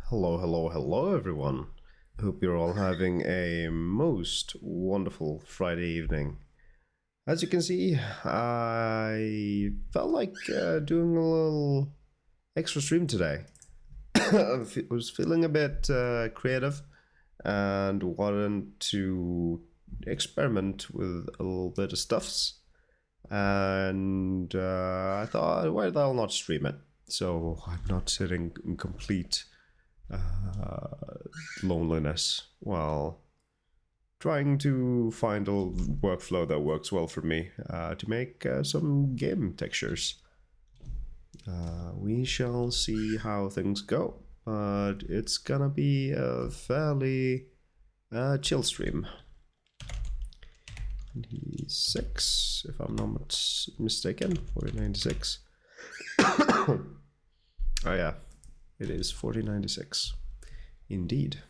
Hello, hello, hello, everyone. Hope you're all having a most wonderful Friday evening. As you can see, I felt like doing a little extra stream today. I was feeling a bit creative and wanted to experiment with a little bit of stuffs. And I thought, why the hell not stream it? So I'm not sitting in complete loneliness while trying to find a workflow that works well for me to make some game textures. We shall see how things go, but it's gonna be a fairly chill stream. 96, if I'm not mistaken, 4096. Oh yeah, it is 4096. Indeed.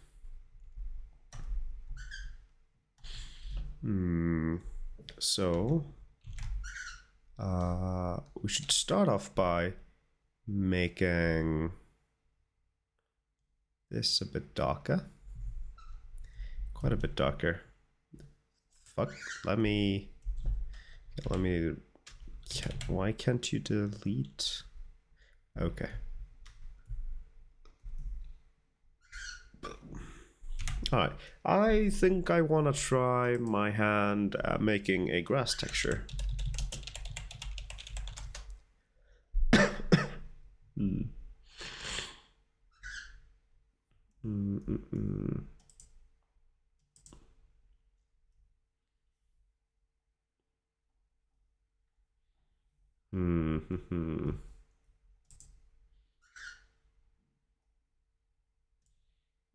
So, we should start off by making this a bit darker. Quite a bit darker. Fuck, let me... Why can't you delete? Okay. Alright, I think I want to try my hand at making a grass texture.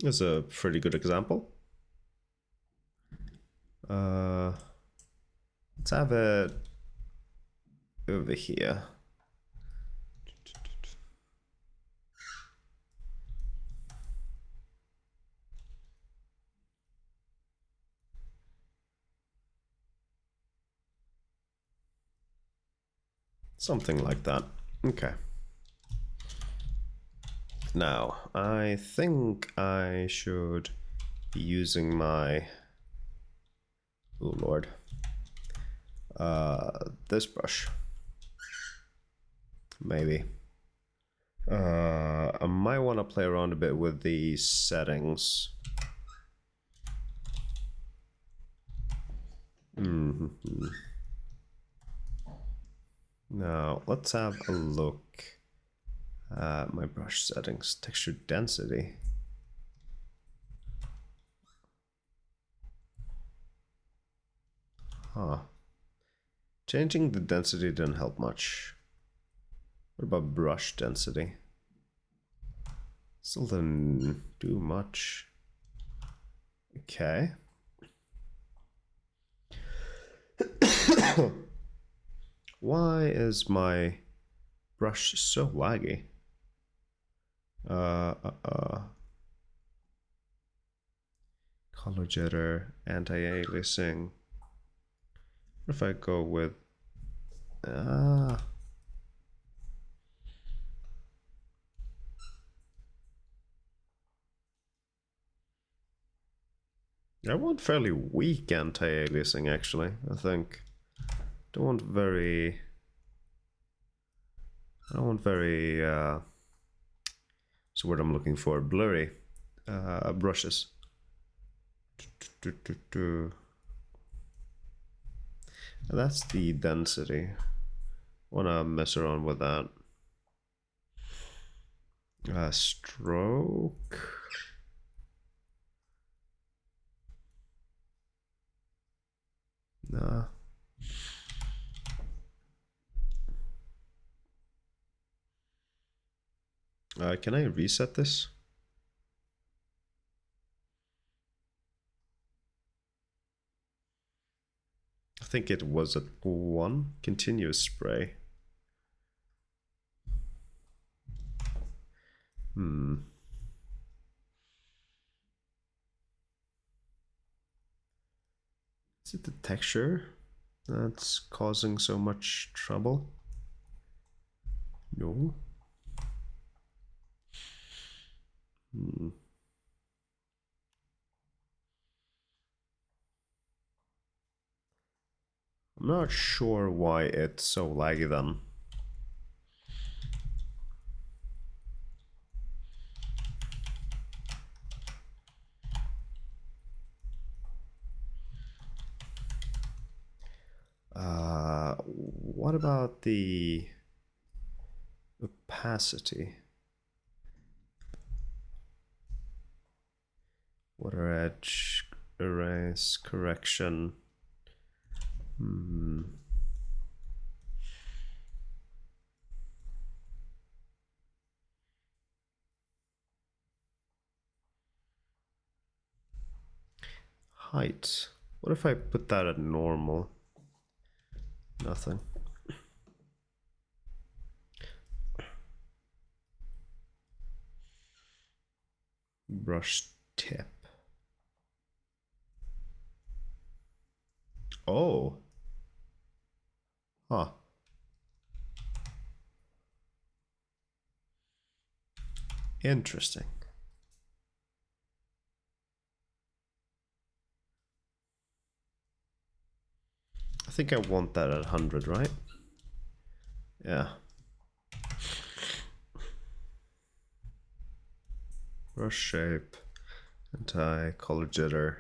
That's a pretty good example. Let's have it over here. Something like that. Okay. Now, I think I should be using my... Oh lord. This brush. Maybe. I might want to play around a bit with the settings. Now, let's have a look at my brush settings. Texture density. Huh. Changing the density didn't help much. What about brush density? Still didn't do much. Okay. Why is my brush so laggy? Color jitter, anti-aliasing. What if I go with I want fairly weak anti-aliasing actually, I think. Don't want very so what I'm looking for, blurry brushes. That's the density. Wanna mess around with that. Stroke. Nah. Can I reset this? I think it was at 1. Continuous spray. Is it the texture that's causing so much trouble? No. Hmm. I'm not sure why it's so laggy then. What about the opacity? Water edge, erase, correction. Height. What if I put that at normal? Nothing. Brush tip. Oh. Huh. Interesting. I think I want that at 100, right? Yeah. Brush shape, anti-color jitter.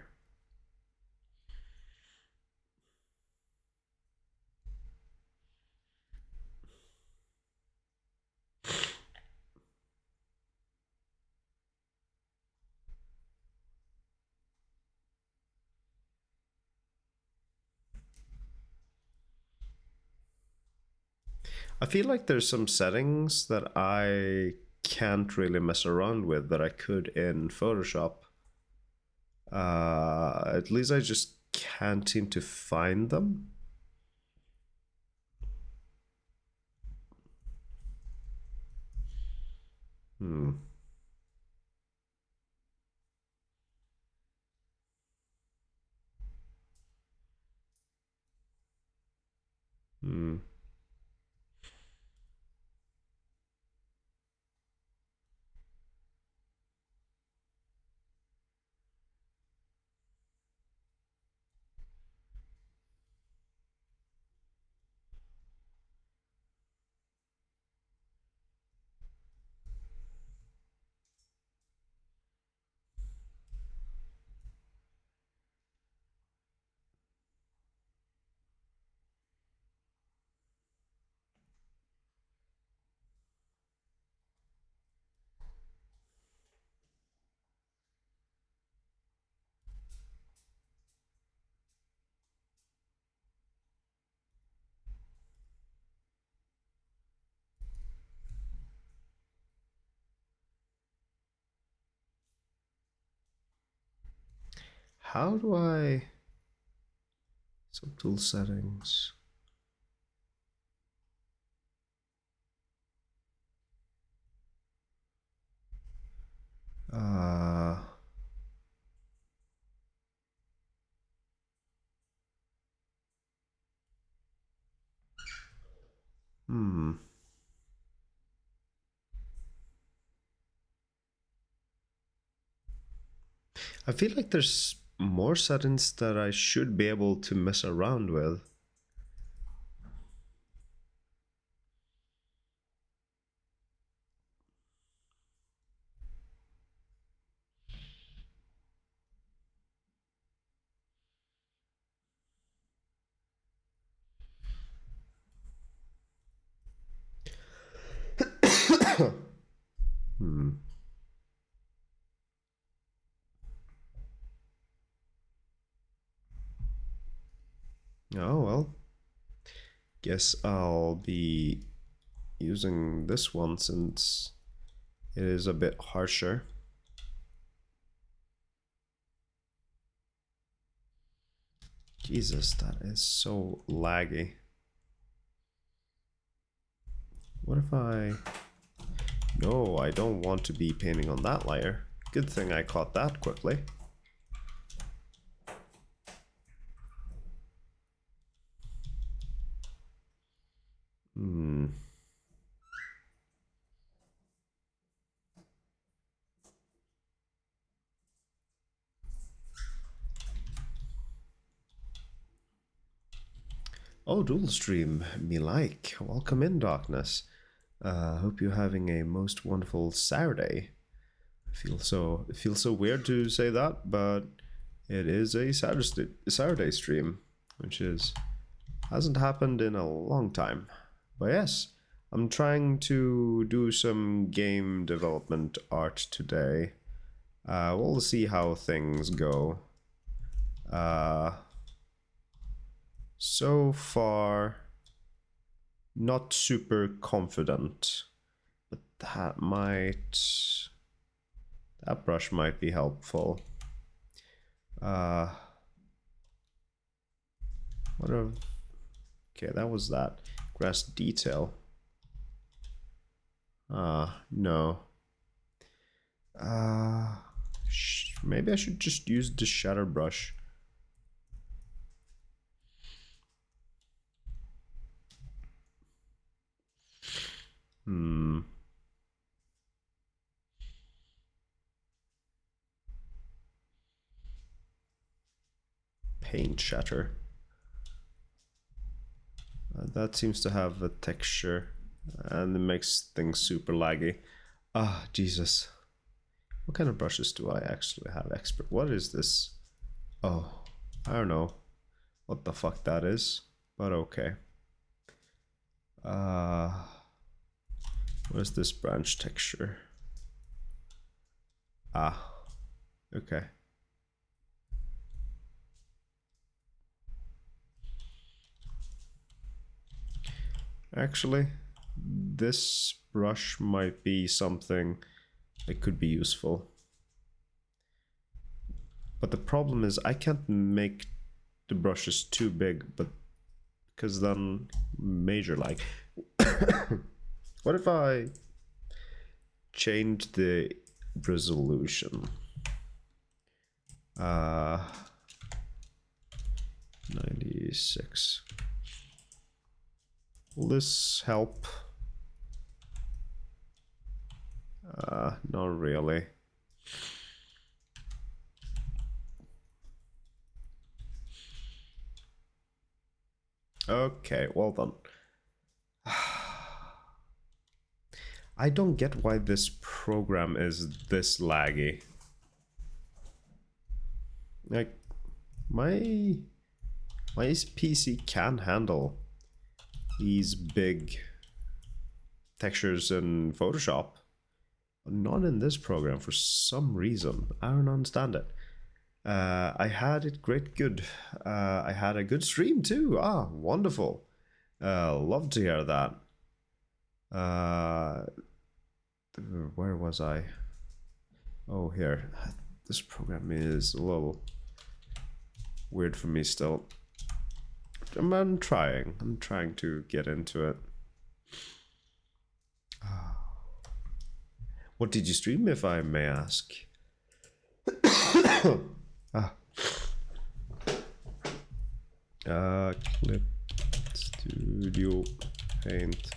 I feel like there's some settings that I can't really mess around with that I could in Photoshop. At least I just can't seem to find them. Hmm. Hmm. How do I... Subtool settings. Uh... Hmm. I feel like there's more settings that I should be able to mess around with. Hmm. Oh well. Guess I'll be using this one since it is a bit harsher. Jesus, that is so laggy. What if I... No, I don't want to be painting on that layer. Good thing I caught that quickly. Hmm. Oh, dual stream, me like. Welcome in, darkness. Hope you're having a most wonderful Saturday. It feels so weird to say that, but it is a Saturday stream, which is hasn't happened in a long time. But yes, I'm trying to do some game development art today. We'll see how things go. So far, not super confident, but that brush might be helpful. Okay, that was that. Grass detail. No. Maybe I should just use the shadow brush. Paint shatter. That seems to have a texture, and it makes things super laggy. Jesus. What kind of brushes do I actually have? Expert. What is this? Oh, I don't know what the fuck that is, but okay. What is this branch texture? Okay. Actually, this brush might be something that could be useful. But the problem is I can't make the brushes too big, but because then major lag. What if I change the resolution? 96. Will this help? Not really. Okay, well done. I don't get why this program is this laggy. Like, my PC can handle these big textures in Photoshop, but not in this program for some reason. I don't understand it. I had it good. I had a good stream too. Wonderful. Love to hear that. Where was I? Oh, here. This program is a little weird for me still. I'm trying to get into it. What did you stream, if I may ask? Clip Studio Paint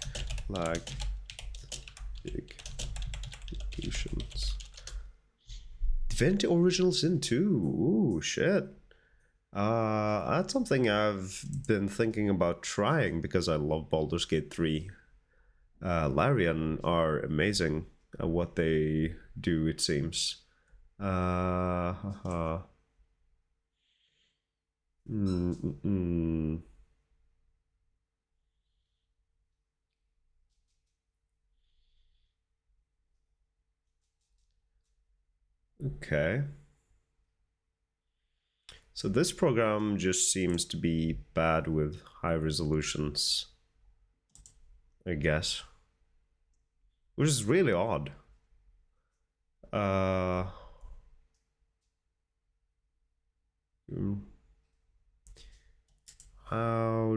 lag big applications. Divinity Original Sin 2. Ooh, shit. That's something I've been thinking about trying because I love Baldur's Gate 3. Larian are amazing at what they do, it seems. Okay. So this program just seems to be bad with high resolutions, I guess. Which is really odd. How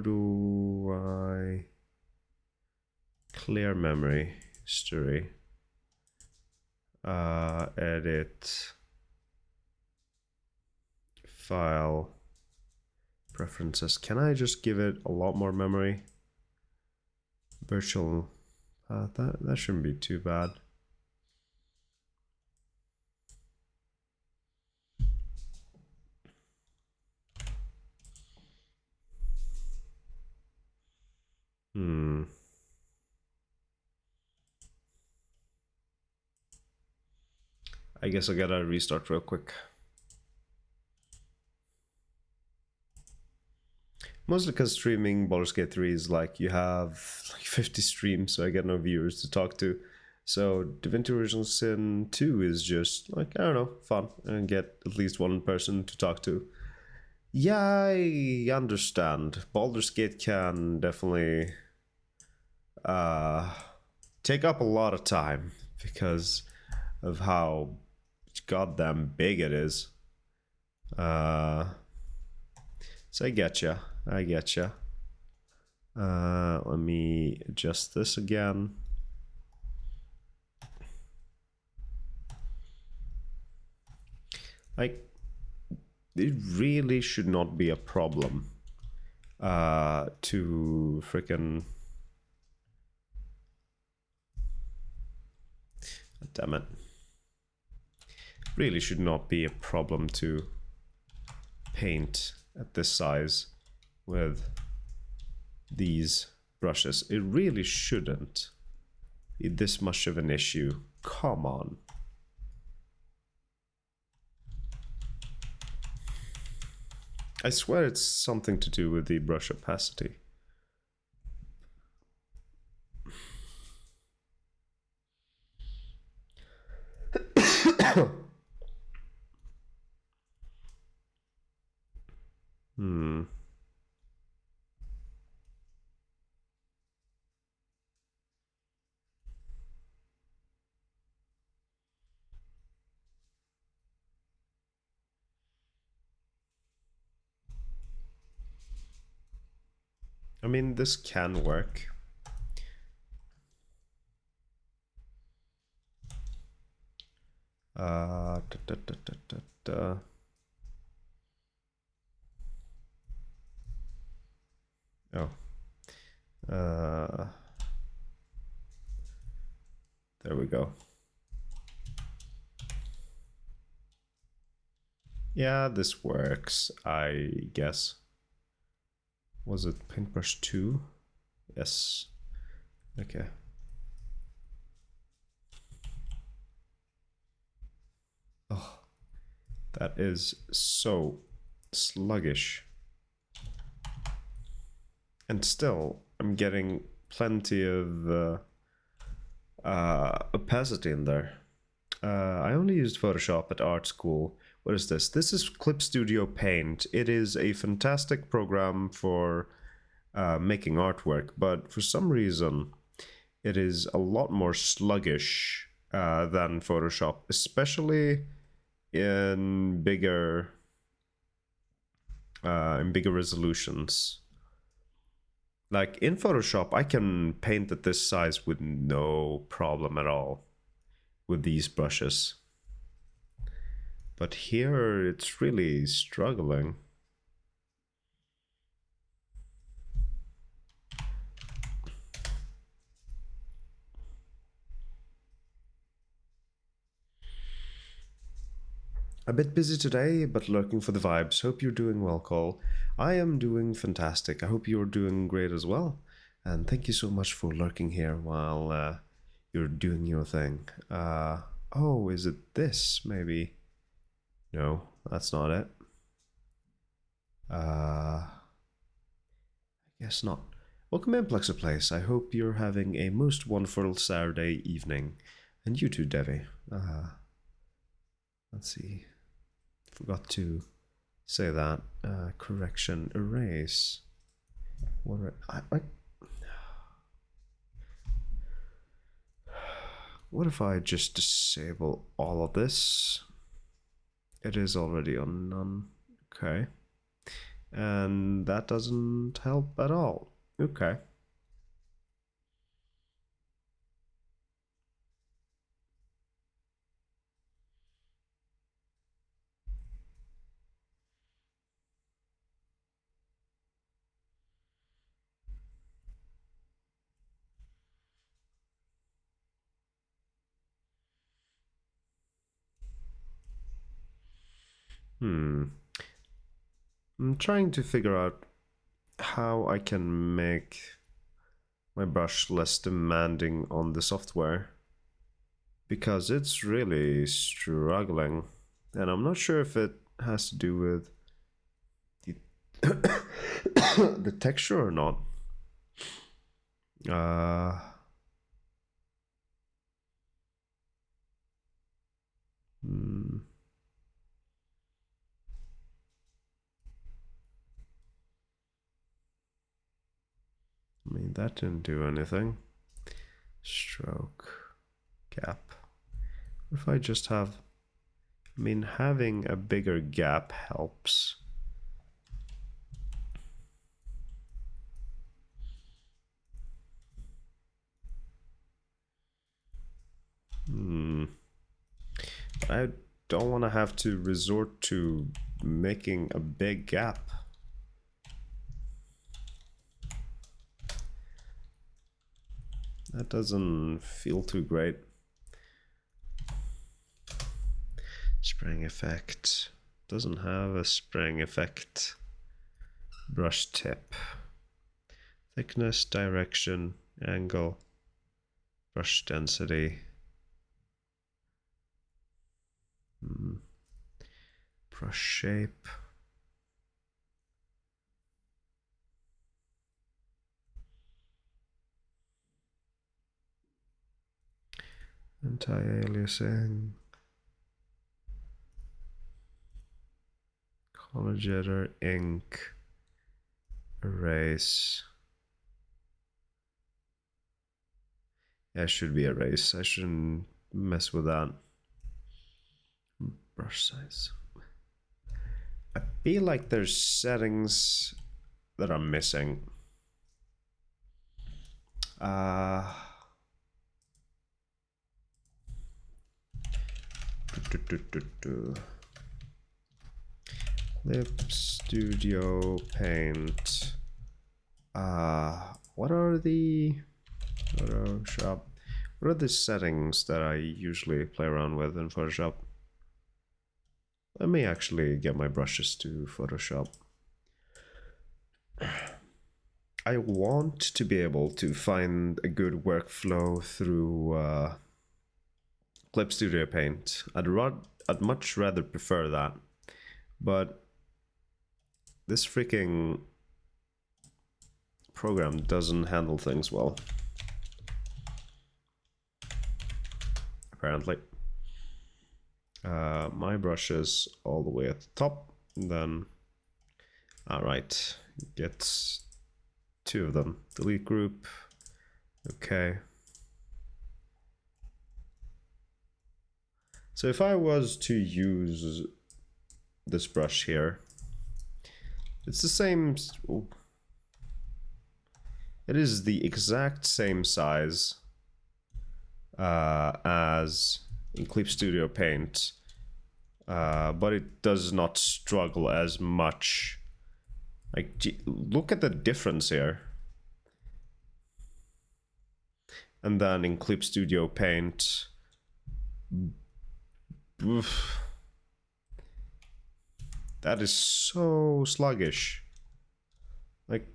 do I clear memory history? Edit file preferences. Can I just give it a lot more memory? Virtual. That shouldn't be too bad. Hmm. I guess I gotta restart real quick. Mostly because streaming Baldur's Gate 3 is like you have like 50 streams, so I get no viewers to talk to. So Divinity Original Sin 2 is just like, I don't know, fun and get at least one person to talk to. Yeah, I understand. Baldur's Gate can definitely uh, take up a lot of time because of how goddamn big it is. So I getcha. I getcha. Let me adjust this again. Like, it really should not be a problem to freaking. Damn it. Really should not be a problem to paint at this size with these brushes. It really shouldn't be this much of an issue. Come on. I swear it's something to do with the brush opacity. Hmm. I mean, this can work. Da, da, da, da, da, da. Oh. There we go. Yeah, this works, I guess. Was it Paintbrush 2? Yes. Okay. Oh, that is so sluggish. And still, I'm getting plenty of opacity in there. I only used Photoshop at art school. What is this? This is Clip Studio Paint. It is a fantastic program for making artwork, but for some reason, it is a lot more sluggish than Photoshop, especially in bigger resolutions. Like in Photoshop, I can paint at this size with no problem at all with these brushes. But here it's really struggling. A bit busy today, but lurking for the vibes. Hope you're doing well, Cole. I am doing fantastic. I hope you're doing great as well. And thank you so much for lurking here while you're doing your thing. Oh, is it this, maybe? No, that's not it. I guess not. Welcome in, Plexoplace. I hope you're having a most wonderful Saturday evening. And you too, Devi. Let's see. Forgot to say that. Correction, erase. What if I just disable all of this? It is already on none. Okay. And that doesn't help at all. Okay. I'm trying to figure out how I can make my brush less demanding on the software, because it's really struggling, and I'm not sure if it has to do with the the texture or not. I mean, that didn't do anything. Stroke, gap. What if I just have, I mean, having a bigger gap helps. I don't want to have to resort to making a big gap. That doesn't feel too great. Spraying effect. Doesn't have a spraying effect. Brush tip. Thickness, direction, angle, brush density. Brush shape. Anti-aliasing. Color jitter, ink, erase. Yeah, it should be erase. I shouldn't mess with that. Brush size. I feel like there's settings that are missing. Clip Studio Paint. What are the Photoshop? What are the settings that I usually play around with in Photoshop? Let me actually get my brushes to Photoshop. I want to be able to find a good workflow through Clip Studio Paint. I'd much rather prefer that, but this freaking program doesn't handle things well, apparently. My brushes all the way at the top, and then all right, get 2 of them. Delete group. Okay. So if I was to use this brush here, it's the same. It is the exact same size as in Clip Studio Paint, but it does not struggle as much. Like, look at the difference here. And then in Clip Studio Paint, oof, that is so sluggish. Like,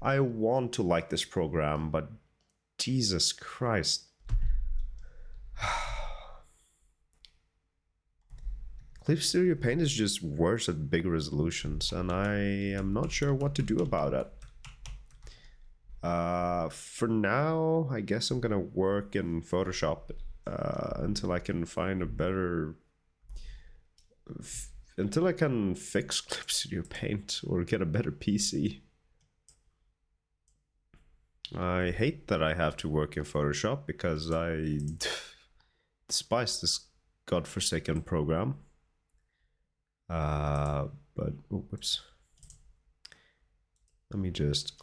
I want to like this program, but Jesus Christ. Clip Studio Paint is just worse at big resolutions, and I am not sure what to do about it. For now, I guess I'm gonna work in Photoshop until I can find a better... until I can fix Clip Studio Paint or get a better PC. I hate that I have to work in Photoshop because I despise this godforsaken program. But oh, whoops. Let me just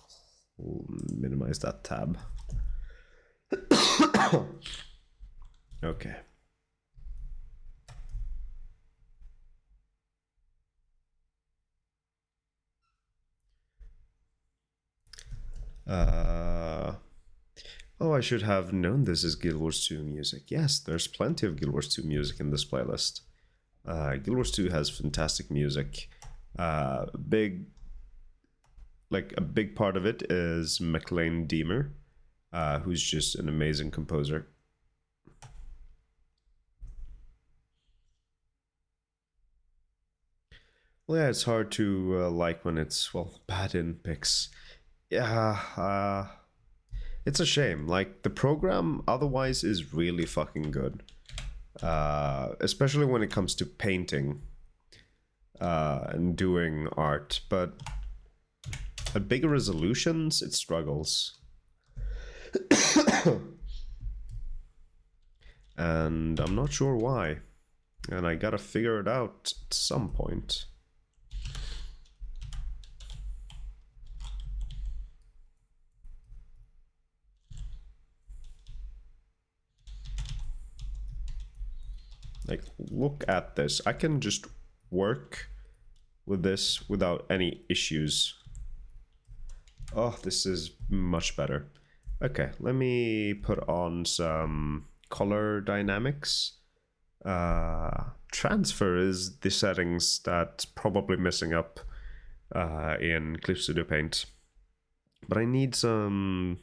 minimize that tab. Okay. Oh, I should have known this is Guild Wars 2 music. Yes, there's plenty of Guild Wars 2 music in this playlist. Guild Wars 2 has fantastic music. Big like a big part of it is McLean Deemer, who's just an amazing composer. Well, yeah, it's hard to like when it's, well, bad in picks. Yeah, it's a shame. Like, the program otherwise is really fucking good. Especially when it comes to painting and doing art. But at bigger resolutions, it struggles. And I'm not sure why. And I gotta figure it out at some point. Like, look at this. I can just work with this without any issues. Oh, this is much better. Okay, let me put on some color dynamics. Transfer is the settings that's probably messing up in Clip Studio Paint. But I need some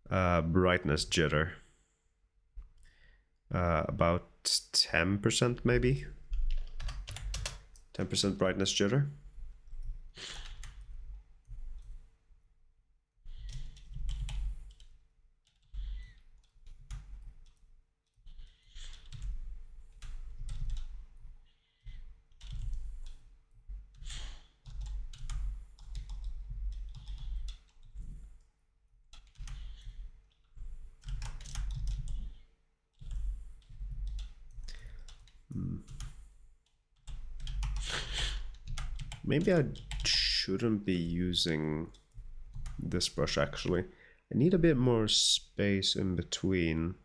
brightness jitter. About 10% maybe. 10% brightness jitter. Maybe I shouldn't be using this brush actually. I need a bit more space in between.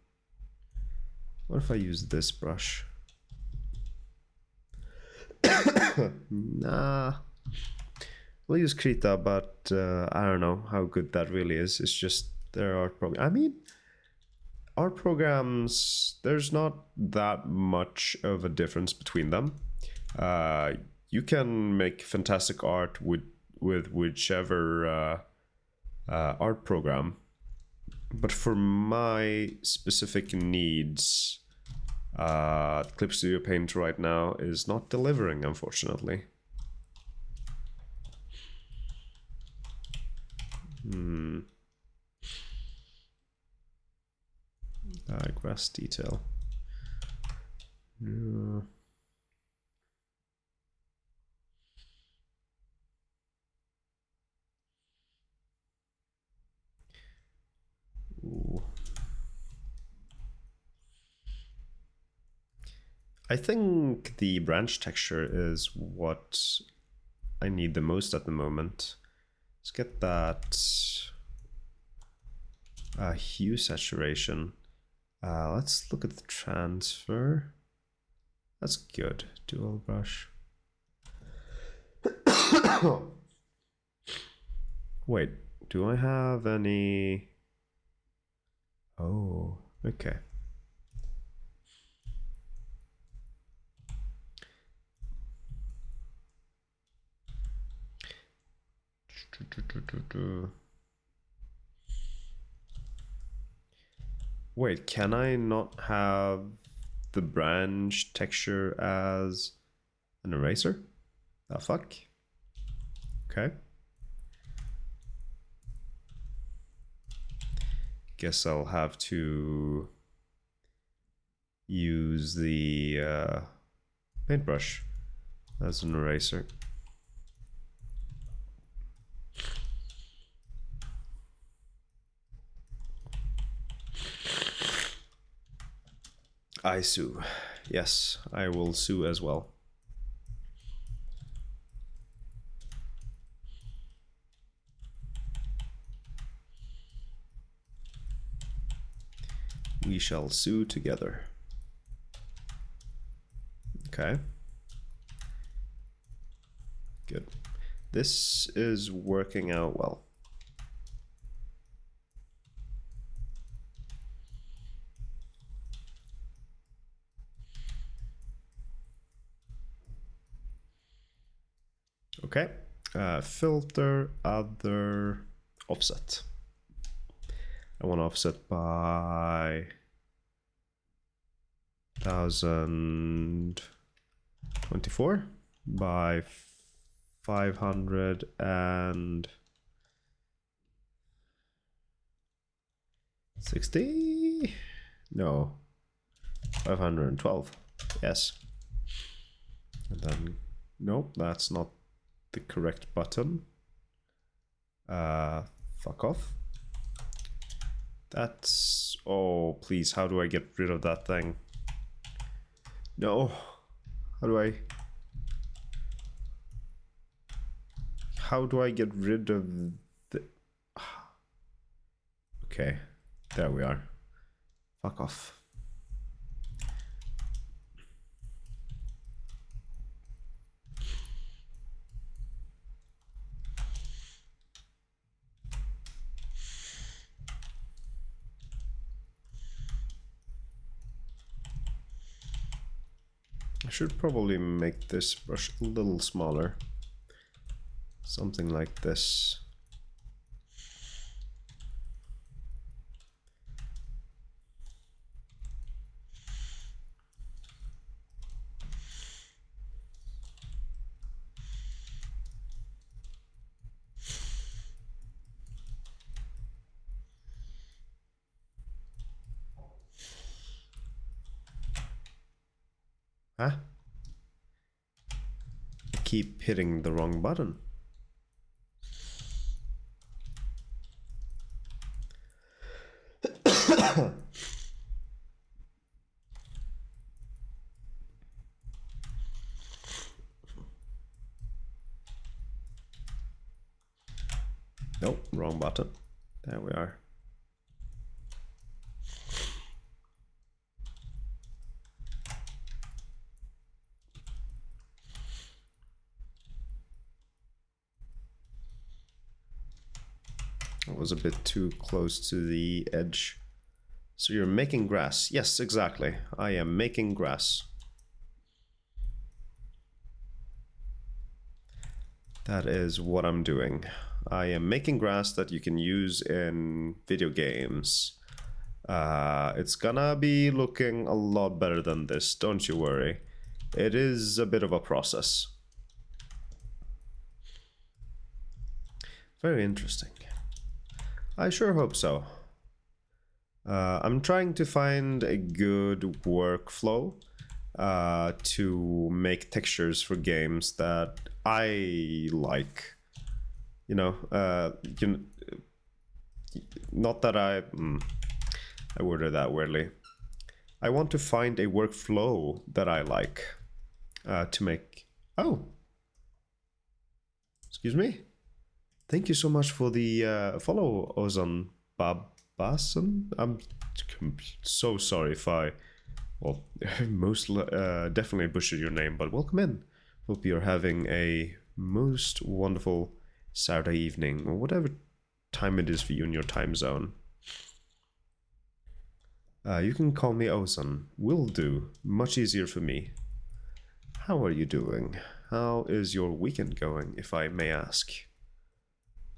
What if I use this brush? Nah. I'll use Krita, but I don't know how good that really is. It's just their art program. I mean, art programs, there's not that much of a difference between them. You can make fantastic art with whichever art program. But for my specific needs, Clip Studio Paint right now is not delivering, unfortunately. Grass detail. Yeah. Ooh. I think the branch texture is what I need the most at the moment. Let's get that hue saturation. Let's look at the transfer. That's good. Dual brush. Wait, do I have any? Oh, okay. Wait, can I not have the branch texture as an eraser? The fuck? Okay. Guess I'll have to use the paintbrush as an eraser. I sue. Yes, I will sue as well. We shall sue together. Okay. Good. This is working out well. Okay. Filter, other, offset. I want to offset by 1024 by 560. No, 512. Yes. And then, nope, that's not the correct button. Fuck off. That's, oh please, how do I get rid of that thing? No, how do I get rid of the, okay, there we are. Fuck off. I should probably make this brush a little smaller. Something like this. Huh? I keep hitting the wrong button. Nope, wrong button. There we are. It was a bit too close to the edge. So you're making grass. Yes, exactly. I am making grass. That is what I'm doing. I am making grass that you can use in video games. It's gonna be looking a lot better than this, don't you worry. It is a bit of a process. Very interesting. I sure hope so. I'm trying to find a good workflow to make textures for games that I like. You know, not that I worded that weirdly. I want to find a workflow that I like to make. Oh, excuse me. Thank you so much for the follow, Ozan Babasan. I'm so sorry if I, well, most definitely butchered your name, but welcome in. Hope you're having a most wonderful Saturday evening, or whatever time it is for you in your time zone. You can call me Ozan. Will do. Much easier for me. How are you doing? How is your weekend going, if I may ask?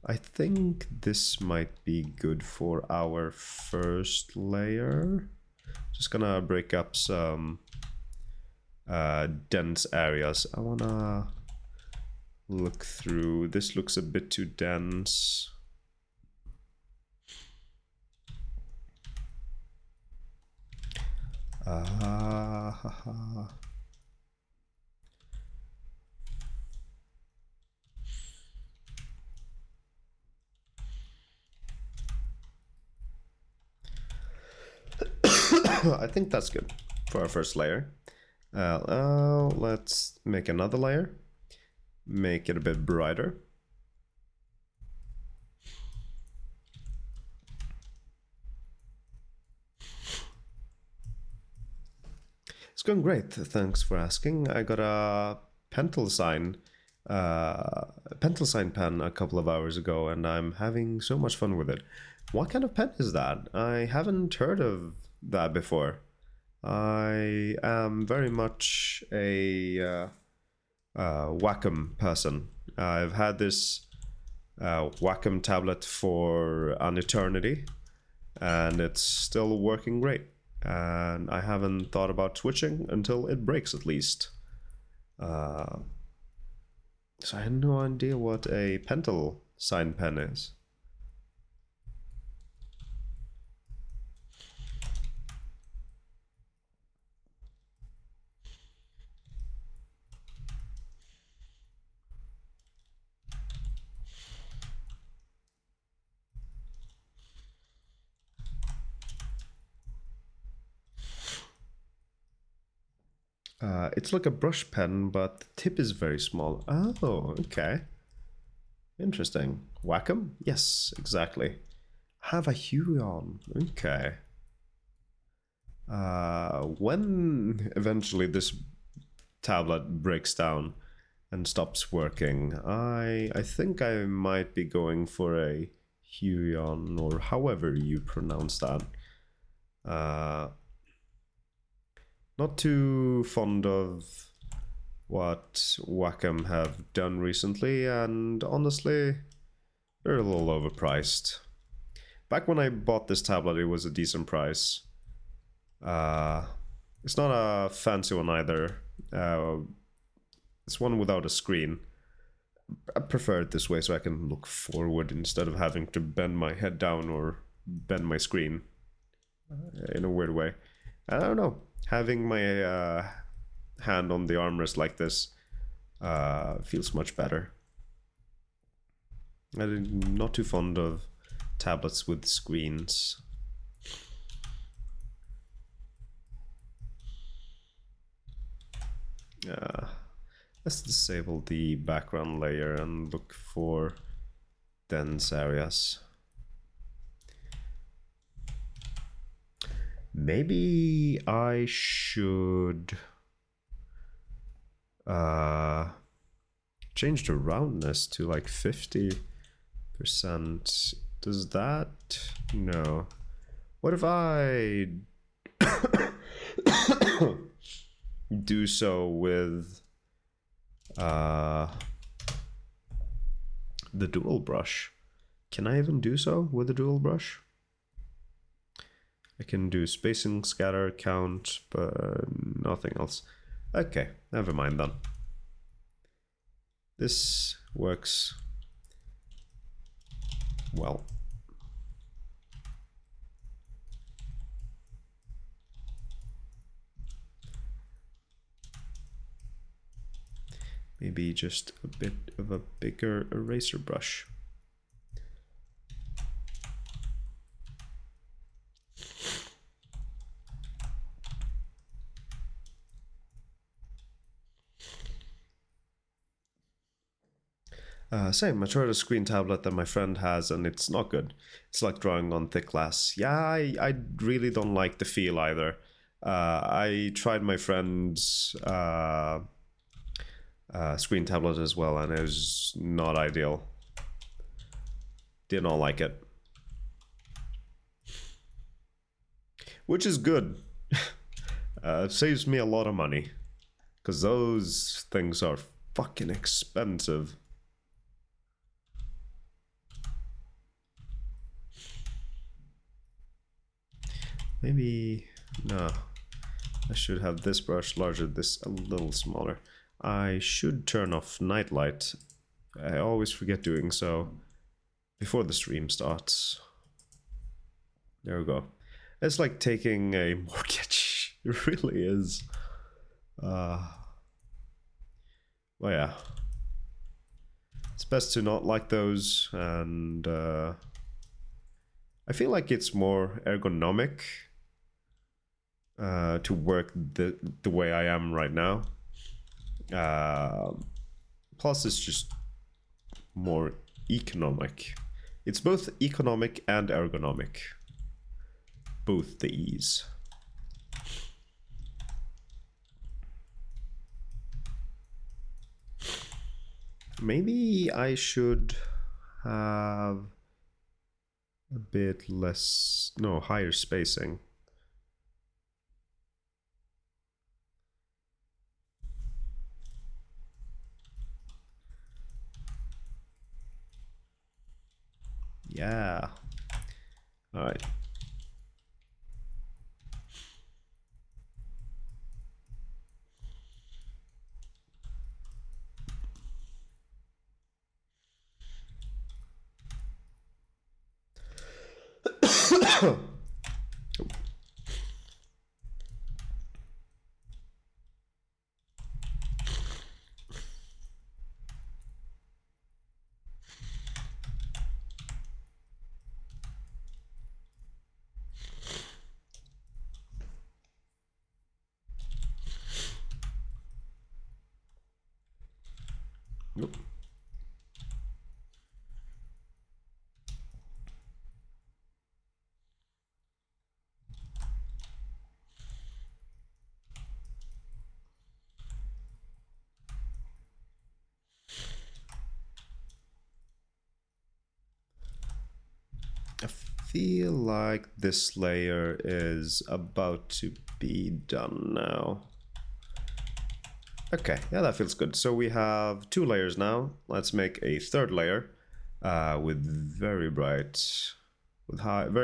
I think this might be good for our first layer. Just gonna break up some dense areas. I wanna look through. This looks a bit too dense. I think that's good for our first layer. Let's make another layer. Make it a bit brighter. It's going great. Thanks for asking. I got a Pentelsign pen a couple of hours ago, and I'm having so much fun with it. What kind of pen is that? I haven't heard of that before. I am very much a Wacom person. I've had this Wacom tablet for an eternity, and it's still working great. And I haven't thought about switching until it breaks, at least. So I had no idea what a Pentel sign pen is. It's like a brush pen, but the tip is very small. Oh, okay. Interesting. Wacom? Yes, exactly. Have a Huion. Okay. When eventually this tablet breaks down and stops working, I think I might be going for a Huion, or however you pronounce that. Not too fond of what Wacom have done recently, and honestly, they're a little overpriced. Back when I bought this tablet, it was a decent price. It's not a fancy one either. It's one without a screen. I prefer it this way so I can look forward instead of having to bend my head down or bend my screen in a weird way. I don't know. Having my hand on the armrest like this feels much better. I'm not too fond of tablets with screens. Let's disable the background layer and look for dense areas. Maybe I should change the roundness to like 50%. Does that? No. What if I do so with the dual brush? Can I even do so with the dual brush? I can do spacing, scatter, count, but nothing else. Okay, never mind then. This works well. Maybe just a bit of a bigger eraser brush. Same, I tried a screen tablet that my friend has and it's not good. It's like drawing on thick glass. Yeah, I really don't like the feel either. I tried my friend's screen tablet as well and it was not ideal. Did not like it. Which is good. It saves me a lot of money. Because those things are fucking expensive. Maybe, no, I should have this brush larger, this a little smaller. I should turn off nightlight. I always forget doing so before the stream starts. There we go. It's like taking a mortgage. It really is. Well, yeah. It's best to not like those, and I feel like it's more ergonomic to work the way I am right now. Plus, it's just more economic. It's both economic and ergonomic. Both the E's. Maybe I should have a bit less, no, higher spacing. Yeah. All right. Nope. I feel like this layer is about to be done now. Okay, yeah, that feels good. So we have 2 layers now. Let's make a 3rd layer with very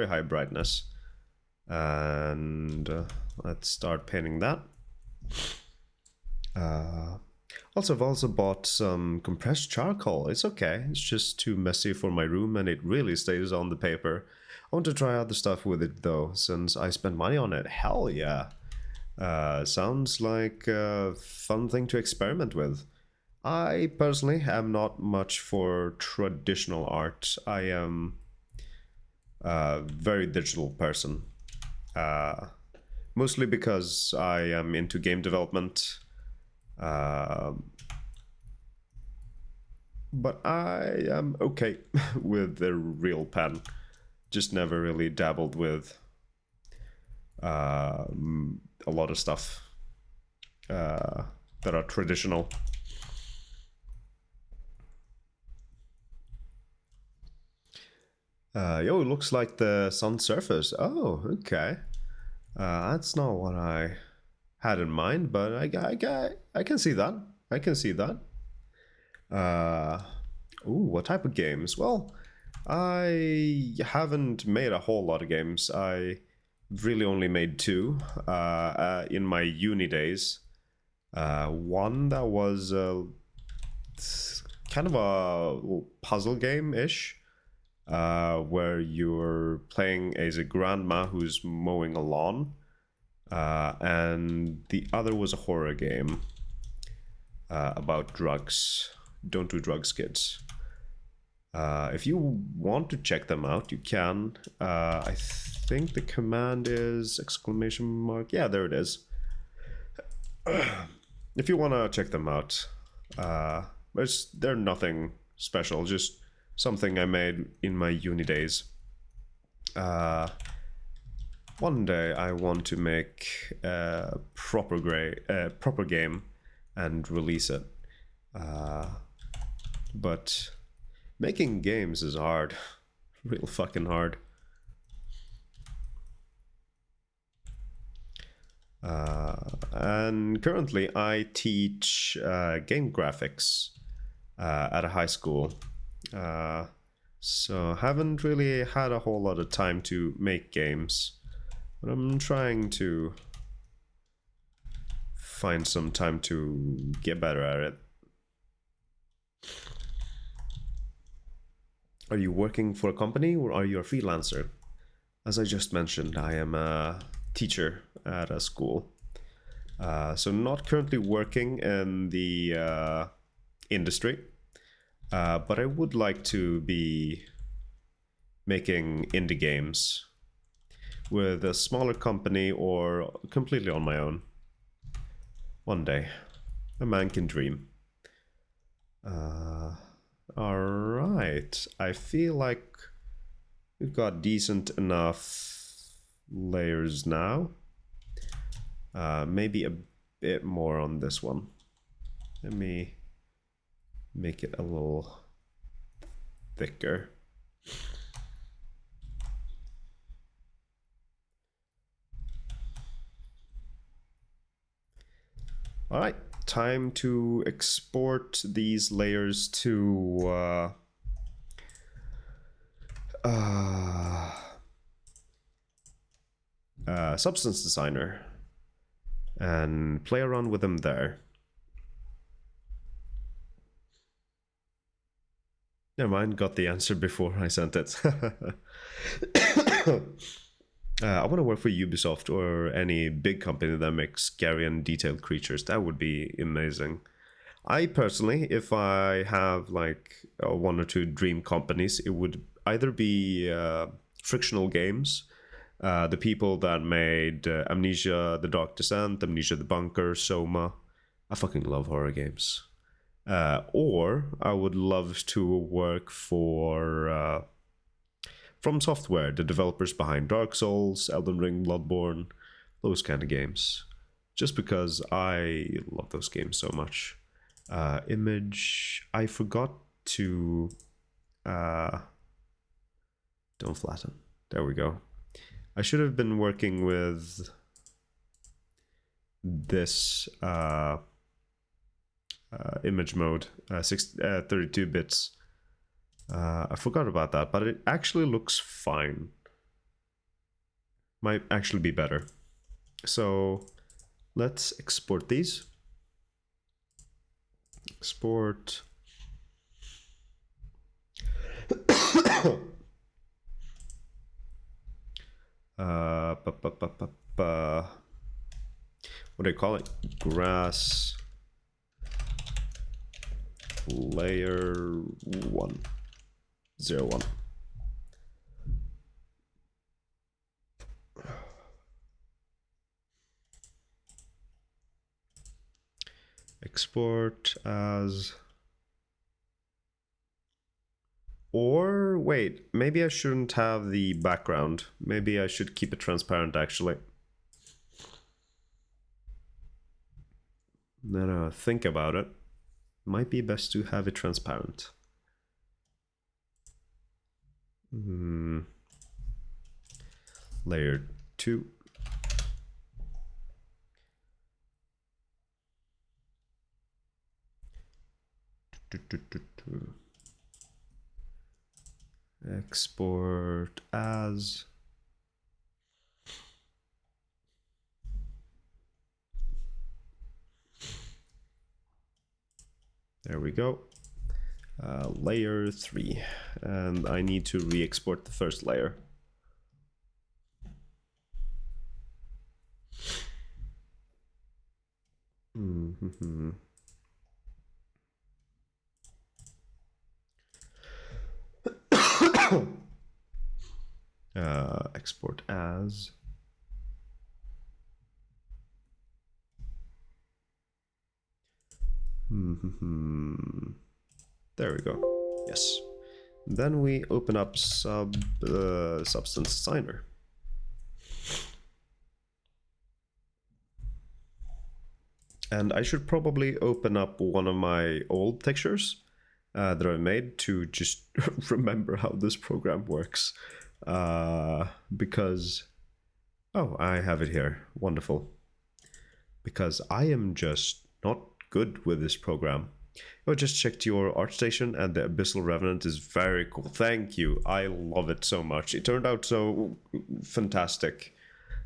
high brightness. And let's start painting that. Also, I've also bought some compressed charcoal. It's okay, it's just too messy for my room and it really stays on the paper. I want to try other stuff with it though, since I spent money on it. Hell yeah. Sounds like a fun thing to experiment with. I personally am not much for traditional art. I am a very digital person. Mostly because I am into game development. But I am okay with the real pen. Just never really dabbled with a lot of stuff that are traditional. Yo, it looks like the sun's surface. Oh, okay. That's not what I had in mind, but I can see that. I can see that. Ooh, what type of games? Well, I haven't made a whole lot of games. I really only made 2 in my uni days. One that was kind of a puzzle game-ish, where you're playing as a grandma who's mowing a lawn, and the other was a horror game about drugs. Don't do drugs, kids. If you want to check them out, you can. I think the command is exclamation mark. Yeah, there it is. If you want to check them out, they're nothing special, just something I made in my uni days. One day I want to make a proper game and release it. But making games is hard. Real fucking hard. And currently I teach game graphics at a high school. So haven't really had a whole lot of time to make games. But I'm trying to find some time to get better at it. Are you working for a company or are you a freelancer? As I just mentioned, I am a teacher at a school. So not currently working in the industry, but I would like to be making indie games with a smaller company or completely on my own. One day, a man can dream. All right, I feel like we've got decent enough layers now. Maybe a bit more on this one. Let me make it a little thicker. All right, time to export these layers to Substance Designer and play around with them there. Never mind, got the answer before I sent it. I want to work for Ubisoft or any big company that makes scary and detailed creatures. That would be amazing. I personally, if I have like one or two dream companies, it would either be Frictional Games, the people that made Amnesia: The Dark Descent, Amnesia: The Bunker, Soma. I fucking love horror games. Or I would love to work for From Software, the developers behind Dark Souls, Elden Ring, Bloodborne, those kind of games. Just because I love those games so much. Image, I forgot to don't flatten. There we go. I should have been working with this image mode, 32 bits. I forgot about that, but it actually looks fine. Might actually be better. So let's export these. Export. What do you call it? Grass layer 101. Export as, or wait, maybe I shouldn't have the background. Maybe I should keep it transparent actually. No, think about it. Might be best to have it transparent. Layer 2. Export as. There we go. Layer 3. And I need to re-export the first layer. Export as. There we go. Yes. Then we open up Substance Designer. And I should probably open up one of my old textures that I made to just remember how this program works. Because, oh, I have it here. Wonderful. Because I am just not good with this program. I just checked your ArtStation and the Abyssal Revenant is very cool. Thank you. I love it so much. It turned out so fantastic.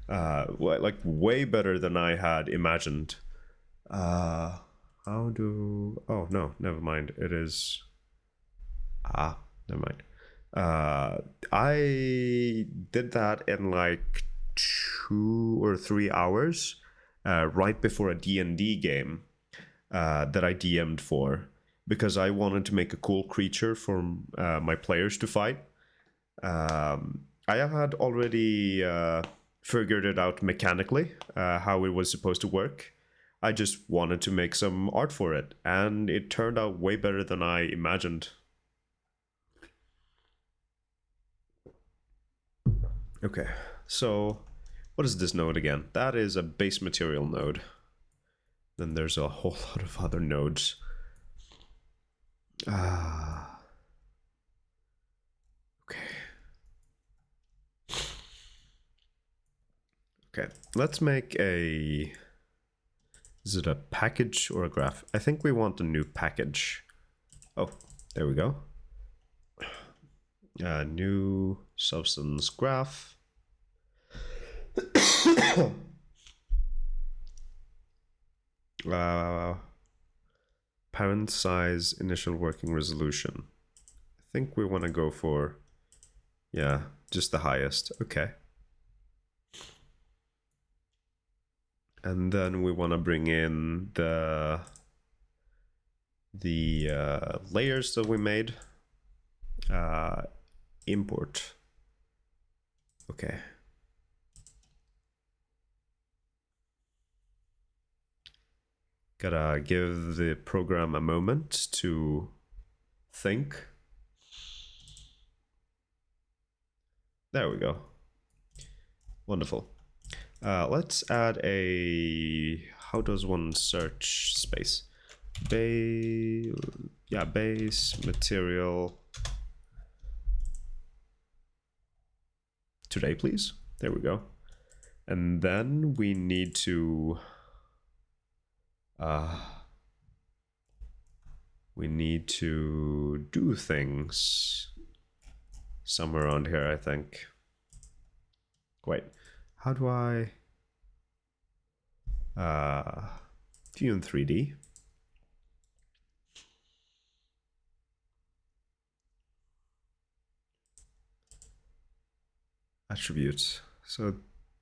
Like way better than I had imagined. How do... Oh, no, never mind. It is... never mind. I did that in like 2 or 3 hours right before a D&D game that I DM'd for, because I wanted to make a cool creature for my players to fight. I had already figured it out mechanically, how it was supposed to work. I just wanted to make some art for it, and it turned out way better than I imagined. Okay, so what is this node again? That is a base material node. Then there's a whole lot of other nodes. Okay, let's make a... Is it a package or a graph? I think we want a new package. Oh, there we go. New substance graph. Parent size initial working resolution. I think we want to go for, yeah, just the highest. Okay. And then we want to bring in the layers that we made. Import. Okay. Gotta give the program a moment to think. There we go. Wonderful. Let's add a, how does one search space? Base material. Today, please. There we go. And then we need to do things somewhere around here, I think. Wait, how do I view in 3D? Attributes. So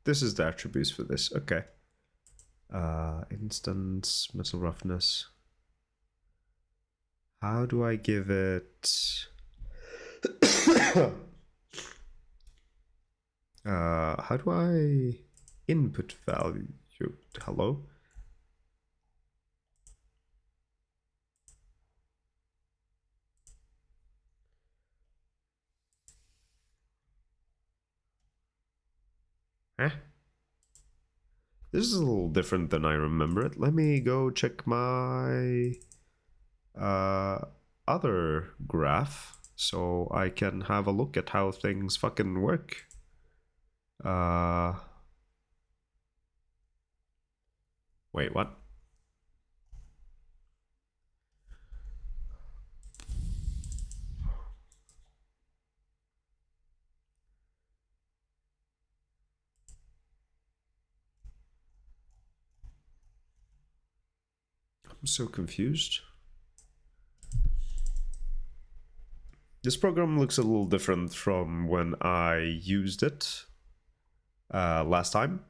this is the attributes for this. Okay. Instance, metal roughness. How do I give it? How do I input value? Hello? Huh? This is a little different than I remember it. Let me go check my other graph so I can have a look at how things fucking work. Wait, what? I'm so confused. This program looks a little different from when I used it last time.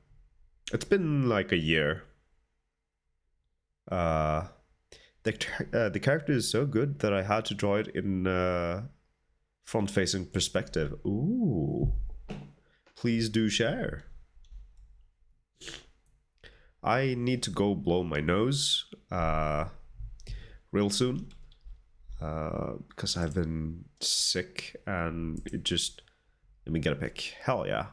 It's been like a year. The character is so good that I had to draw it in front-facing perspective. Ooh. Please do share. I need to go blow my nose real soon because I've been sick and it just... Let me get a pic. Hell yeah.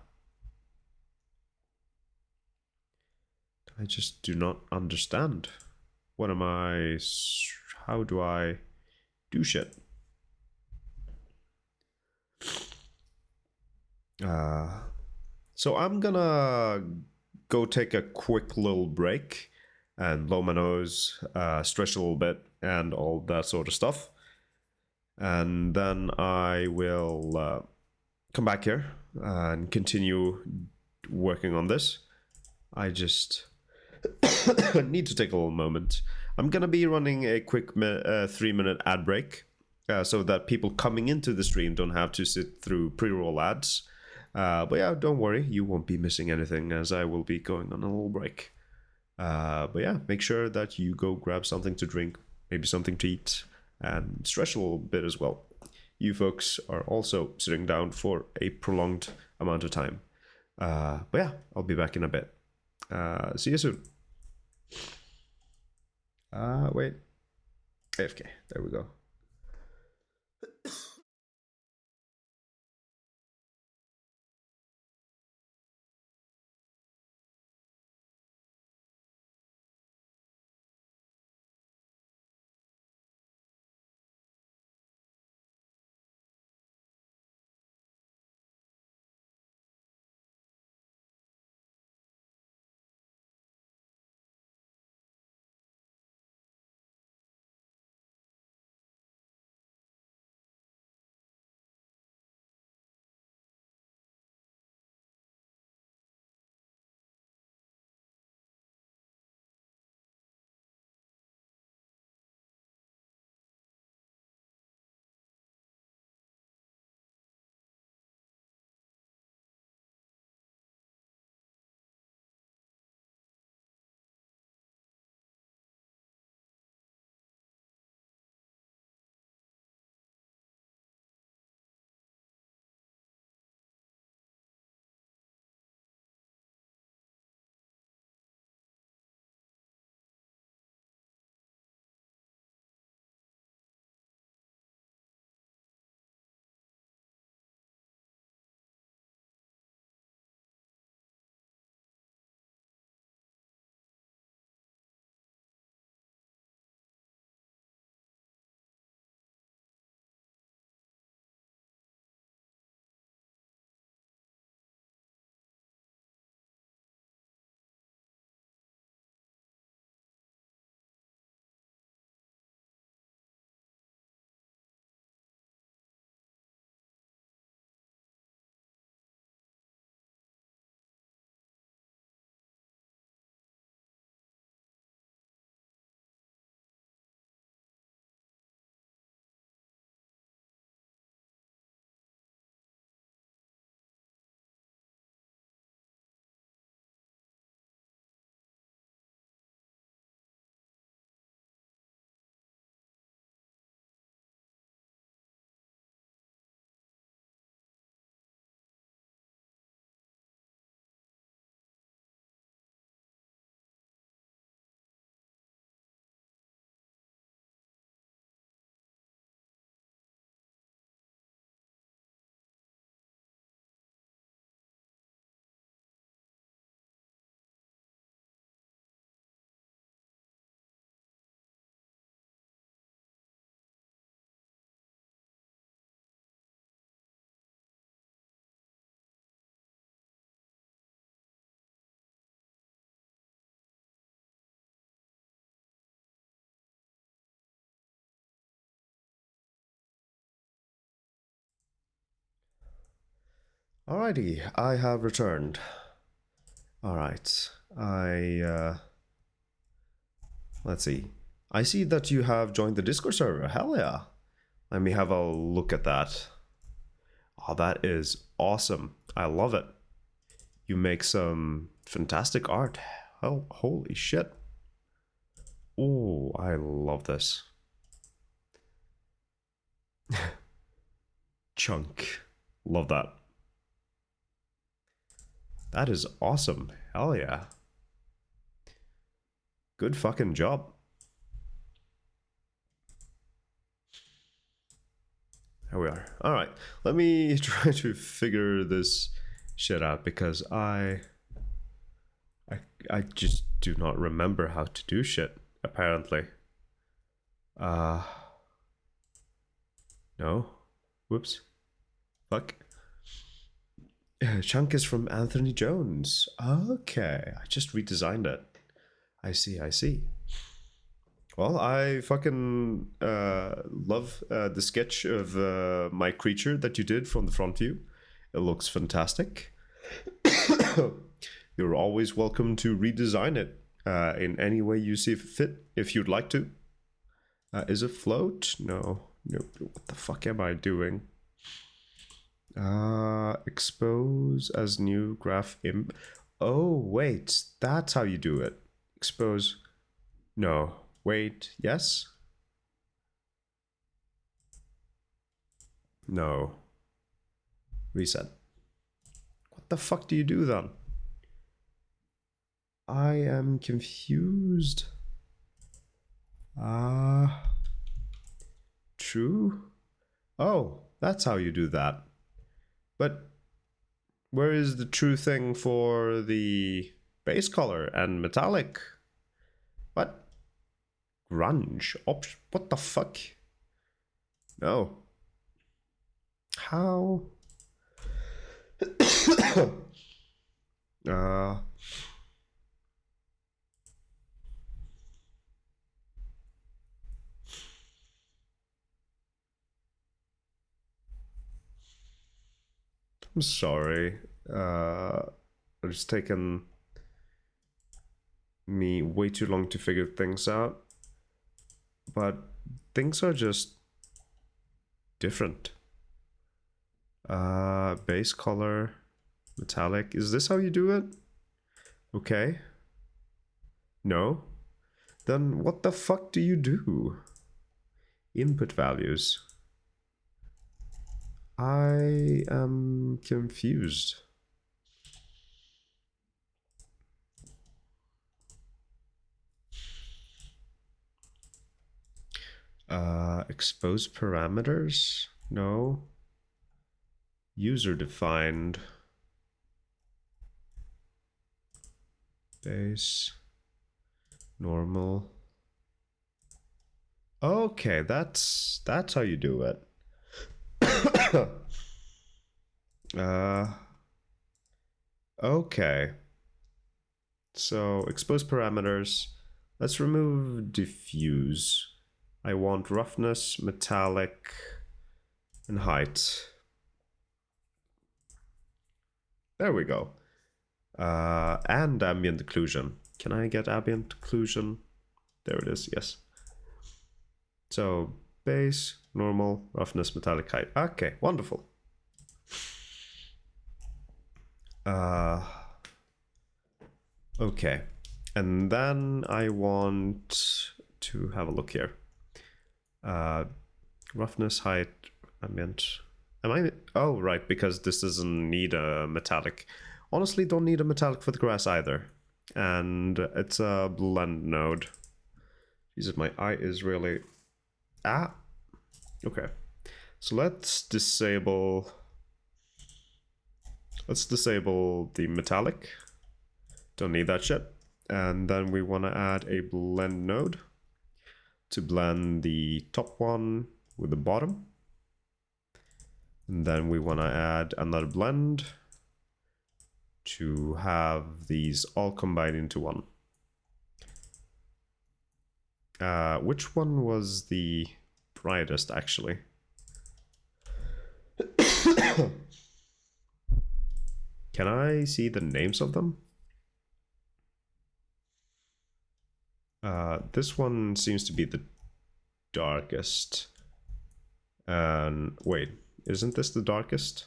I just do not understand. What am I... How do I do shit? So I'm gonna go take a quick little break and blow my nose, stretch a little bit, and all that sort of stuff. And then I will come back here and continue working on this. I just need to take a little moment. I'm gonna be running a quick 3-minute ad break so that people coming into the stream don't have to sit through pre-roll ads. But yeah, don't worry, you won't be missing anything as I will be going on a little break. But yeah, make sure that you go grab something to drink, maybe something to eat, and stretch a little bit as well. You folks are also sitting down for a prolonged amount of time. But yeah, I'll be back in a bit. See you soon. Wait. AFK. There we go. Alrighty, I have returned. Alright, let's see. I see that you have joined the Discord server. Hell yeah. Let me have a look at that. Oh, that is awesome. I love it. You make some fantastic art. Oh, holy shit. Oh, I love this. Chunk. Love that. That is awesome. Hell yeah. Good fucking job. There we are. Alright, let me try to figure this shit out because I just do not remember how to do shit, apparently. No. Whoops. Fuck. Chunk is from Anthony Jones. Okay, I just redesigned it. I see. Well, I fucking love the sketch of my creature that you did from the front view. It looks fantastic. You're always welcome to redesign it in any way you see fit, if you'd like to. Is it float? No. What the fuck am I doing? Expose as new graph imp. Oh, wait. That's how you do it. Expose. No. Wait. Yes? No. Reset. What the fuck do you do then? I am confused. True? Oh, that's how you do that. But where is the true thing for the base color and metallic? What? Grunge? What the fuck? No. How? I'm sorry. It's taken me way too long to figure things out. But things are just different. Base color, metallic. Is this how you do it? Okay. No? Then what the fuck do you do? Input values. I am confused. Expose parameters? No. User defined. Base. Normal. Okay, that's how you do it. Okay. So expose parameters. Let's remove diffuse. I want roughness, metallic, and height. There we go. And ambient occlusion. Can I get ambient occlusion? There it is, yes. So base, normal, roughness, metallic, height. Okay, wonderful. Okay, and then I want to have a look here. Roughness, height, ambient. Oh, right, because this doesn't need a metallic. Honestly, don't need a metallic for the grass either. And it's a blend node. Jesus, my eye is really... Okay. So let's disable the metallic. Don't need that shit. And then we want to add a blend node to blend the top one with the bottom. And then we want to add another blend to have these all combined into one. Which one was the brightest, actually? Can I see the names of them? This one seems to be the darkest. And wait, isn't this the darkest?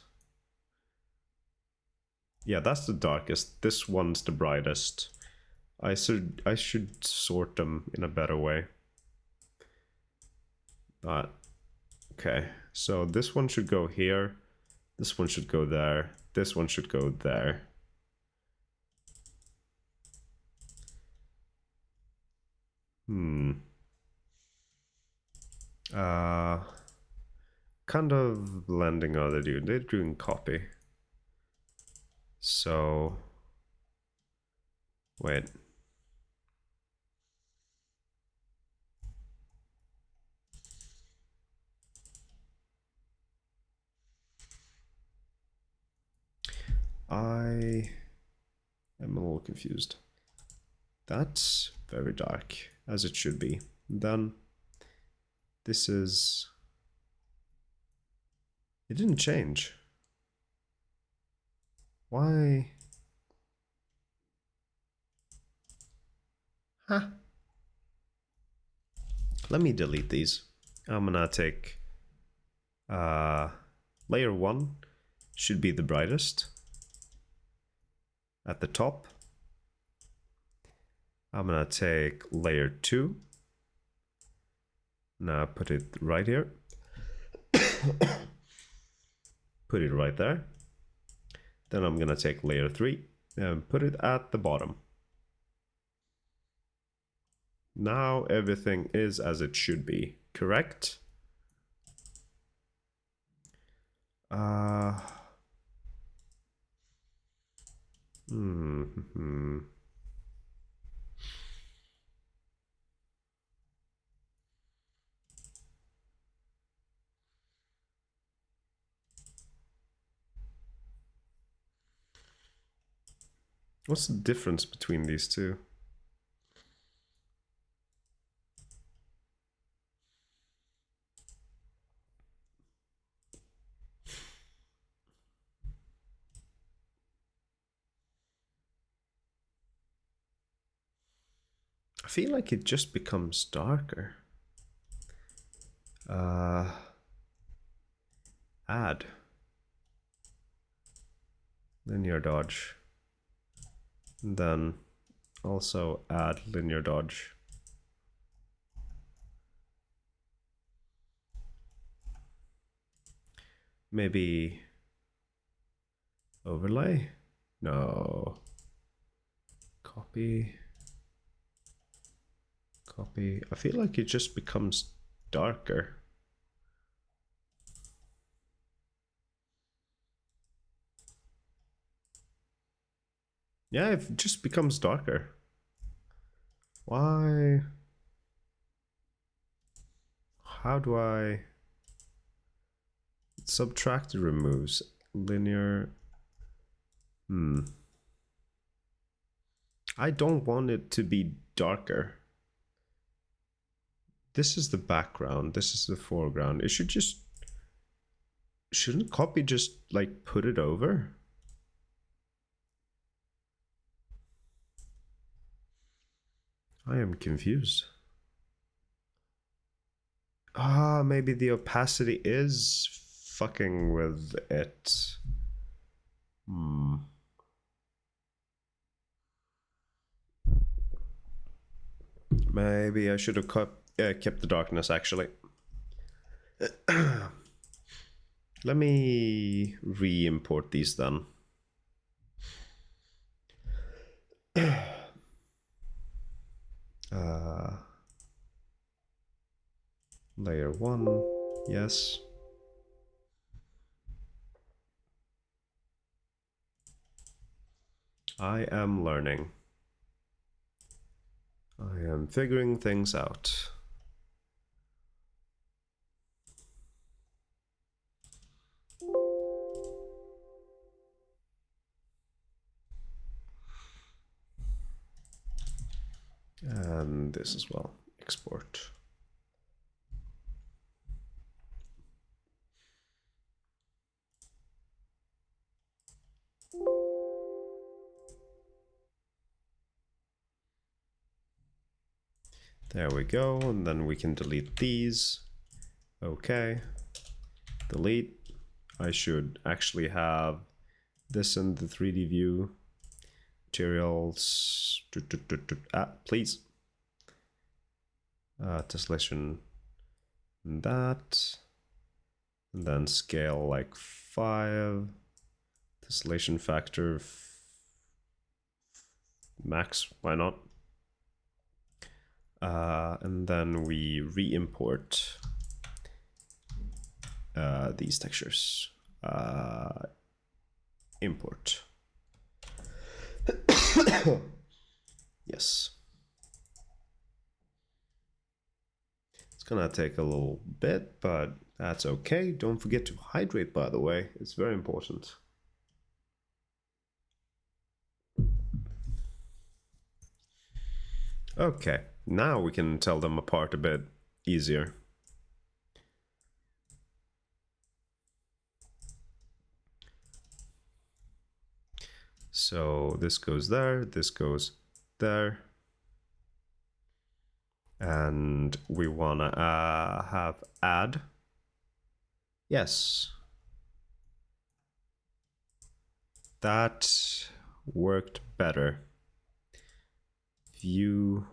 Yeah, that's the darkest. This one's the brightest. I should sort them in a better way. Okay, so this one should go here. This one should go there. This one should go there. Kind of blending how they do. They're doing copy. So, wait. I am a little confused. That's very dark, as it should be. Then this is... It didn't change. Why? Huh. Let me delete these. I'm gonna take layer 1 should be the brightest at the top. I'm gonna take layer 2. Now put it right here. Put it right there. Then I'm gonna take layer 3 and put it at the bottom. Now everything is as it should be, correct? What's the difference between these two? I feel like it just becomes darker. Add linear dodge. And then also add linear dodge. Maybe overlay? No. Copy. Copy. I feel like it just becomes darker. Yeah, it just becomes darker. Why? How do I... Subtract removes linear... I don't want it to be darker. This is the background. This is the foreground. It should just... Shouldn't copy just, like, put it over? I am confused. Maybe the opacity is fucking with it. Maybe I should have kept the darkness, actually. Let me re-import these then. Layer 1, yes. I am learning. I am figuring things out. And this as well. Export. There we go, and then we can delete these. Okay, delete. I should actually have this in the 3D view. Materials, please. Tessellation, that. And then scale like 5. Tessellation factor max, why not? And then we re-import these textures. Import. Yes. It's gonna take a little bit, but that's okay. Don't forget to hydrate, by the way. It's very important. Okay, now we can tell them apart a bit easier. So this goes there, this goes there. And we wanna have add. Yes. That worked better. View.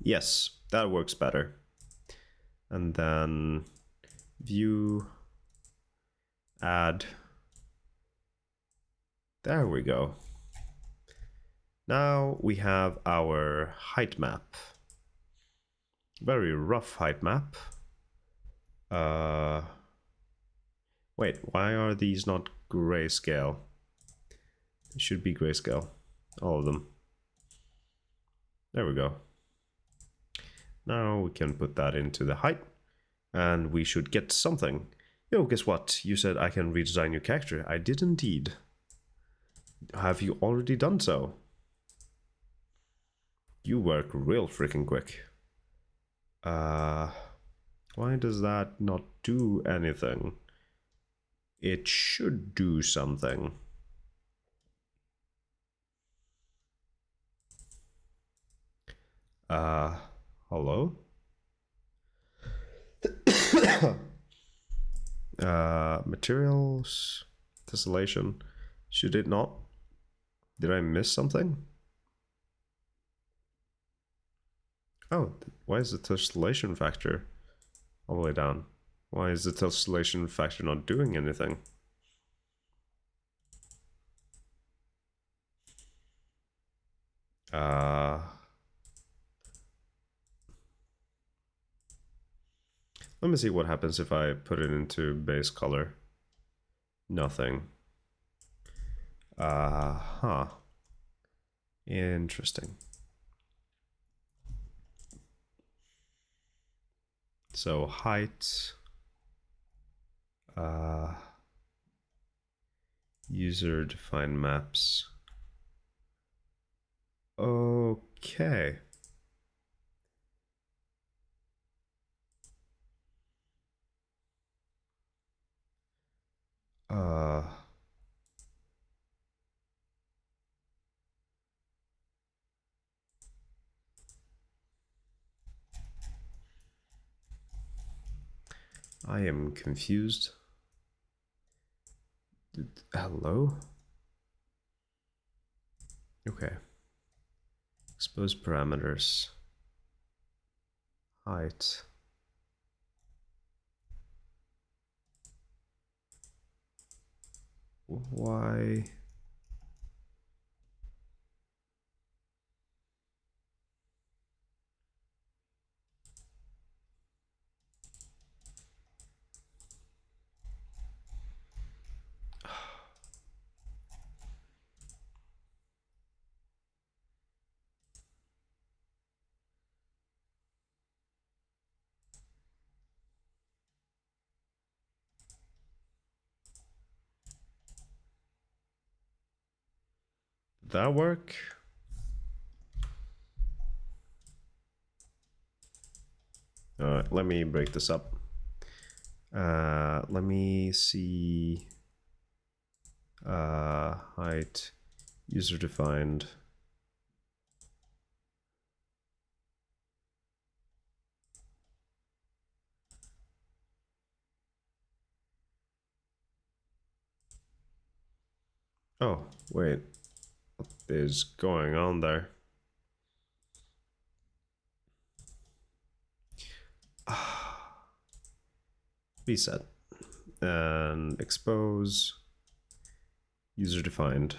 Yes, that works better. And then view, add. There we go. Now we have our height map. Very rough height map. Wait, why are these not grayscale? They should be grayscale, all of them. There we go. Now we can put that into the height, and we should get something. Yo, guess what? You said I can redesign your character. I did indeed. Have you already done so? You work real freaking quick. Why does that not do anything? It should do something. Hello? Materials, tessellation. Should it not? Did I miss something? Oh, why is the tessellation factor all the way down? Why is the tessellation factor not doing anything? Let me see what happens if I put it into base color. Nothing. Huh. Interesting. So height, user defined maps. Okay. I am confused. Hello? Okay. Expose parameters. Height. Why? Did that work? Alright, let me break this up. Let me see. Height, user defined. Oh, wait. What is going on there? Reset. And expose. User defined.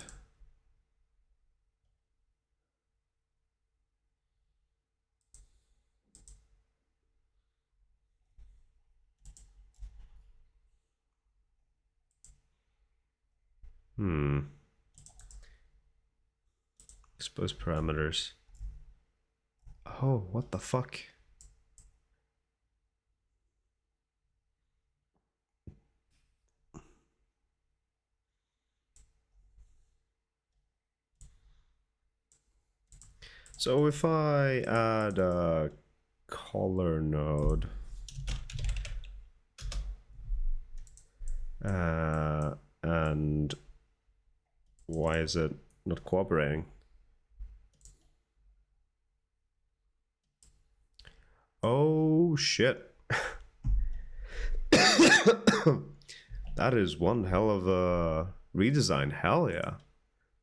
Expose parameters. Oh, what the fuck? So if I add a color node, and why is it not cooperating? Oh shit. That is one hell of a redesign. Hell yeah.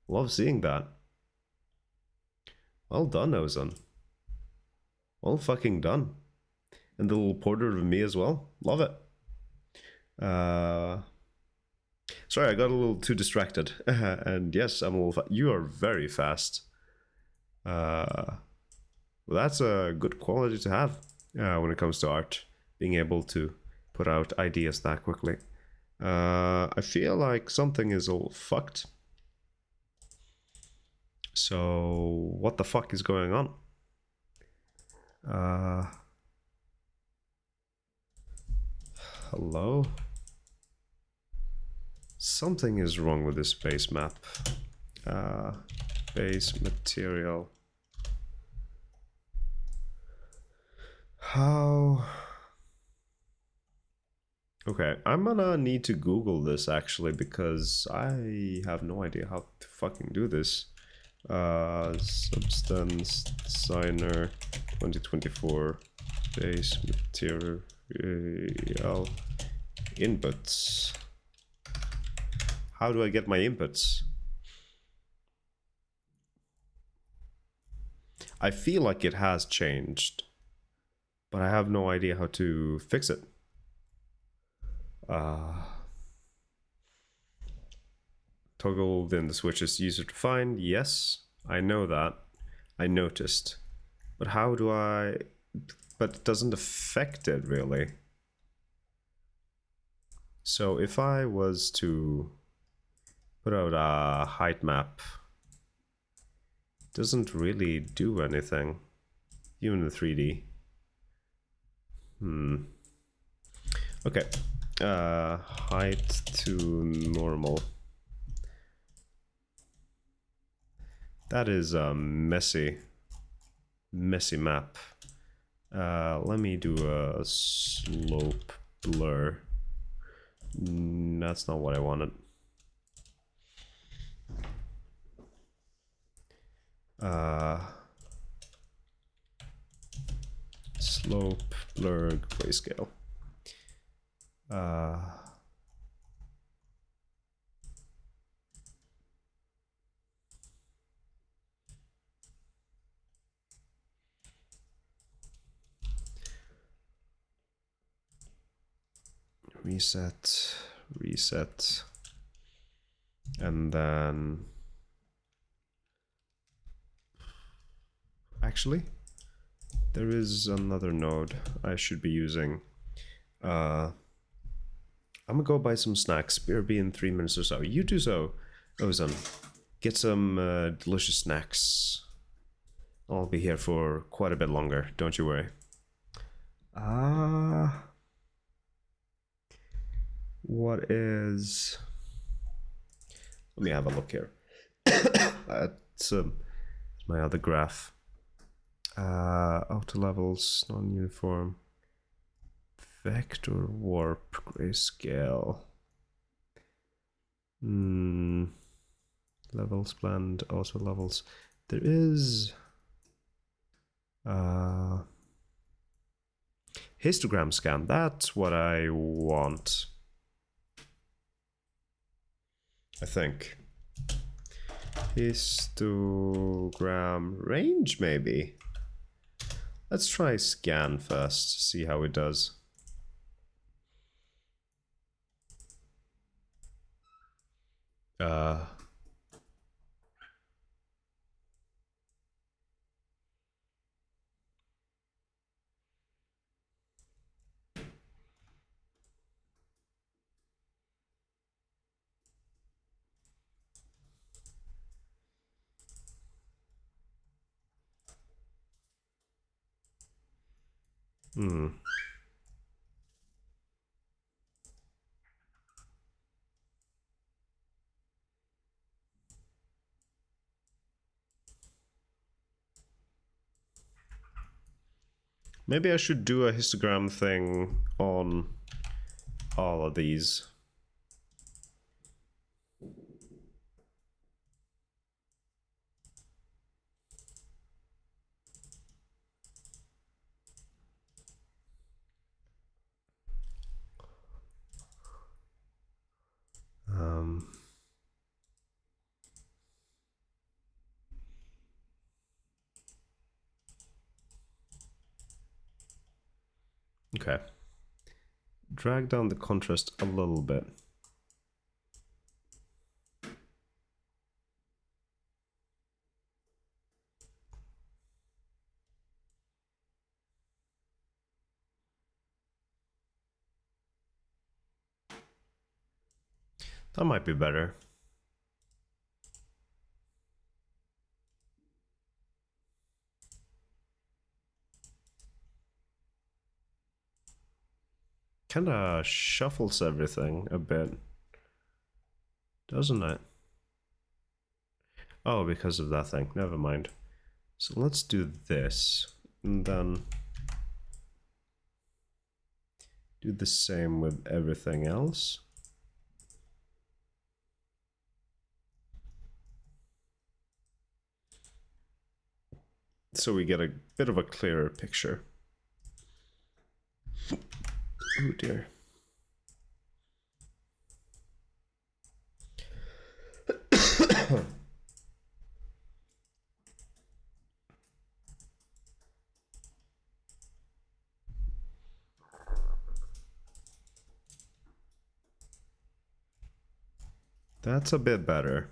Love seeing that. Well done, Ozone. Well fucking done. And the little portrait of me as well. Love it. Sorry, I got a little too distracted. And yes, I'm a little you are very fast. Well, that's a good quality to have when it comes to art. Being able to put out ideas that quickly. I feel like something is all fucked. So, what the fuck is going on? Hello? Something is wrong with this base map. Base material. How? Okay, I'm gonna need to Google this actually because I have no idea how to fucking do this. Substance Designer 2024 base material inputs. How do I get my inputs? I feel like it has changed, but I have no idea how to fix it. Toggled in the switches user defined. Yes, I know that. I noticed. But how do I... But it doesn't affect it really. So if I was to put out a height map, it doesn't really do anything. Even the 3D. Okay. Height to normal. That is a messy map. Let me do a slope blur. That's not what I wanted. Slope blur grayscale. Reset, and then actually there is another node I should be using. I'm gonna go buy some snacks. Beer be in 3 minutes or so. You do so, Ozone. Get some delicious snacks. I'll be here for quite a bit longer, don't you worry. What is... Let me have a look here. That's my other graph. Outer levels, non-uniform. Vector warp, grayscale. Levels blend, auto levels. There is... histogram scan, that's what I want. I think. Histogram range, maybe. Let's try scan first, see how it does. Maybe I should do a histogram thing on all of these. Okay. Drag down the contrast a little bit. That might be better. Kinda shuffles everything a bit, doesn't it? Oh, because of that thing. Never mind. So let's do this, and then do the same with everything else. So we get a bit of a clearer picture. Oh dear. That's a bit better.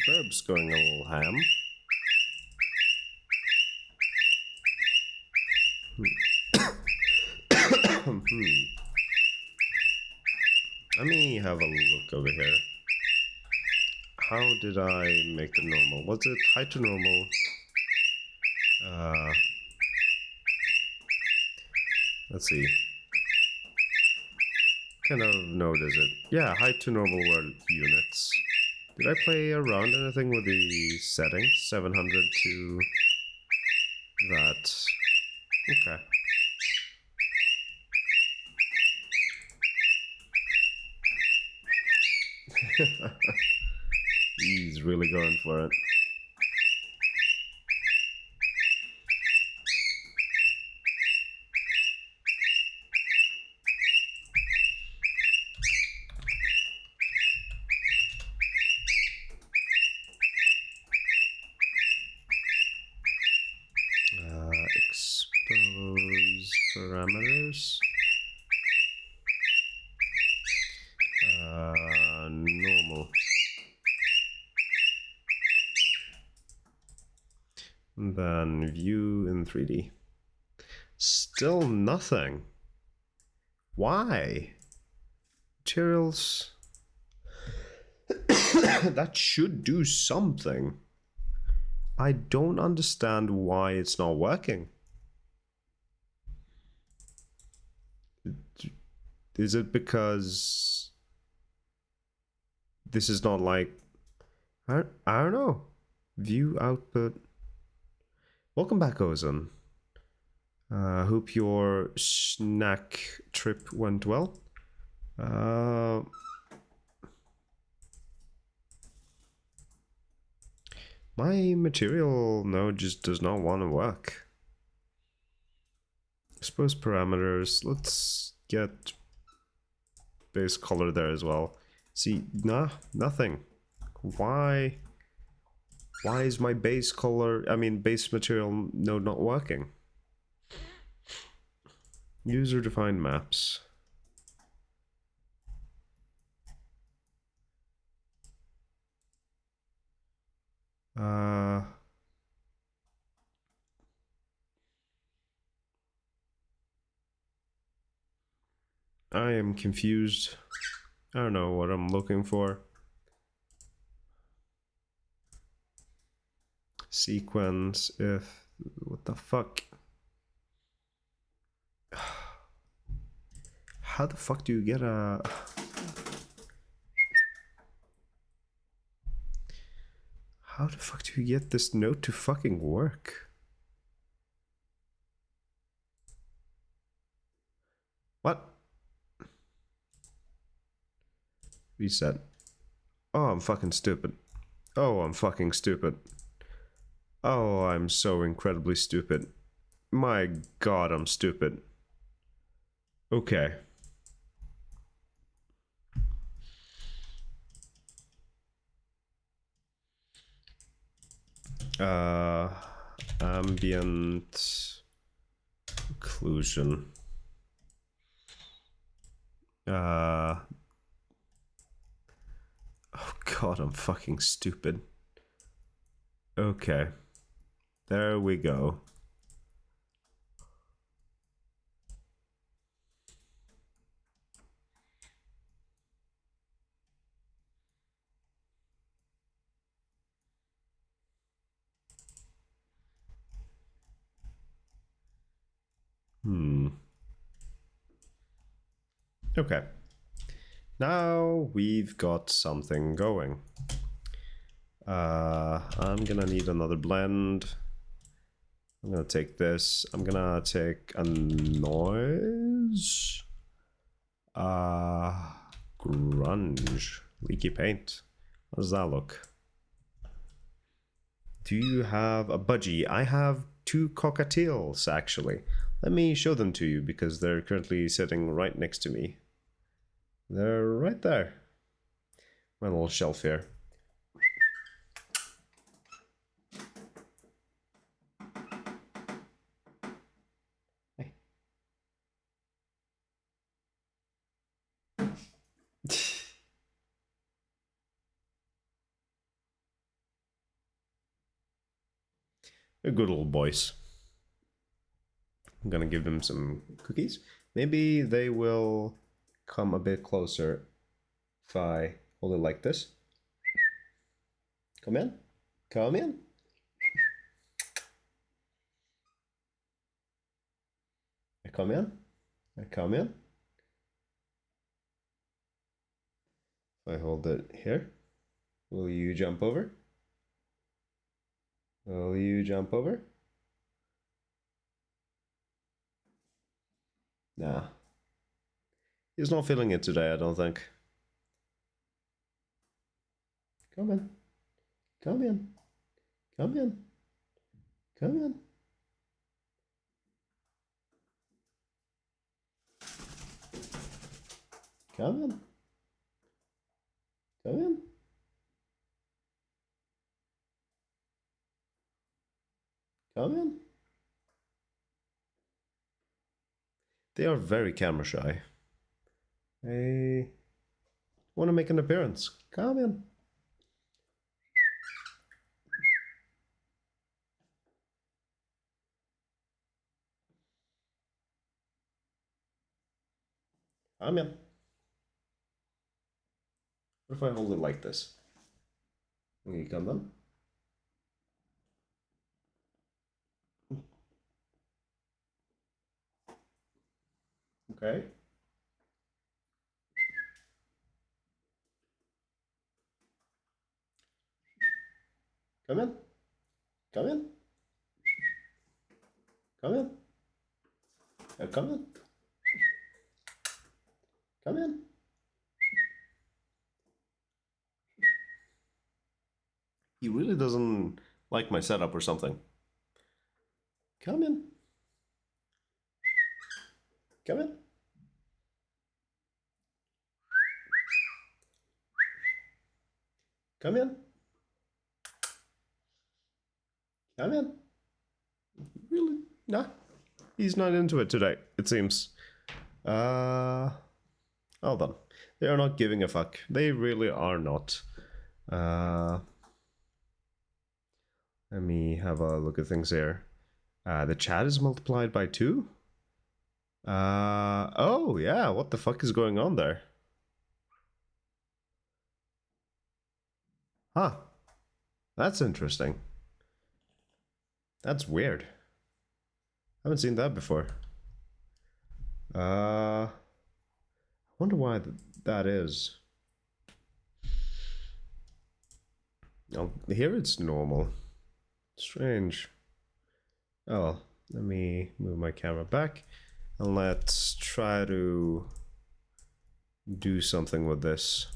Verb's going a little ham. Let me have a look over here. How did I make the normal? Was it height to normal? Let's see. Kind of notice it. Yeah, height to normal were units. Did I play around anything with the settings? 700 to that. Okay. He's really going for it. Expose parameters. Normal. And then view in 3D. Still nothing. Why? Materials. That should do something. I don't understand why it's not working. Is it because this is not like... I don't know. View output. Welcome back, Ozone. Hope your snack trip went well. My material node just does not want to work. Expose parameters. Let's get base color there as well. See, nothing. Why is my base material node not working? User defined maps. I am confused. I don't know what I'm looking for. Sequence if... What the fuck? How the fuck do you get a... How the fuck do you get this node to fucking work? What? Reset. Oh, I'm fucking stupid. Oh, I'm fucking stupid. Oh, I'm so incredibly stupid. My god, I'm stupid. Okay. Ambient occlusion. Oh god, I'm fucking stupid. Okay. There we go. Okay. Now we've got something going. I'm gonna need another blend. I'm gonna take this. I'm gonna take a noise. Grunge. Leaky paint. How does that look? Do you have a budgie? I have 2 cockatiels, actually. Let me show them to you because they're currently sitting right next to me. They're right there. My little shelf here. Hey. They're good little boys. I'm gonna give them some cookies. Maybe they will come a bit closer if I hold it like this. Come in. Come in. I come in. I come in. If I hold it here, will you jump over? Will you jump over? Nah. He's not feeling it today, I don't think. Come in. Come in. Come in. Come in. Come in. Come in. Come in. They are very camera shy. They want to make an appearance. Come in. Come in. What if I hold it like this? Okay, come in. Okay. Come in. Come in. Come in. Come in. Come in. He really doesn't like my setup or something. Come in. Come in. Come in. Come in. Really? Nah. He's not into it today, it seems. Hold on. They are not giving a fuck. They really are not. Let me have a look at things here. The chat is multiplied by 2? Oh yeah, what the fuck is going on there? Huh. That's interesting. That's weird. I haven't seen that before. I wonder why that is. Oh, here it's normal. Strange. Oh, let me move my camera back and let's try to do something with this.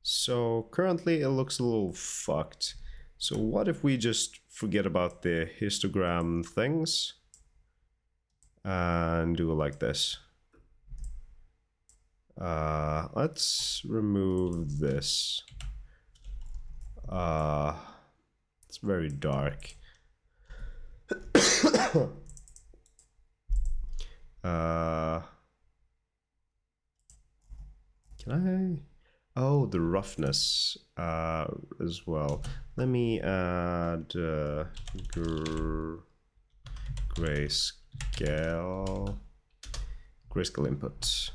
So currently it looks a little fucked. So what if we just forget about the histogram things and do it like this? Let's remove this. It's very dark. Can I? Oh, the roughness as well. Let me add grayscale input.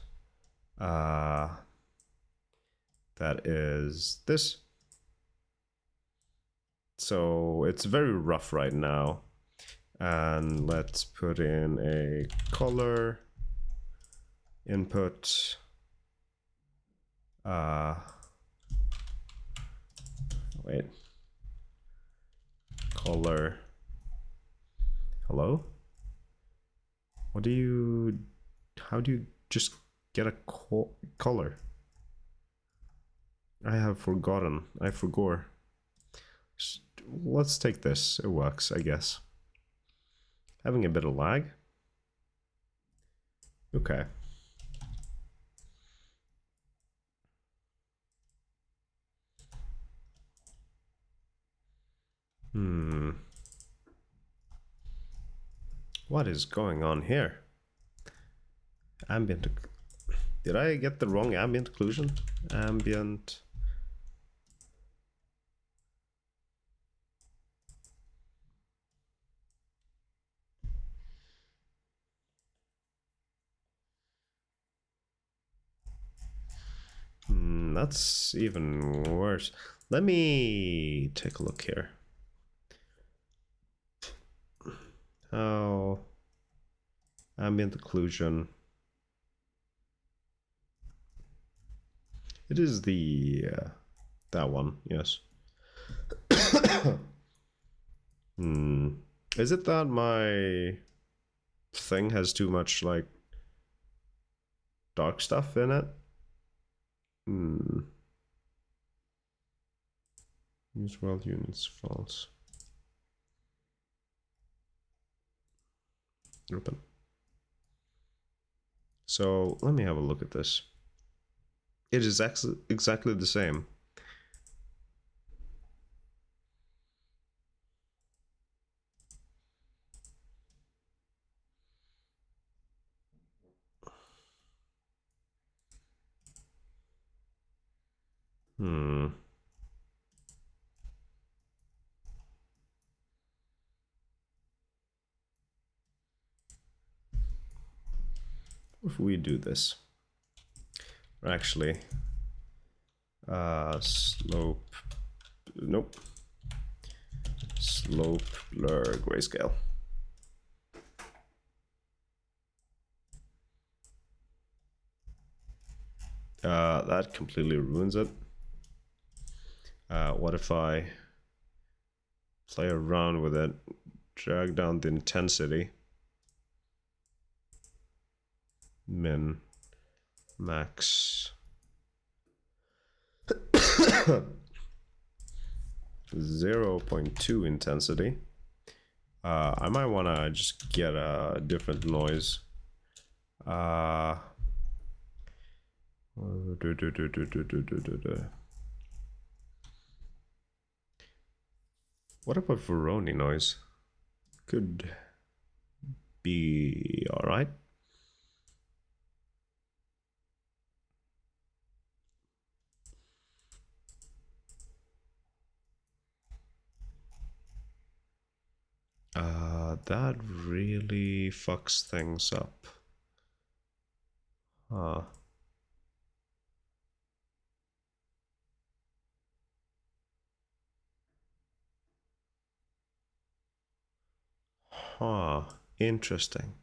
That is this. So it's very rough right now. And let's put in a color input. Wait. Color. Hello? What do you... How do you just get a color? I have forgotten. I forgot. Let's take this. It works, I guess. Having a bit of lag. Okay. What is going on here? Ambient. Did I get the wrong ambient occlusion? Ambient. That's even worse. Let me take a look here. How ambient occlusion. It is the that one, yes. Is it that my thing has too much like dark stuff in it. Use world units false. Open. So let me have a look at this. It is exactly the same. If we do this, or actually, slope, nope, slope blur grayscale. That completely ruins it. What if I play around with it, drag down the intensity, min, max, 0.2 intensity. I might want to just get a different noise. What about Voronoi noise? Could be alright. That really fucks things up. Huh. Huh. Interesting.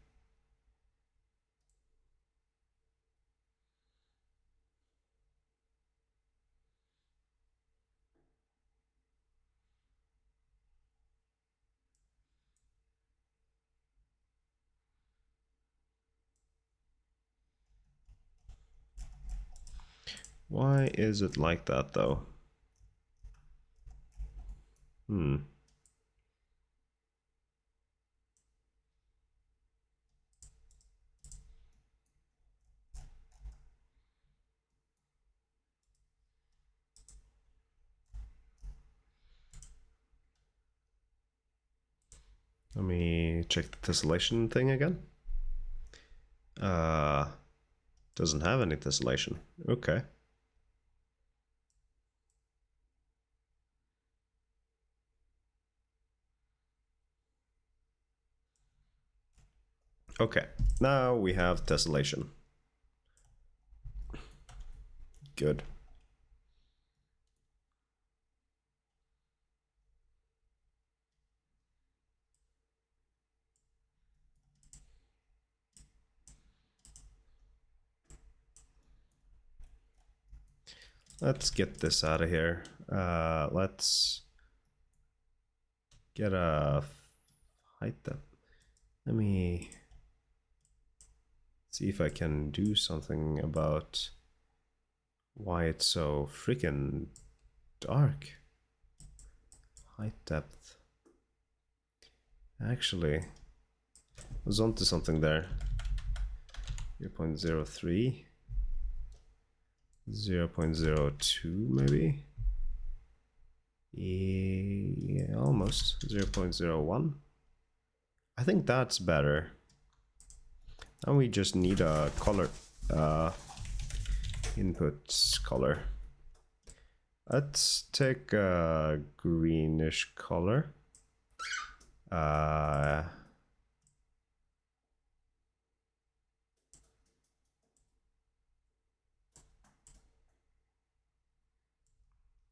Why is it like that though? Let me check the tessellation thing again. Doesn't have any tessellation. Okay. Okay, now we have tessellation. Good. Let's get this out of here. Let's get a height depth. Let me see if I can do something about why it's so freaking dark. Height depth. Actually, I was onto something there. 0.03. 0.02 maybe? Yeah, almost. 0.01. I think that's better. Now we just need a color. Input color. Let's take a greenish color.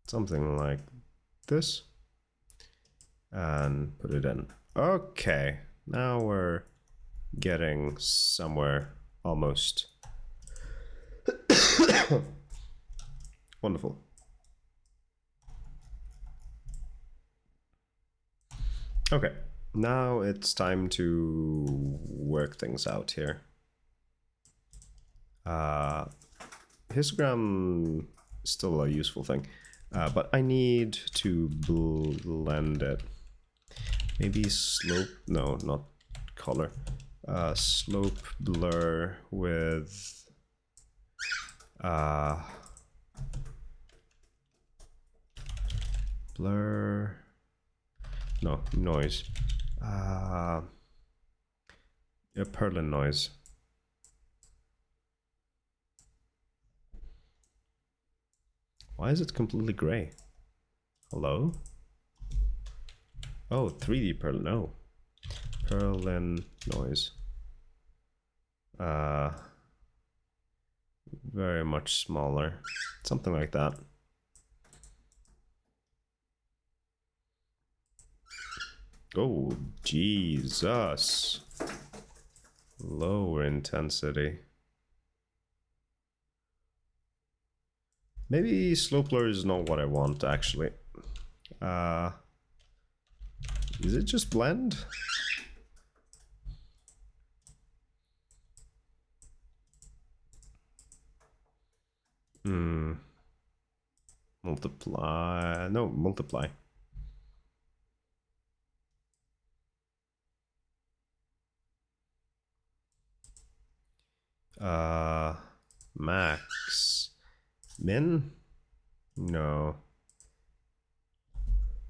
Something like this. And put it in. Okay, now we're getting somewhere almost. Wonderful. Okay, now it's time to work things out here. Histogram is still a useful thing, but I need to blend it. Maybe slope, no, not color. Slope blur with blur, no, noise. Perlin noise. Why is it completely gray? Hello? Oh, 3D Perlin, no. Perlin noise. Very much smaller. Something like that. Oh, Jesus. Lower intensity. Maybe slope blur is not what I want, actually. Is it just blend? Multiply. No, multiply. Max. Min? No.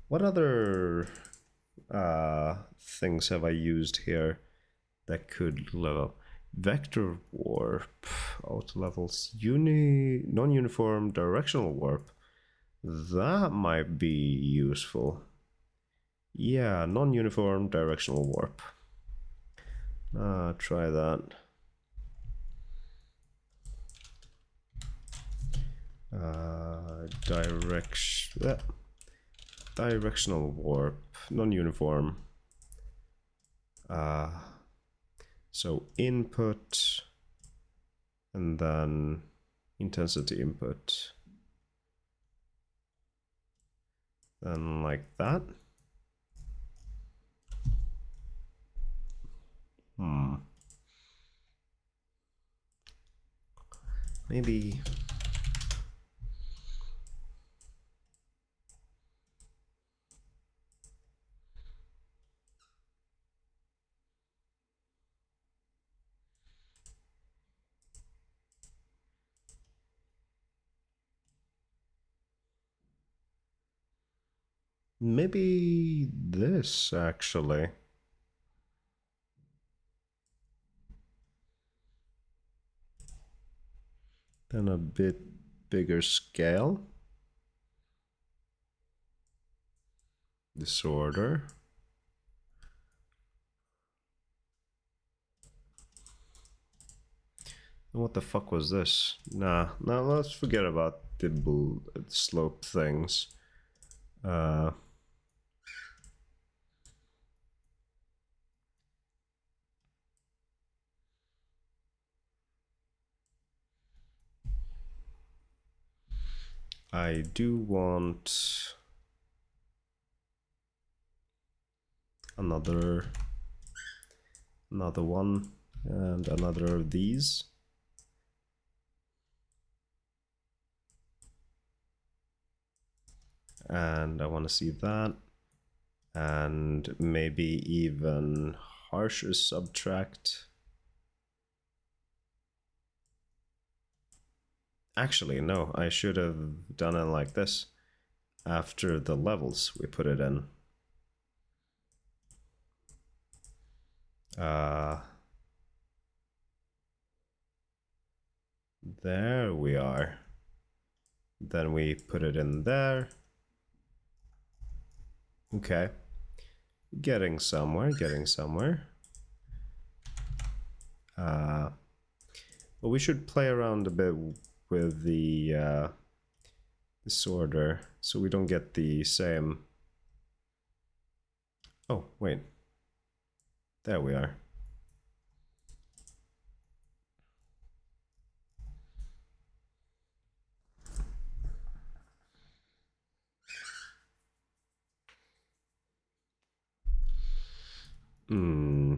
What other things have I used here that could level? Vector warp, auto levels, non-uniform directional warp. That might be useful. Yeah, non-uniform directional warp. Try that. Directional warp, non-uniform. So input and then intensity input. Then like that. Maybe. Maybe this, actually. Then a bit bigger scale. Disorder. What the fuck was this? Nah, let's forget about the slope things. I do want another one and another of these. And I want to see that. And maybe even harsher subtract. Actually, no, I should have done it like this. After the levels, we put it in. There we are. Then we put it in there. Okay. Getting somewhere, getting somewhere. But we should play around a bit with the disorder so we don't get the same. Oh, wait. There we are. Hmm.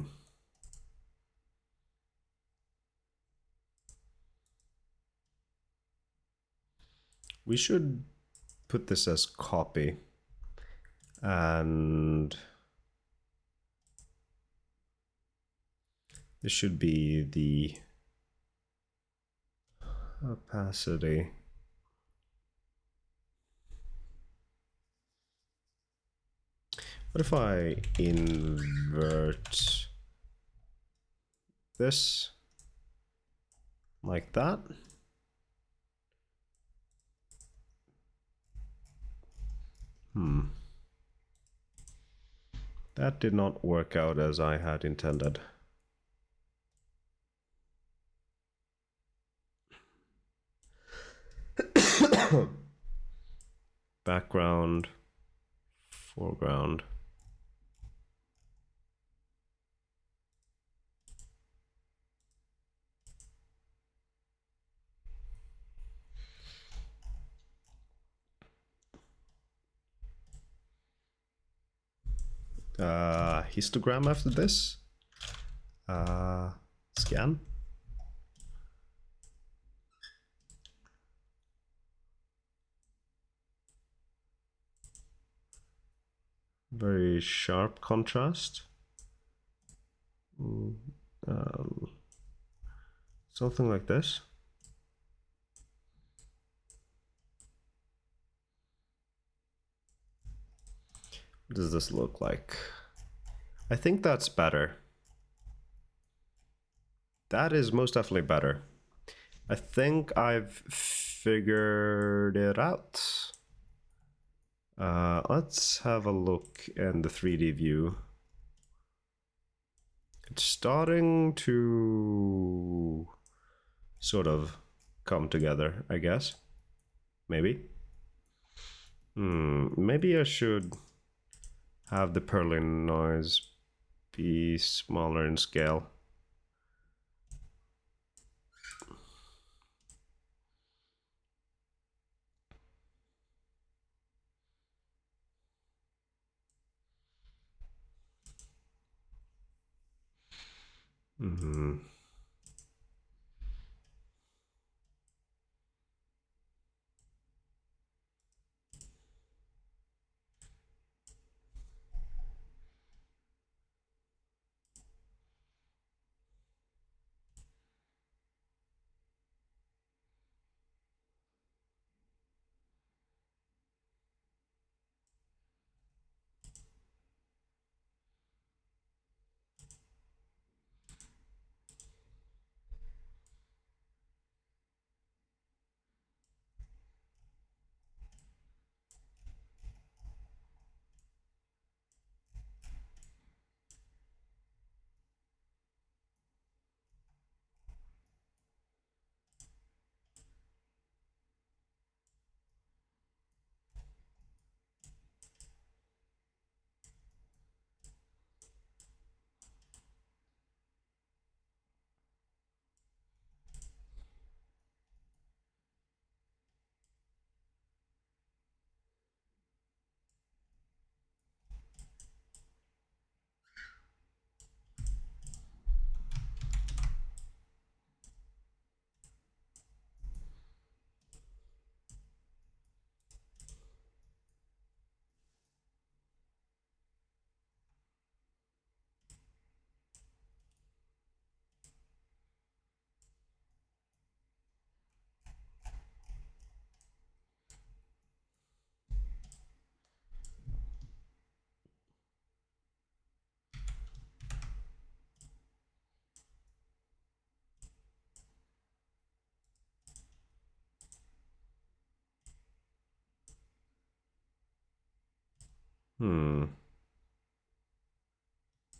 We should put this as copy, and this should be the opacity. What if I invert this like that? That did not work out as I had intended. Background, foreground. Histogram after this. Scan. Very sharp contrast. Something like this. What does this look like? I think that's better. That is most definitely better. I think I've figured it out. Let's have a look in the 3D view. It's starting to sort of come together, I guess. Maybe. Maybe I should have the purling noise be smaller in scale.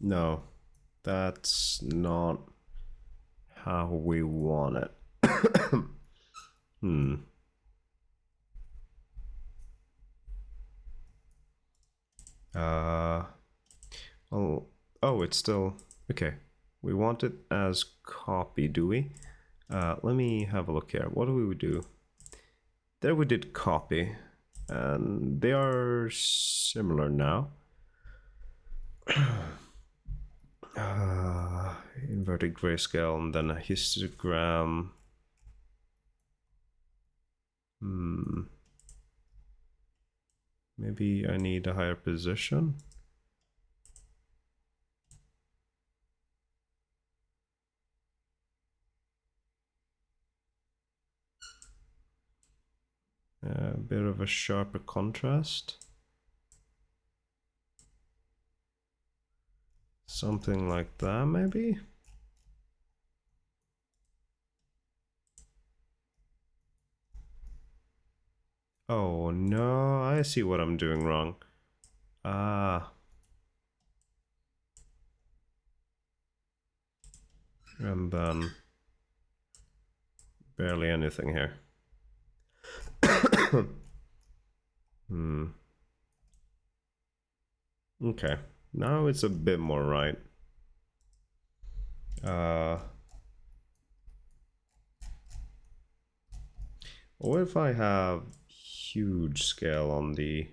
No, that's not how we want it. Oh, oh, it's still okay. We want it as copy, do we? Let me have a look here. What do we do? There we did copy, and they are similar now. Inverted grayscale and then a histogram. Maybe I need a higher position. A bit of a sharper contrast. Something like that, maybe? Oh no, I see what I'm doing wrong. Ah. And then barely anything here. Okay, now it's a bit more right. What if I have huge scale on the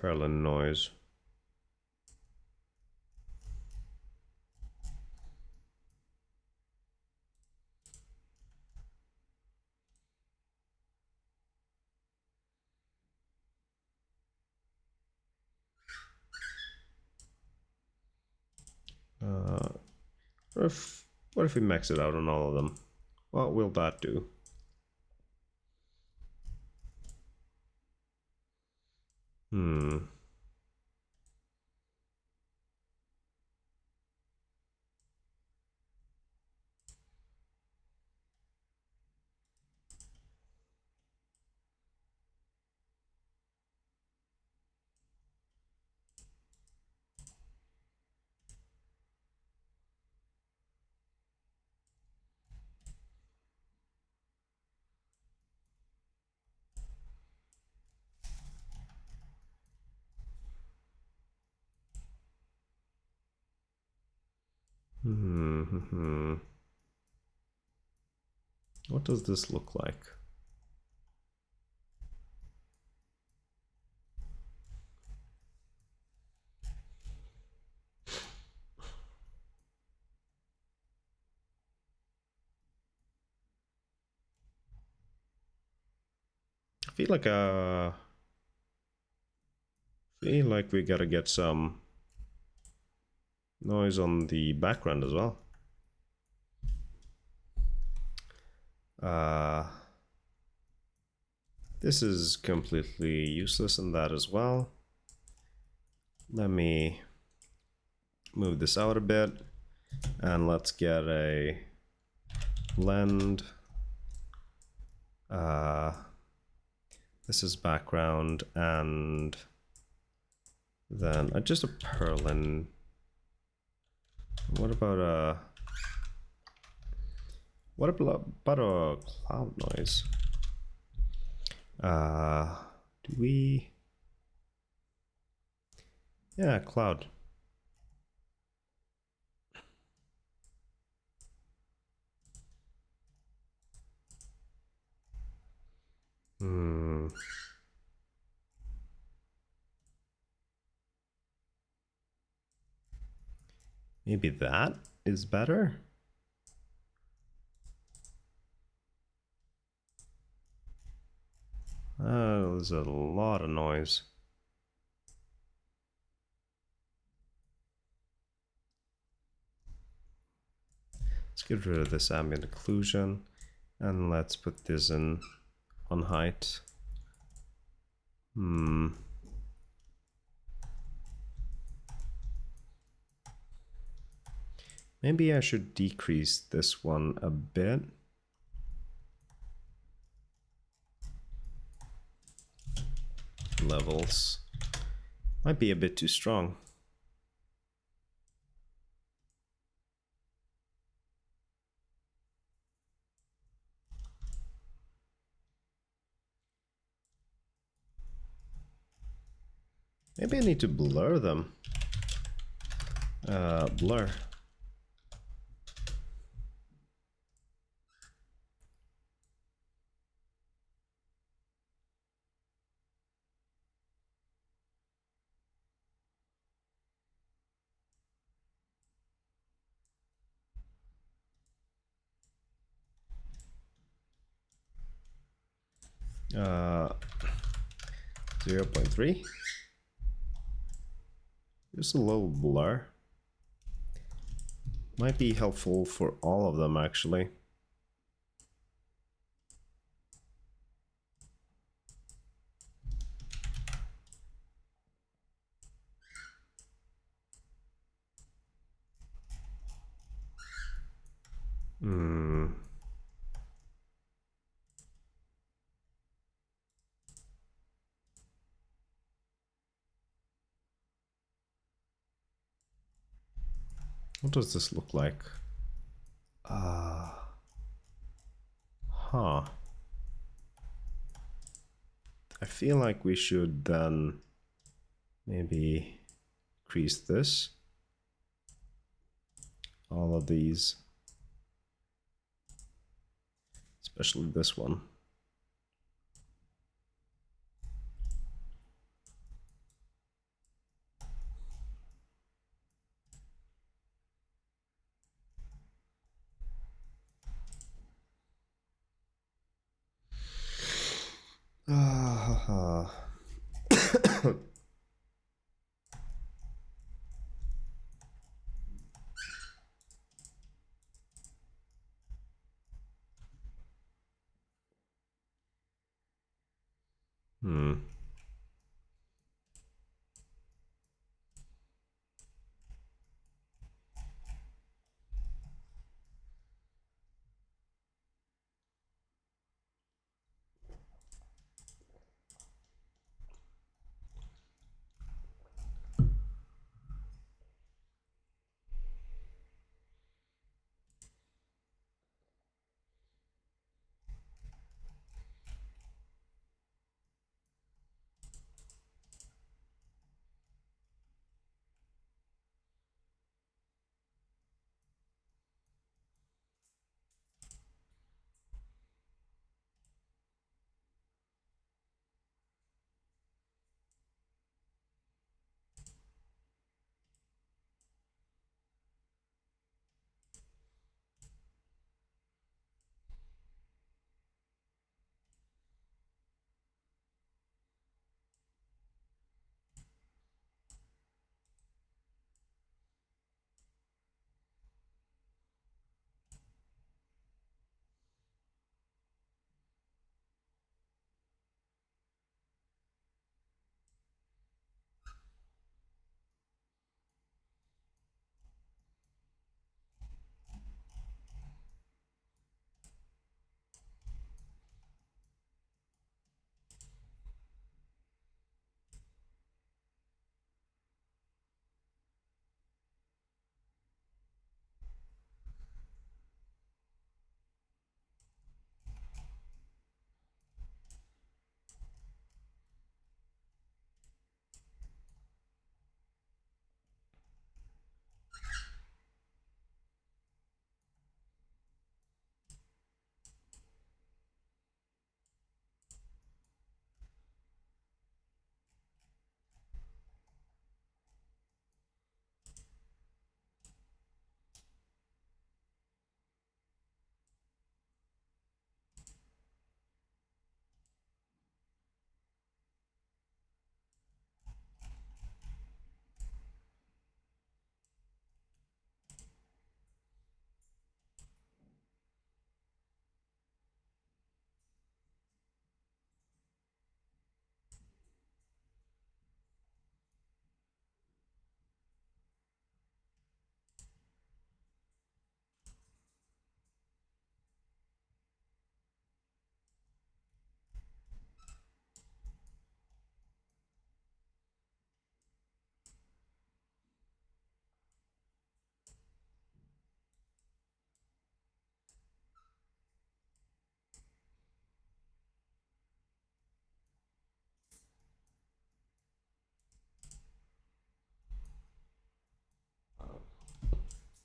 Perlin noise? What if we max it out on all of them? What will that do? What does this look like? I feel like we gotta get some noise on the background as well. This is completely useless in that as well. Let me move this out a bit and let's get a blend. This is background and then just a Perlin. What about a cloud noise? Do we? Yeah, cloud. Maybe that is better. There's a lot of noise. Let's get rid of this ambient occlusion and let's put this in on height. Maybe I should decrease this one a bit. Levels might be a bit too strong. Maybe I need to blur them. Blur. 0.3. Just a little blur. Might be helpful for all of them, actually. What does this look like? Huh. I feel like we should then maybe increase this. All of these. Especially this one.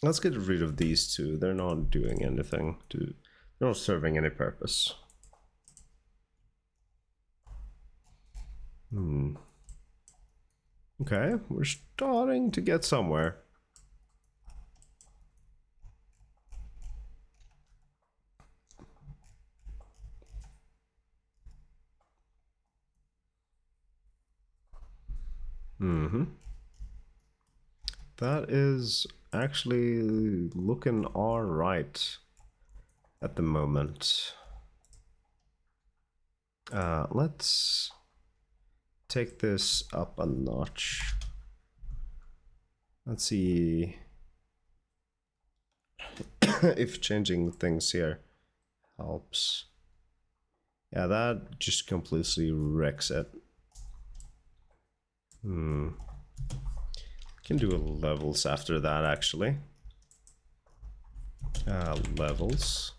Let's get rid of these two. They're not doing anything. They're not serving any purpose. Okay, we're starting to get somewhere. Mm-hmm. That is actually looking all right at the moment. Let's take this up a notch. Let's see if changing things here helps. Yeah, that just completely wrecks it. Can do levels after that, actually. Levels.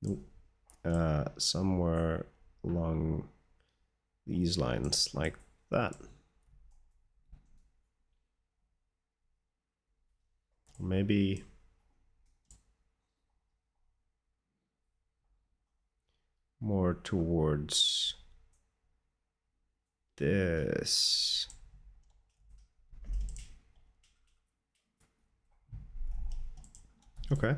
Nope. Somewhere along these lines, like that. Maybe more towards this. Okay.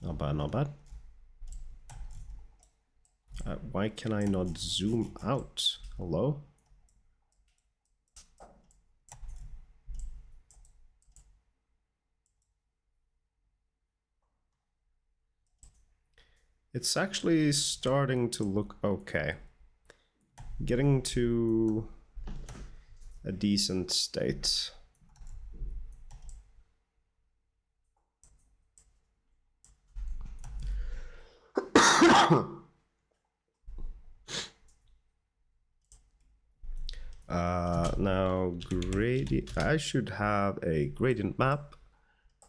Not bad, not bad. Why can I not zoom out? Hello? It's actually starting to look okay. Getting to a decent state. Now gradient. I should have a gradient map,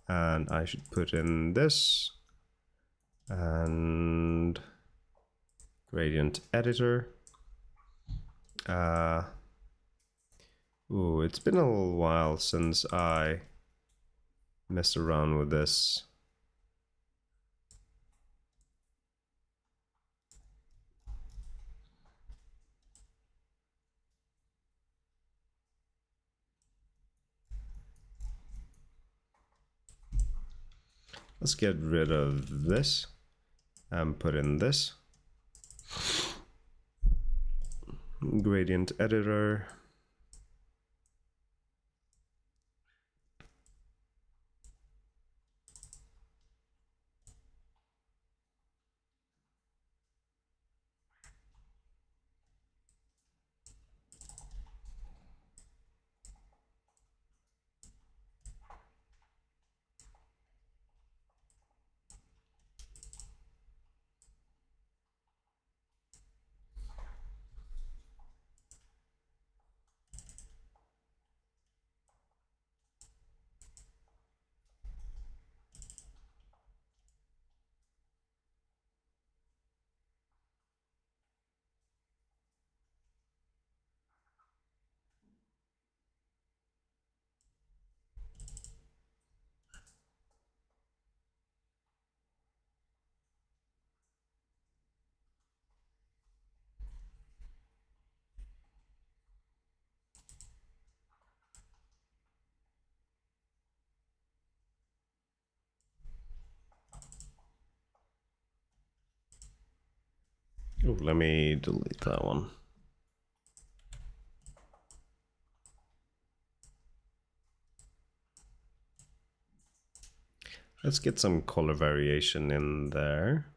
and I should put in this and gradient editor. Ooh, it's been a little while since I messed around with this. Let's get rid of this and put in this. Gradient editor. Oh, let me delete that one. Let's get some color variation in there.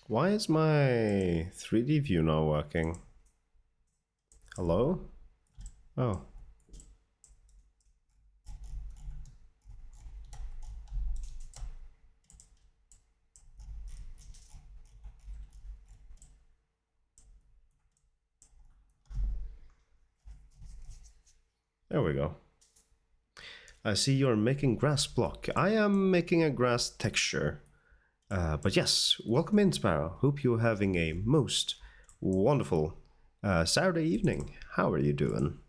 Why is my 3D view not working? Hello? Oh. There we go. I see you're making grass block. I am making a grass texture. But yes, welcome in, Sparrow. Hope you're having a most wonderful Saturday evening. How are you doing?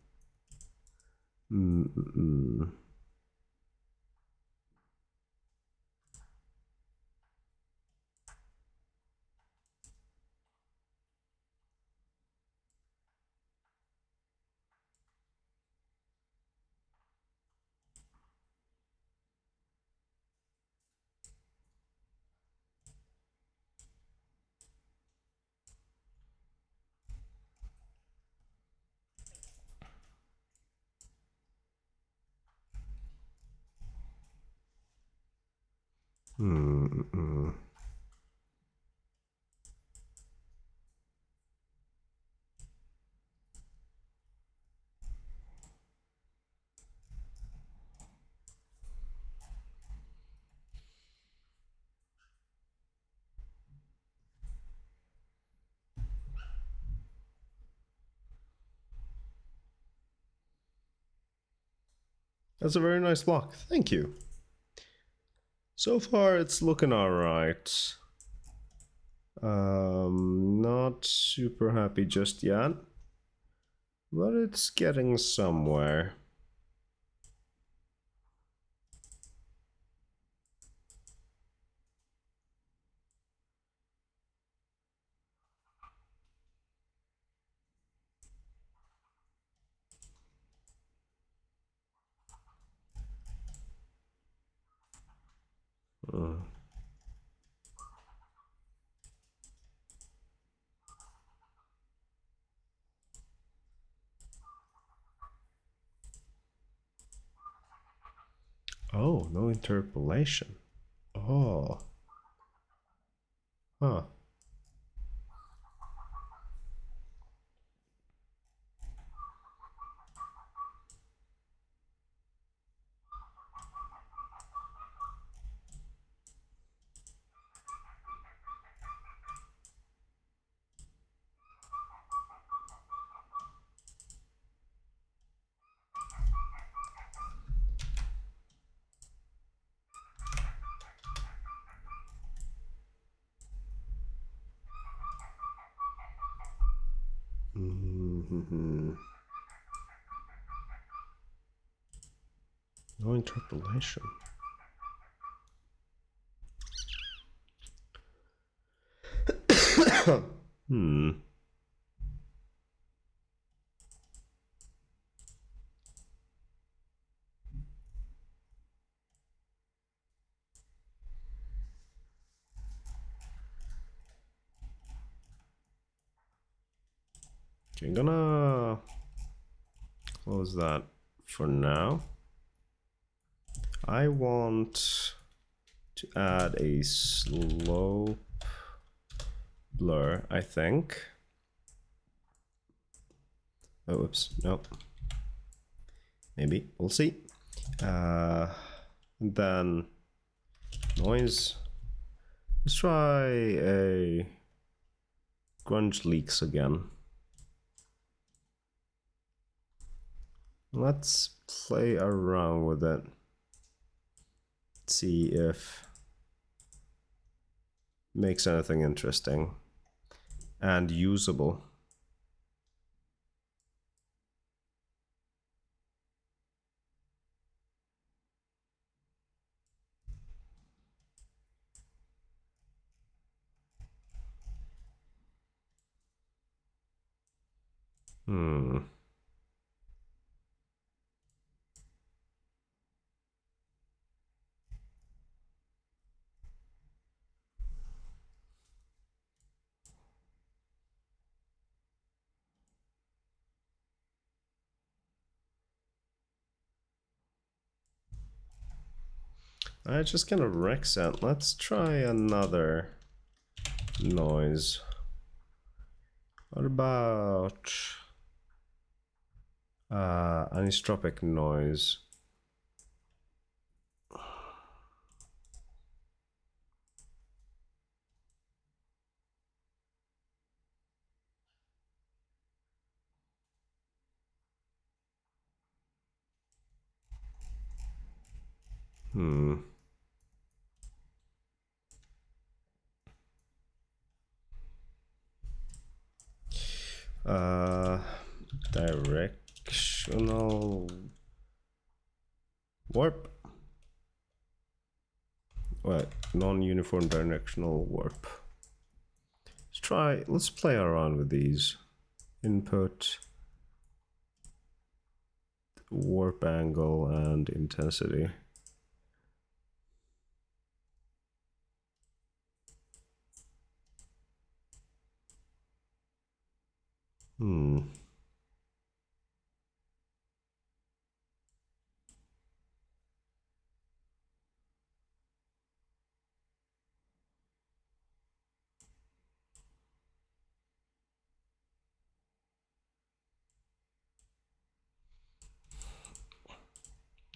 That's a very nice block. Thank you. So far, it's looking alright. Not super happy just yet, but it's getting somewhere. Oh, no interpolation. Oh. Huh. No interpolation. Okay, I'm gonna close that for now. I want to add a slope blur, I think. Oh, oops, nope. Maybe, we'll see. Then noise. Let's try a grunge leaks again. Let's play around with it. See if it makes anything interesting and usable. I just kind of Rex it. Let's try another noise? What about anisotropic noise? Directional warp. What? Non-uniform directional warp. Let's play around with these. Input, warp angle, and intensity.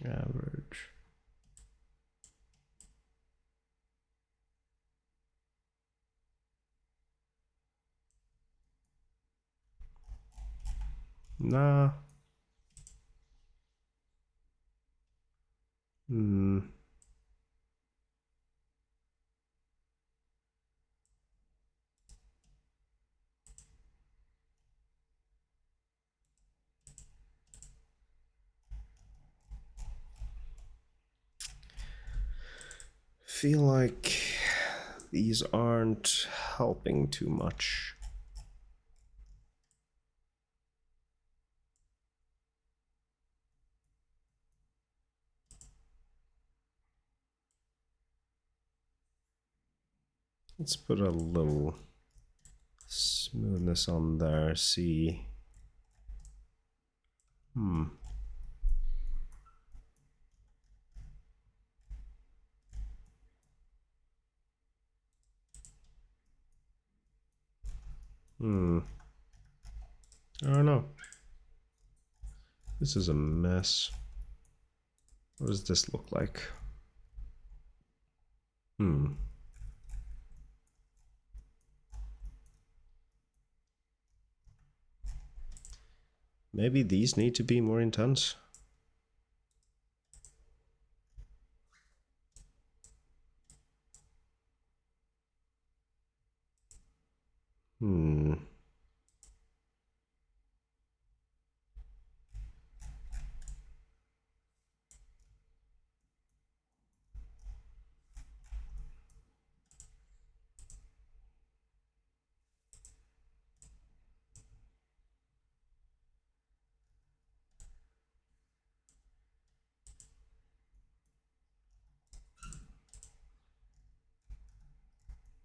Average. Nah. Feel like these aren't helping too much. Let's put a little smoothness on there. See. I don't know. This is a mess. What does this look like? Maybe these need to be more intense.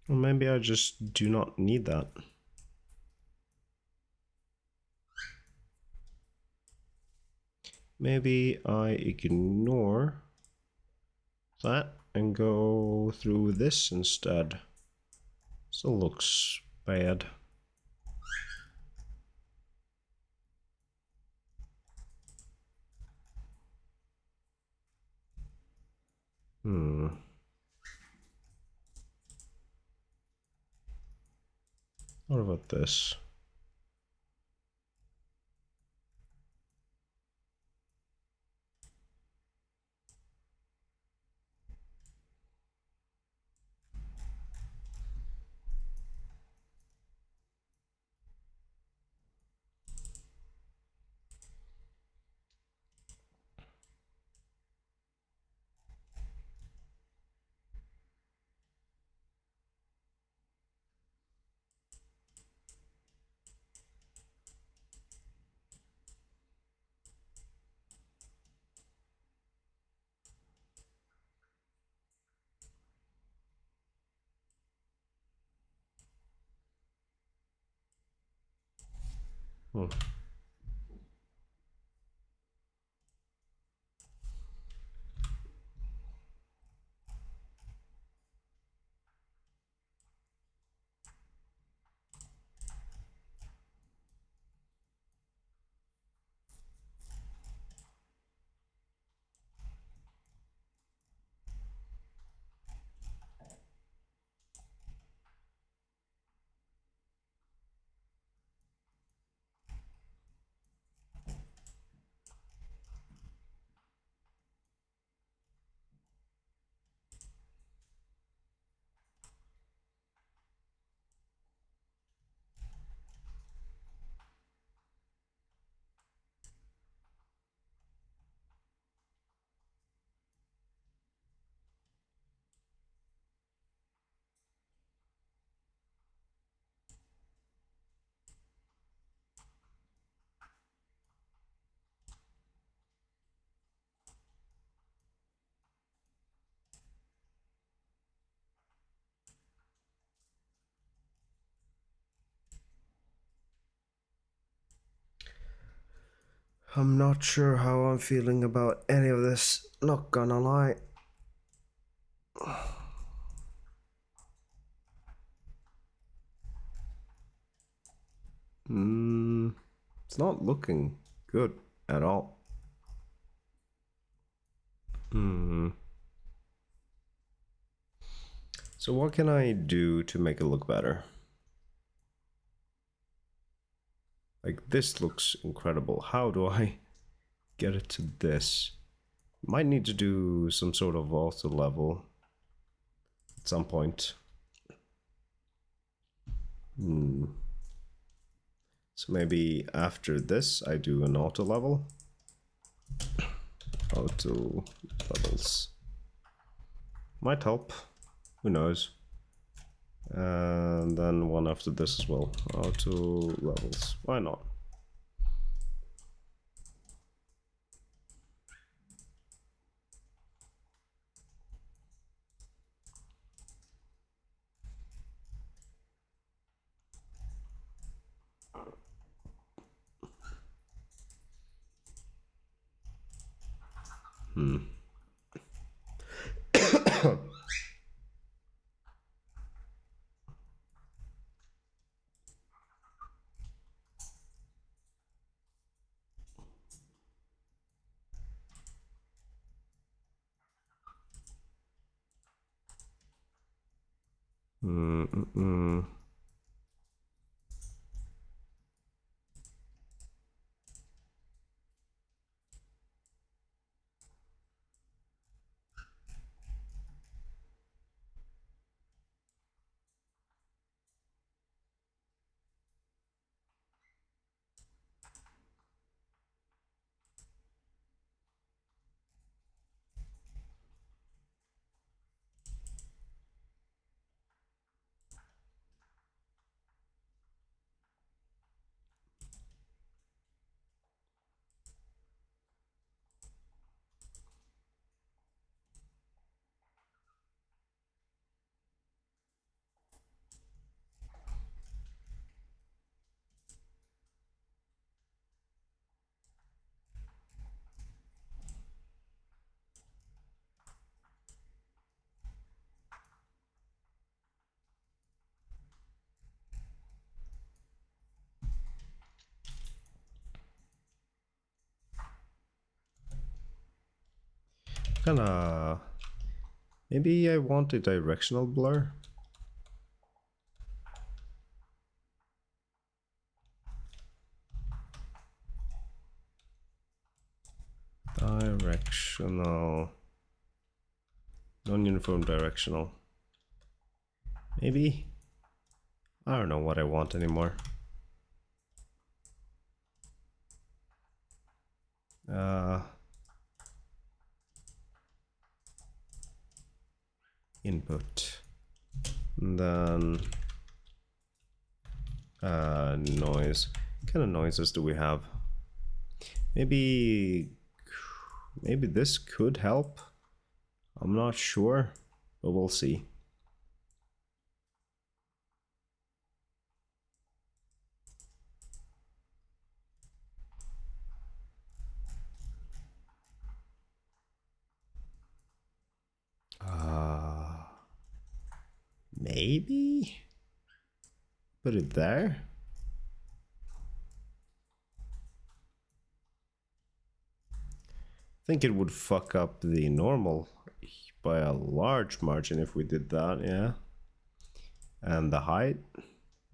Or maybe I just do not need that. Maybe I ignore that and go through this instead. Still looks bad. What about this? I'm not sure how I'm feeling about any of this, not gonna lie. It's not looking good at all. So what can I do to make it look better? Like, this looks incredible. How do I get it to this? Might need to do some sort of auto level at some point. So maybe after this I do an auto level. Auto levels. Might help. Who knows? And then one after this as well. Auto levels. Why not? Kinda... Maybe I want a directional blur? Directional... Non-uniform directional. Maybe? I don't know what I want anymore. Input. And then noise. What kind of noises do we have? Maybe this could help. I'm not sure, but we'll see. Maybe put it there. I think it would fuck up the normal by a large margin if we did that, yeah. And the height,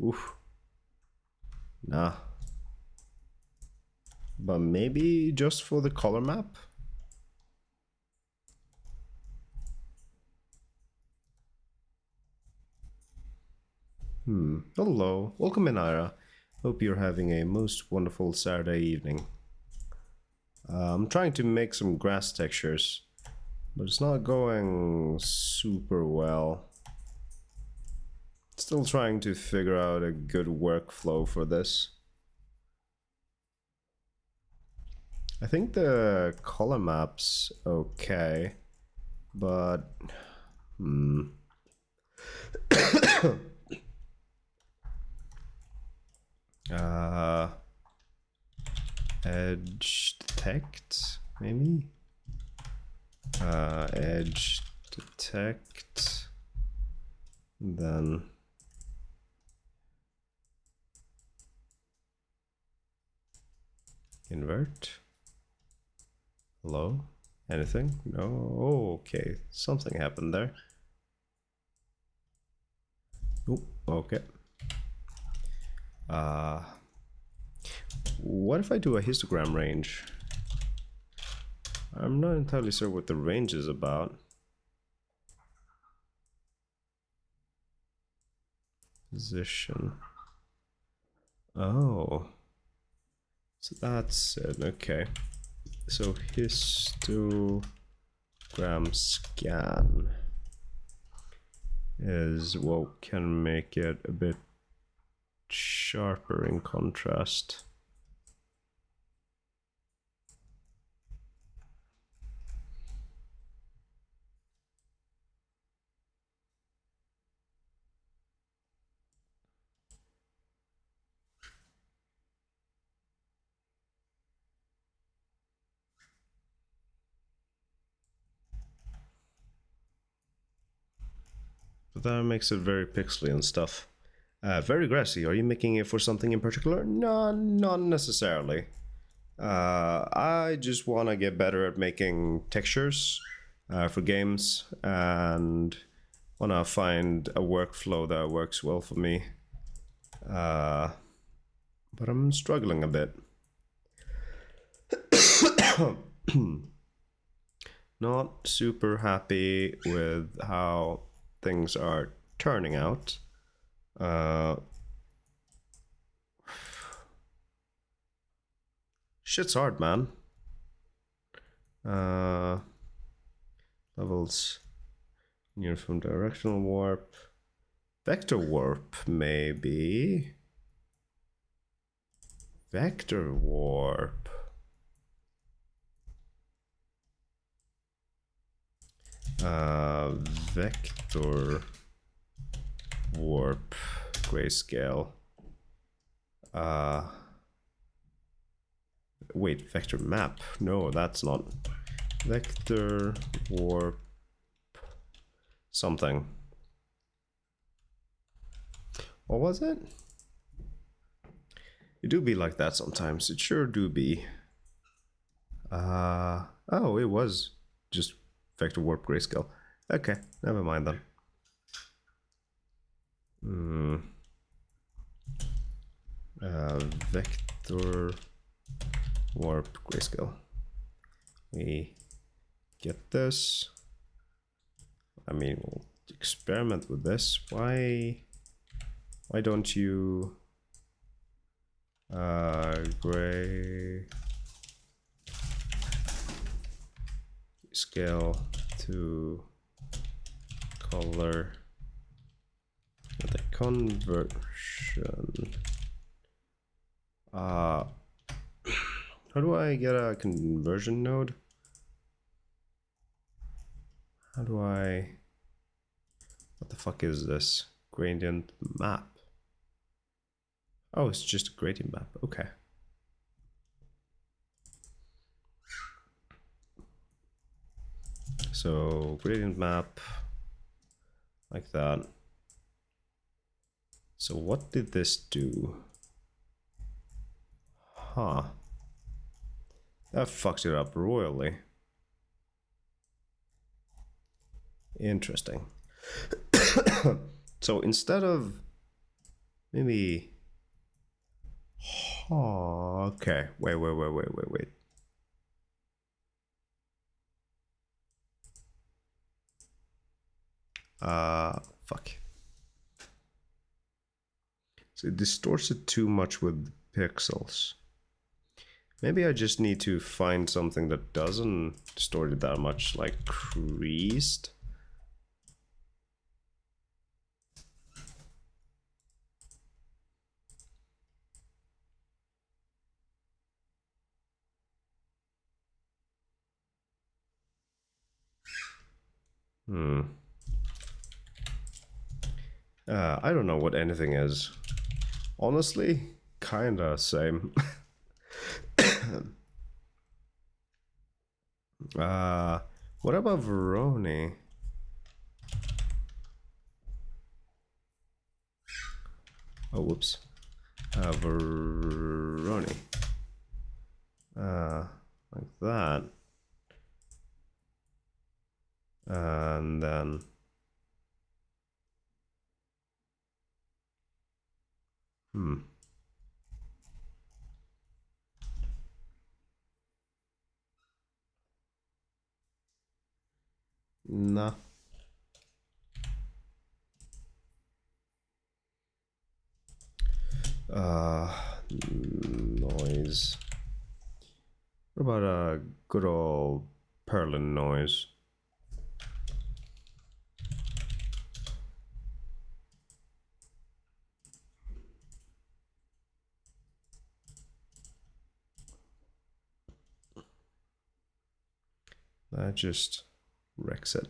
oof, nah. But maybe just for the color map. Hello, welcome in, Ira. Hope you're having a most wonderful Saturday evening. I'm trying to make some grass textures, but it's not going super well. Still trying to figure out a good workflow for this. I think the color map's okay, but edge detect, maybe? Edge detect, then invert. Hello? Anything? No? Oh, okay. Something happened there. Oh, okay. What if I do a histogram range? I'm not entirely sure what the range is about. Position. Oh. So that's it, okay. So histogram scan is what can make it a bit sharper in contrast. But that makes it very pixely and stuff. Very grassy. Are you making it for something in particular? No, not necessarily. I just want to get better at making textures for games and want to find a workflow that works well for me. But I'm struggling a bit. Not super happy with how things are turning out. Shit's hard, man. Levels. Uniform directional warp. Vector warp, maybe. Vector warp. Vector warp grayscale. Wait, vector map? No, that's not. Vector warp something. What was it? It do be like that sometimes. It sure do be. Oh, it was just vector warp grayscale. Okay, never mind then. Vector warp grayscale. We get this. I mean, we'll experiment with this. Why don't you gray scale to color with a conversion? How do I get a conversion node? How do I... What the fuck is this? Gradient map. Oh, it's just a gradient map. Okay. So, gradient map. Like that. So what did this do? Huh. That fucked it up royally. Interesting. So instead of maybe... Oh, okay. Wait. Fuck. So it distorts it too much with pixels. Maybe I just need to find something that doesn't distort it that much, like creased. I don't know what anything is. Honestly, kinda same. What about Veroni? Oh, whoops. Veroni. Like that. And then... Nah. Noise. What about a good old Perlin noise? That just wrecks it.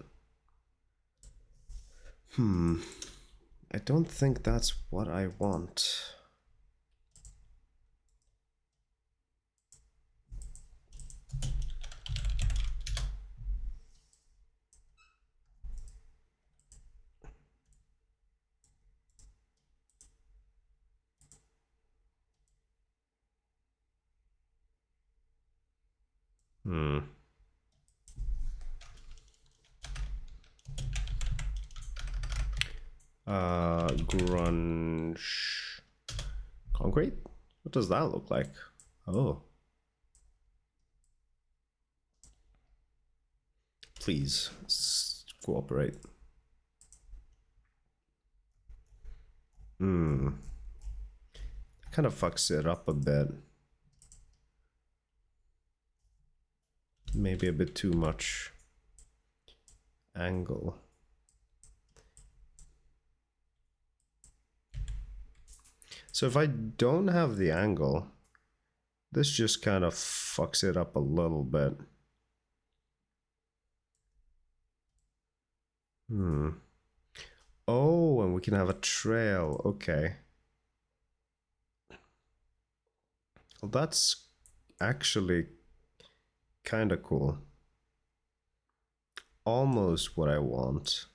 I don't think that's what I want. Grunge concrete? What does that look like? Oh. Please cooperate. Kind of fucks it up a bit. Maybe a bit too much angle. So if I don't have the angle, this just kind of fucks it up a little bit. Oh, and we can have a trail. Okay. Well, that's actually kind of cool. Almost what I want.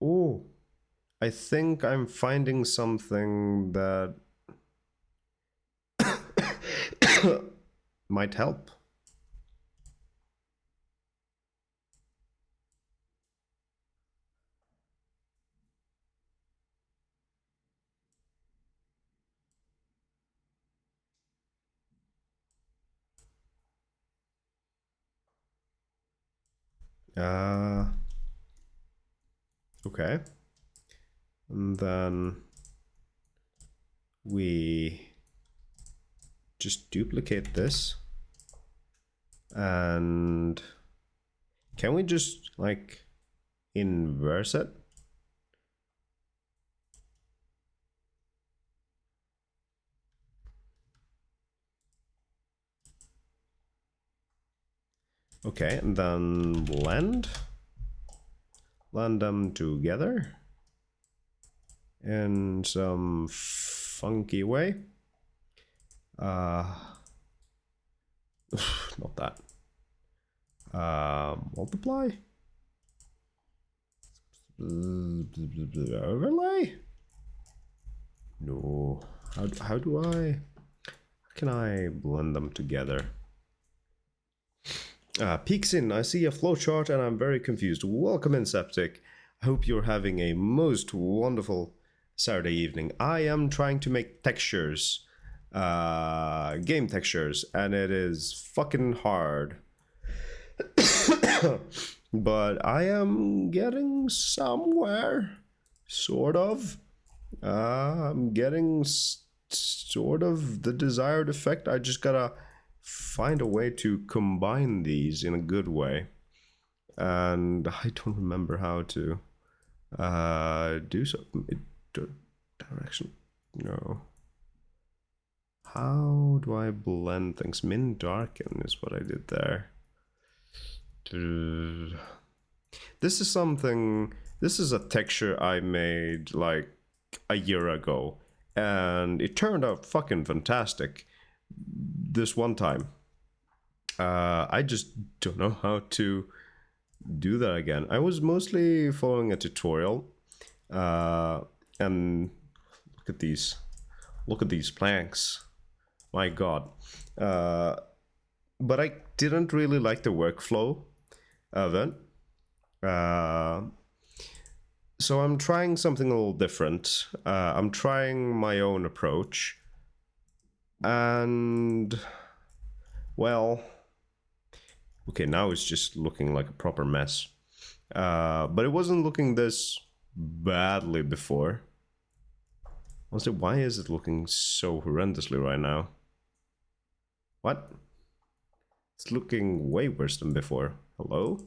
Oh, I think I'm finding something that might help. Okay. And then we just duplicate this. And can we just like inverse it? Okay, and then blend them together in some funky way. Not that. Multiply. Overlay. No. How do I? How can I blend them together? Peeks in. I see a flowchart and I'm very confused. Welcome in, Septic. I hope you're having a most wonderful Saturday evening. I am trying to make textures, game textures, and it is fucking hard. But I am getting somewhere, sort of. I'm getting sort of the desired effect. I just gotta find a way to combine these in a good way. And I don't remember how to do so. Direction. No. How do I blend things? Min darken is what I did there. This is something. This is a texture I made like a year ago, and it turned out fucking fantastic this one time. I just don't know how to do that again. I was mostly following a tutorial, and look at these. Look at these planks. My God. But I didn't really like the workflow of it. So I'm trying something a little different. I'm trying my own approach. And, well, okay, now it's just looking like a proper mess. But it wasn't looking this badly before. Honestly, why is it looking so horrendously right now? What? It's looking way worse than before. Hello?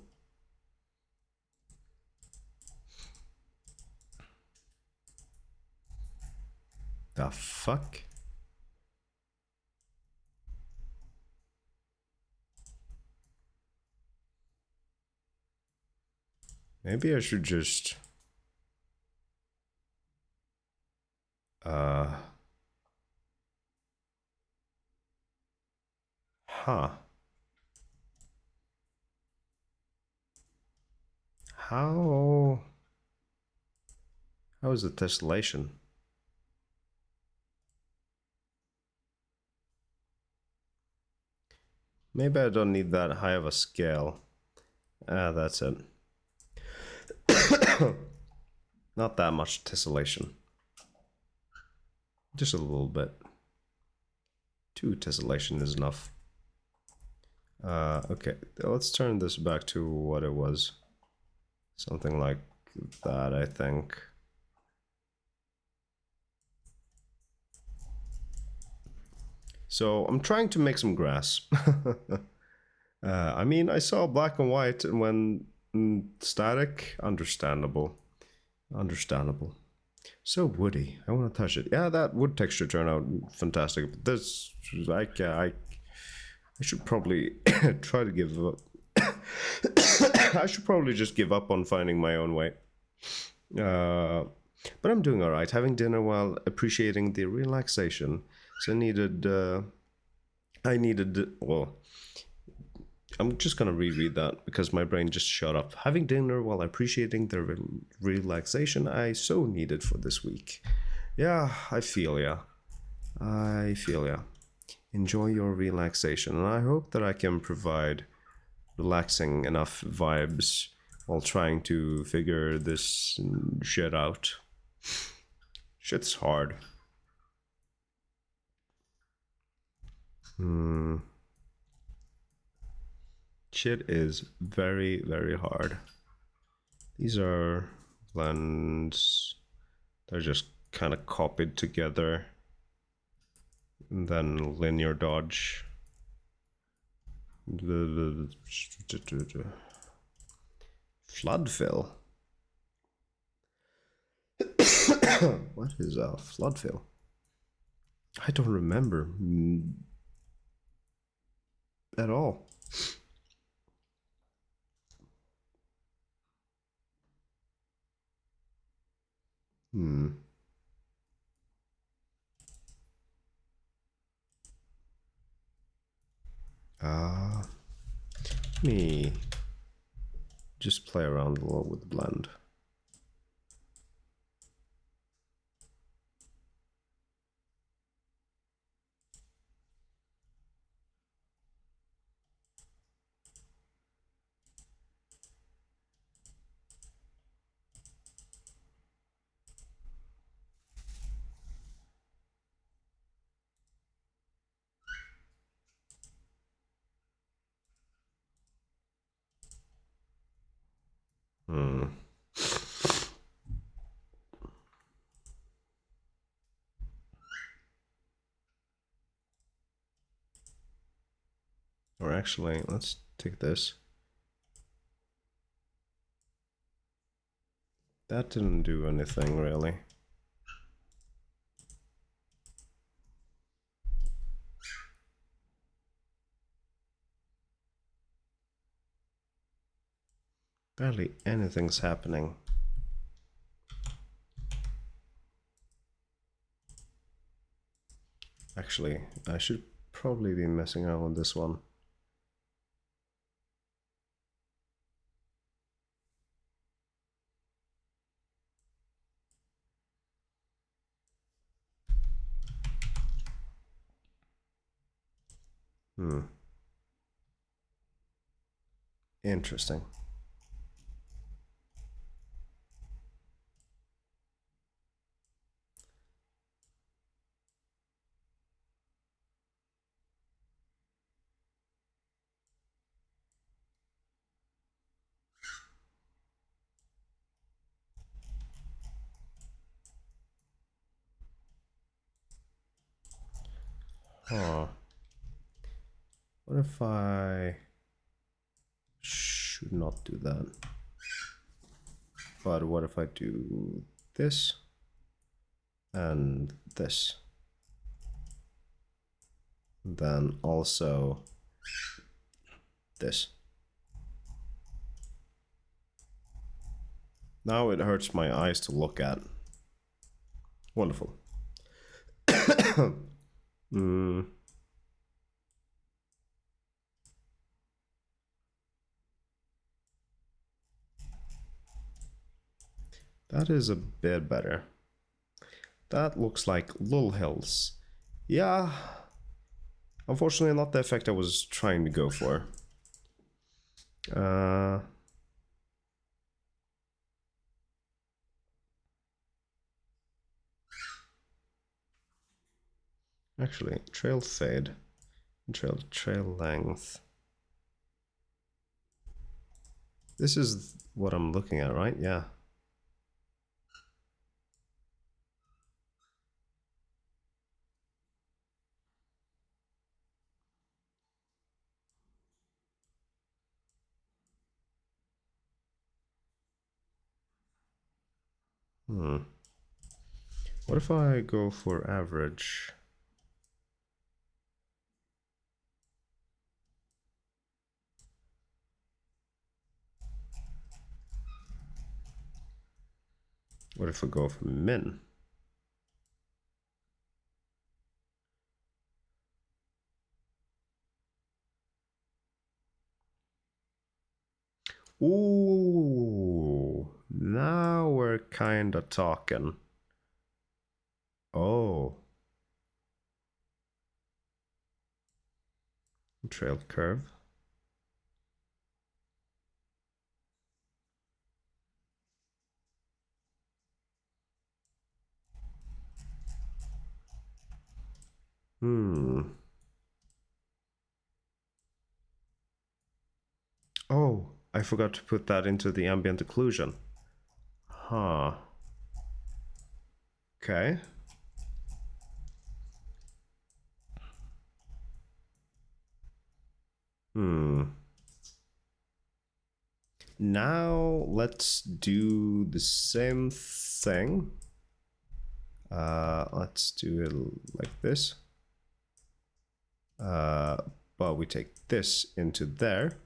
The fuck? Maybe I should just... Huh. How... How is the tessellation? Maybe I don't need that high of a scale. That's it. Not that much tessellation. Just a little bit. 2 tessellation is enough. Okay, let's turn this back to what it was. Something like that, I think. So I'm trying to make some grass. I mean, I saw black and white and when static, understandable. Understandable. So woody. I want to touch it. Yeah, that wood texture turned out fantastic. But this, I should probably try to give up. I should probably just give up on finding my own way. But I'm doing all right. Having dinner while appreciating the relaxation. So I needed, well, I'm just gonna reread that because my brain just shut up. Having dinner while appreciating the relaxation I so needed for this week. Yeah, I feel ya. I feel ya. Enjoy your relaxation, and I hope that I can provide relaxing enough vibes while trying to figure this shit out. Shit's hard. Shit is very, very hard. These are blends. They're just kind of copied together. And then linear dodge. Flood fill. What is a flood fill? I don't remember at all. Let me just play around a little with the blend. Or actually, let's take this. That didn't do anything really. Barely anything's happening. Actually, I should probably be messing around with this one. Hmm. Interesting. Huh. What if I should not do that? But what if I do this and this? Then also this. Now it hurts my eyes to look at. Wonderful. mm. That is a bit better. That looks like Lull Hills. Yeah. Unfortunately, not the effect I was trying to go for. Actually, trail fade. Trail length. This is what I'm looking at, right? Yeah. What if I go for average? What if I go for min? Ooh, now we're kind of talking. Oh. Trail curve. Oh, I forgot to put that into the ambient occlusion. Huh. Okay. Now let's do the same thing. Let's do it like this. But we take this into there.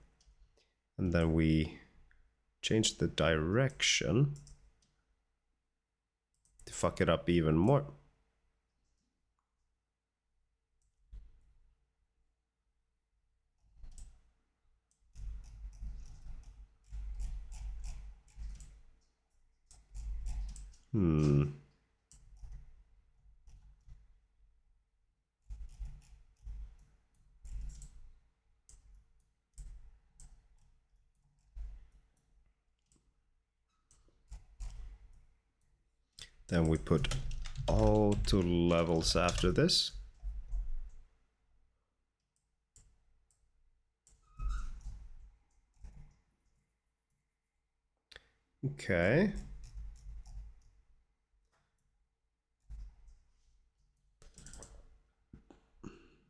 And then we change the direction to fuck it up even more. Then we put auto levels after this. Okay.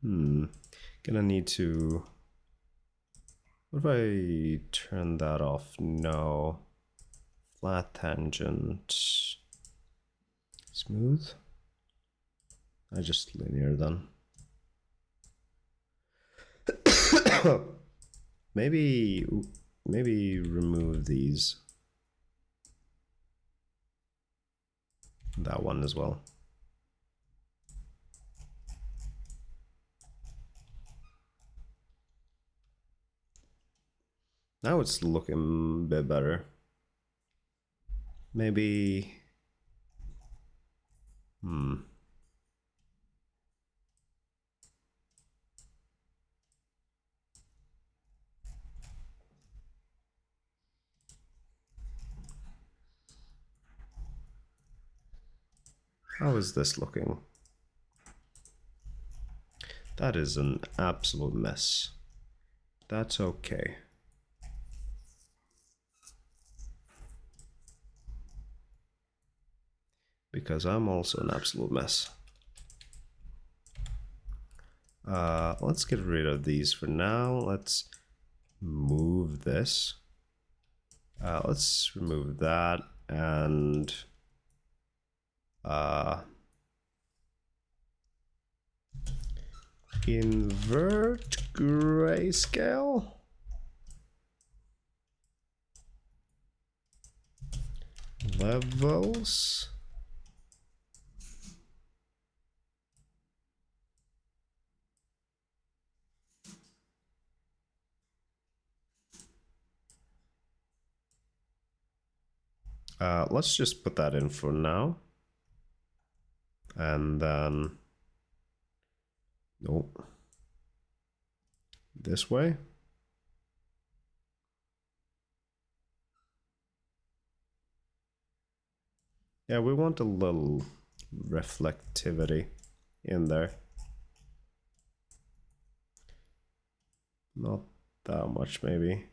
Gonna need to... What if I turn that off? No. Flat tangent. Smooth. I just linear then. maybe remove these. That one as well. Now it's looking a bit better. Maybe... How is this looking? That is an absolute mess. That's okay. Because I'm also an absolute mess. Let's get rid of these for now. Let's move this. Let's remove that and invert grayscale. Levels. Let's just put that in for now. And then, nope. This way. Yeah, we want a little reflectivity in there. Not that much, maybe.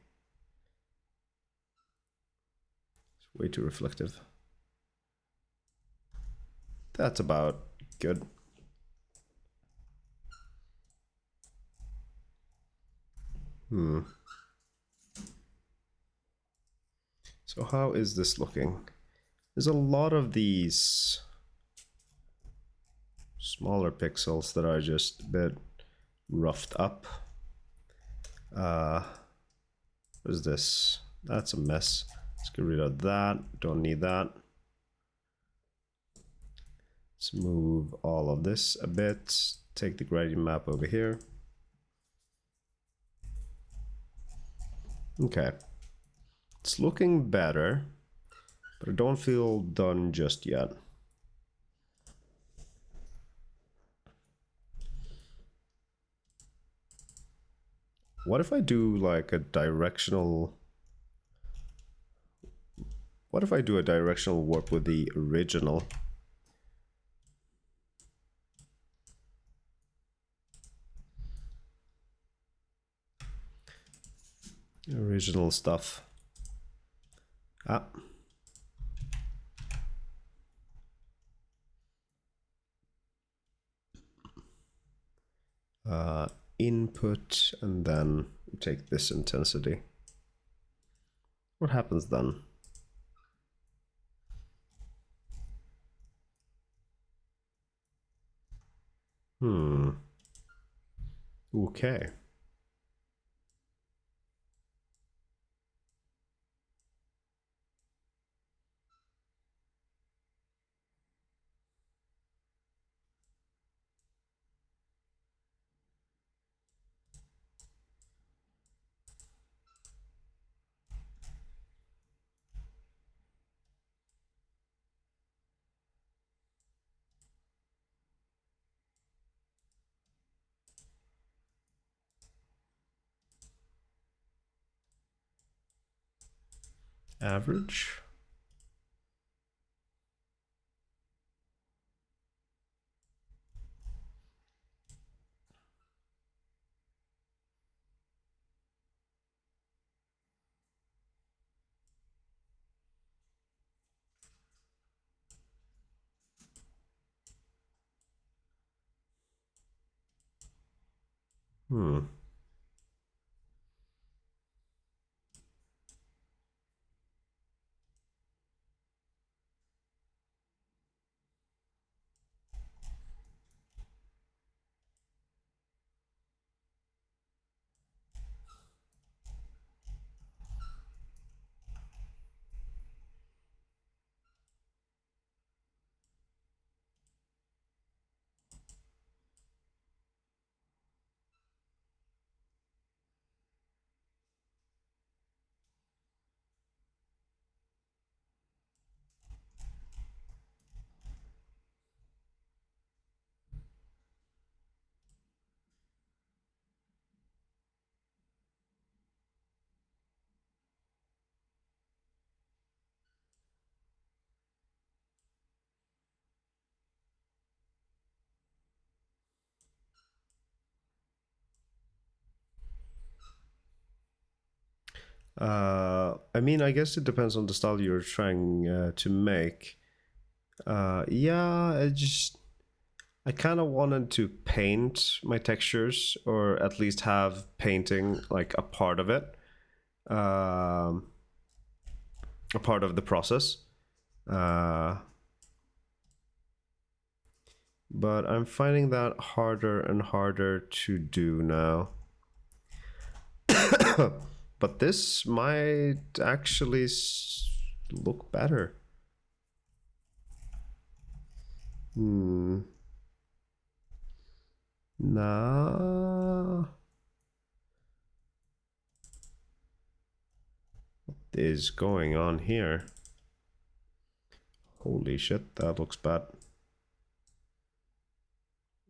It's way too reflective. That's about good. So how is this looking? There's a lot of these smaller pixels that are just a bit roughed up. What is this? That's a mess. Let's get rid of that. Don't need that. Let's move all of this a bit. Take the gradient map over here. Okay. It's looking better, but I don't feel done just yet. What if I do like a directional... What if I do a directional warp with the original? Original stuff. Ah. Input, and then take this intensity. What happens then? Okay. Average. Hmm. I mean, I guess it depends on the style you're trying to make. Yeah, I kind of wanted to paint my textures, or at least have painting like a part of it, um, a part of the process. Uh, but I'm finding that harder and harder to do now. But this might actually look better. Hmm. Nah. What is going on here? Holy shit, that looks bad.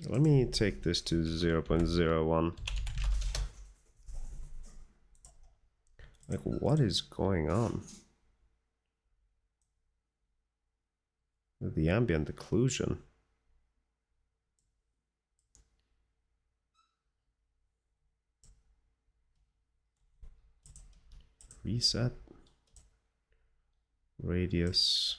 Let me take this to 0.01. Like, what is going on? The ambient occlusion. Reset. Radius.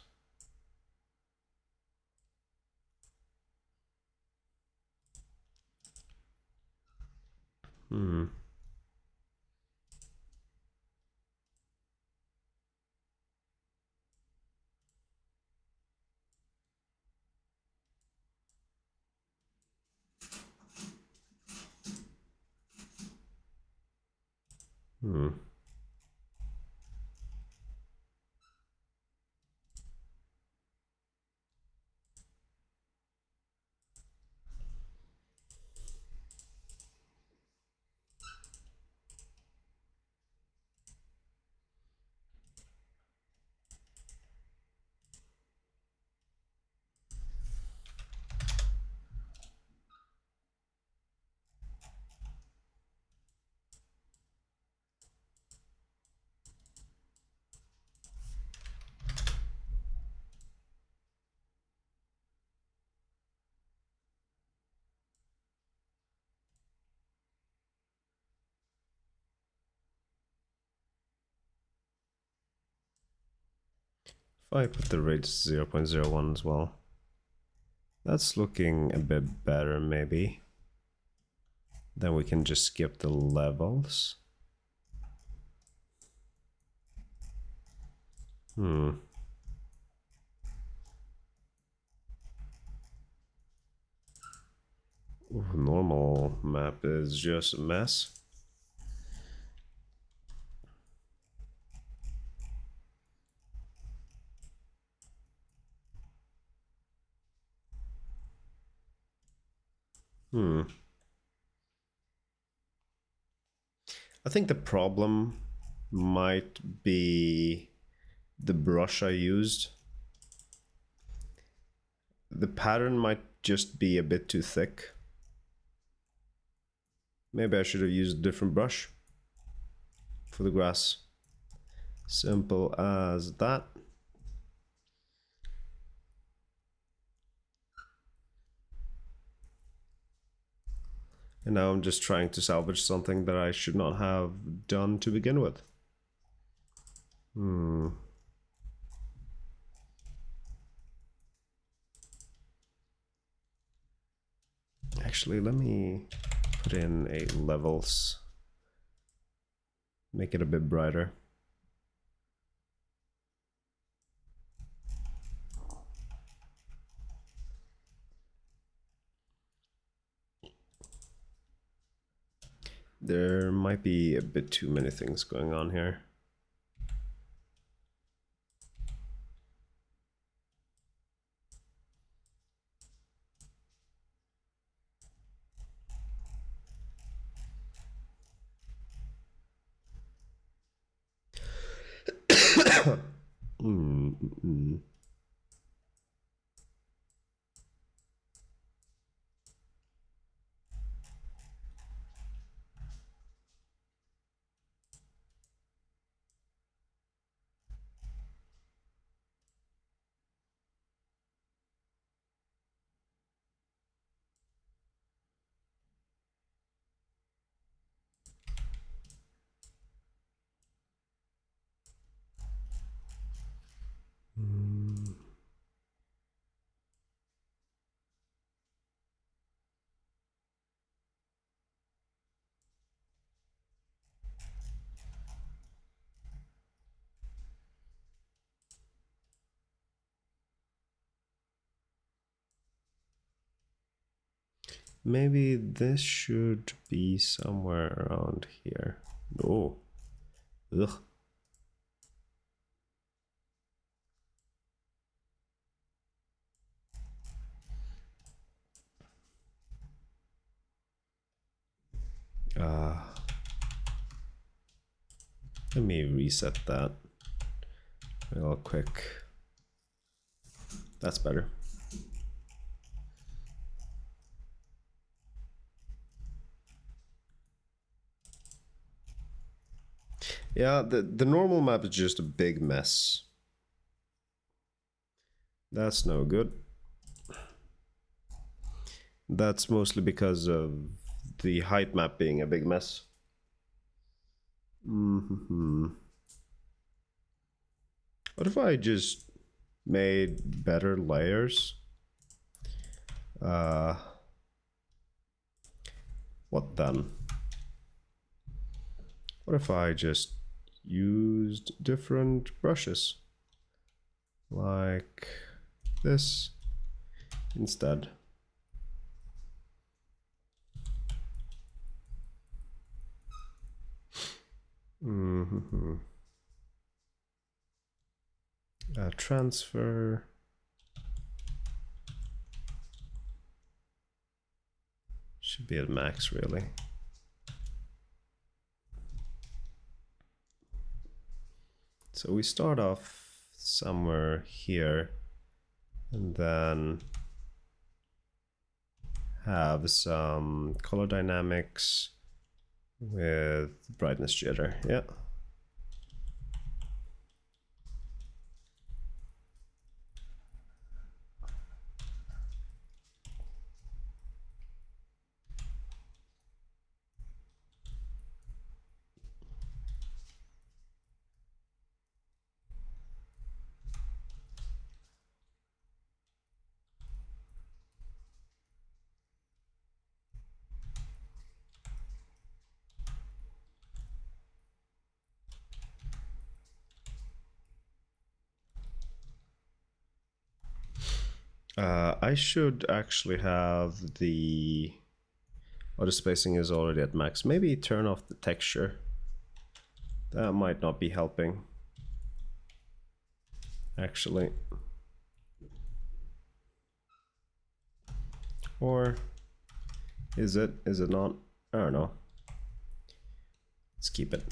Hmm. Hmm. If I put the radius 0.01 as well. That's looking a bit better, maybe. Then we can just skip the levels. Hmm. Ooh, normal map is just a mess. Hmm. I think the problem might be the brush I used. The pattern might just be a bit too thick. Maybe I should have used a different brush for the grass. Simple as that. And now I'm just trying to salvage something that I should not have done to begin with. Hmm. Actually, let me put in a levels. Make it a bit brighter. There might be a bit too many things going on here. Maybe this should be somewhere around here. No. Ugh. Let me reset that real quick. That's better. Yeah, the normal map is just a big mess. That's no good. That's mostly because of the height map being a big mess. What if I just made better layers? What then? What if I just used different brushes? Like this instead. Transfer. Should be at max, really. So we start off somewhere here and then have some color dynamics with brightness jitter. Yeah. I should actually have the auto spacing is already at max. Maybe turn off the texture. That might not be helping. Actually. Or is it? Is it not? I don't know. Let's keep it.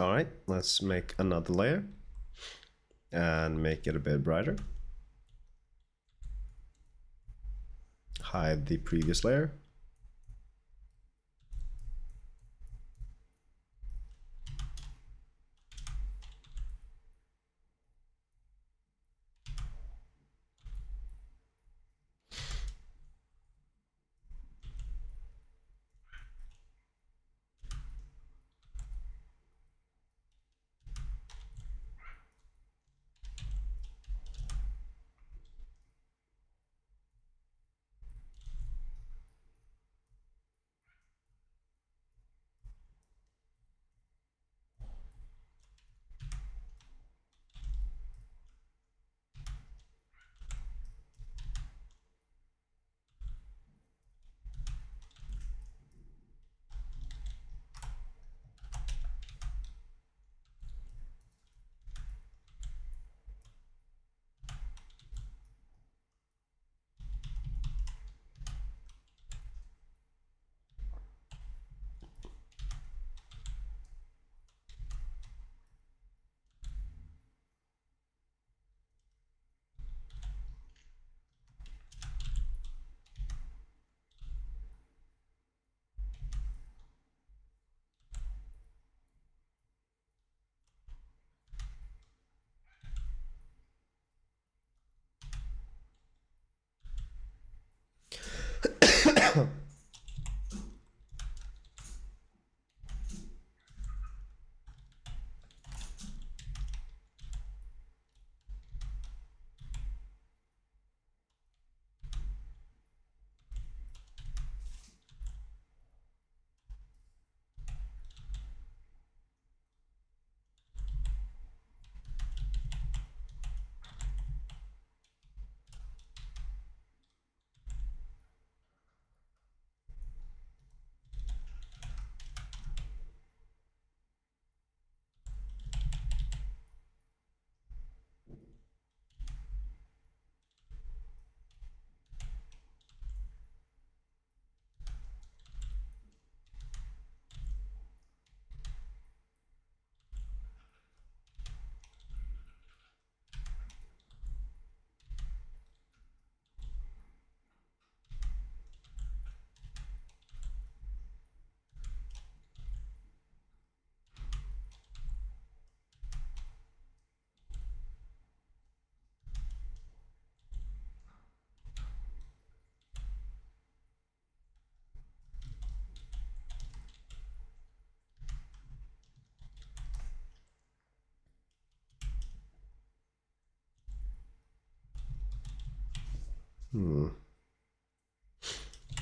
All right, let's make another layer and make it a bit brighter. Hide the previous layer.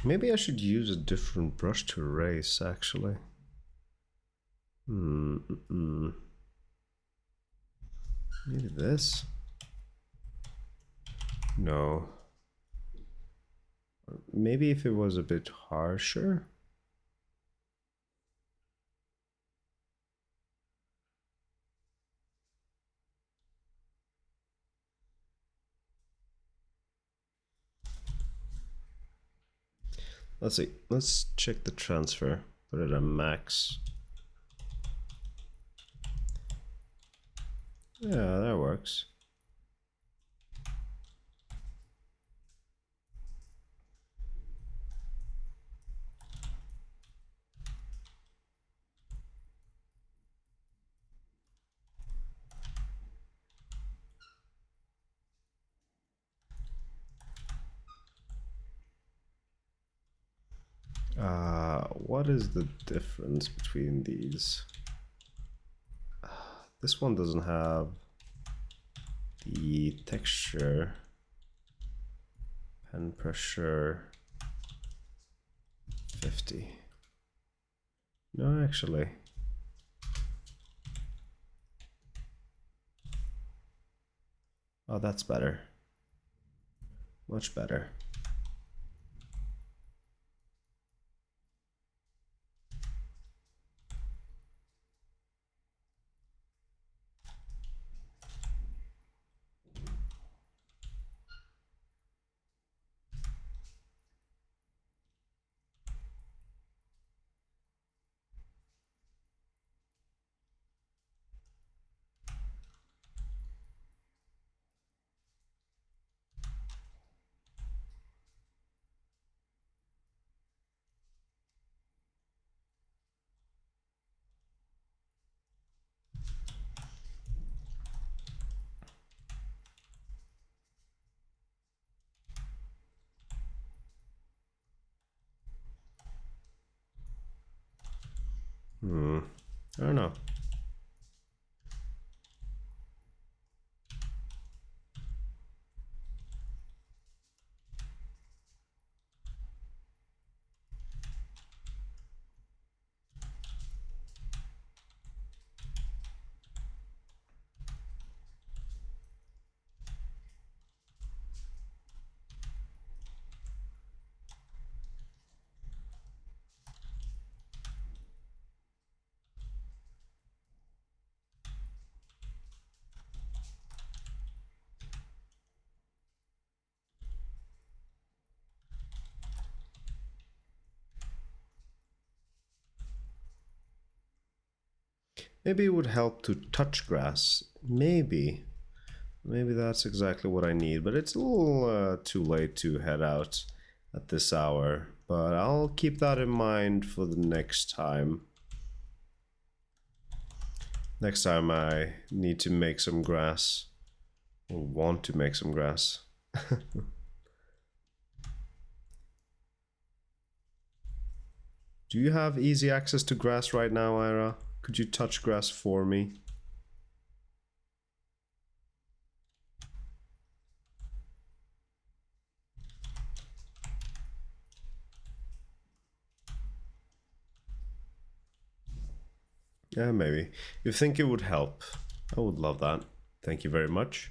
Maybe I should use a different brush to erase, actually. Maybe this? No. Maybe if it was a bit harsher? Let's see. Let's check the transfer. Put it on max. Yeah, that works. What is the difference between these? This one doesn't have the texture, pen pressure 50. No, actually. Oh, that's better. Much better. I don't know. Maybe it would help to touch grass. Maybe. Maybe that's exactly what I need, but it's a little too late to head out at this hour. But I'll keep that in mind for the next time. Next time I need to make some grass. Or want to make some grass. Do you have easy access to grass right now, Ira? Could you touch grass for me? Yeah, maybe. You think it would help? I would love that. Thank you very much.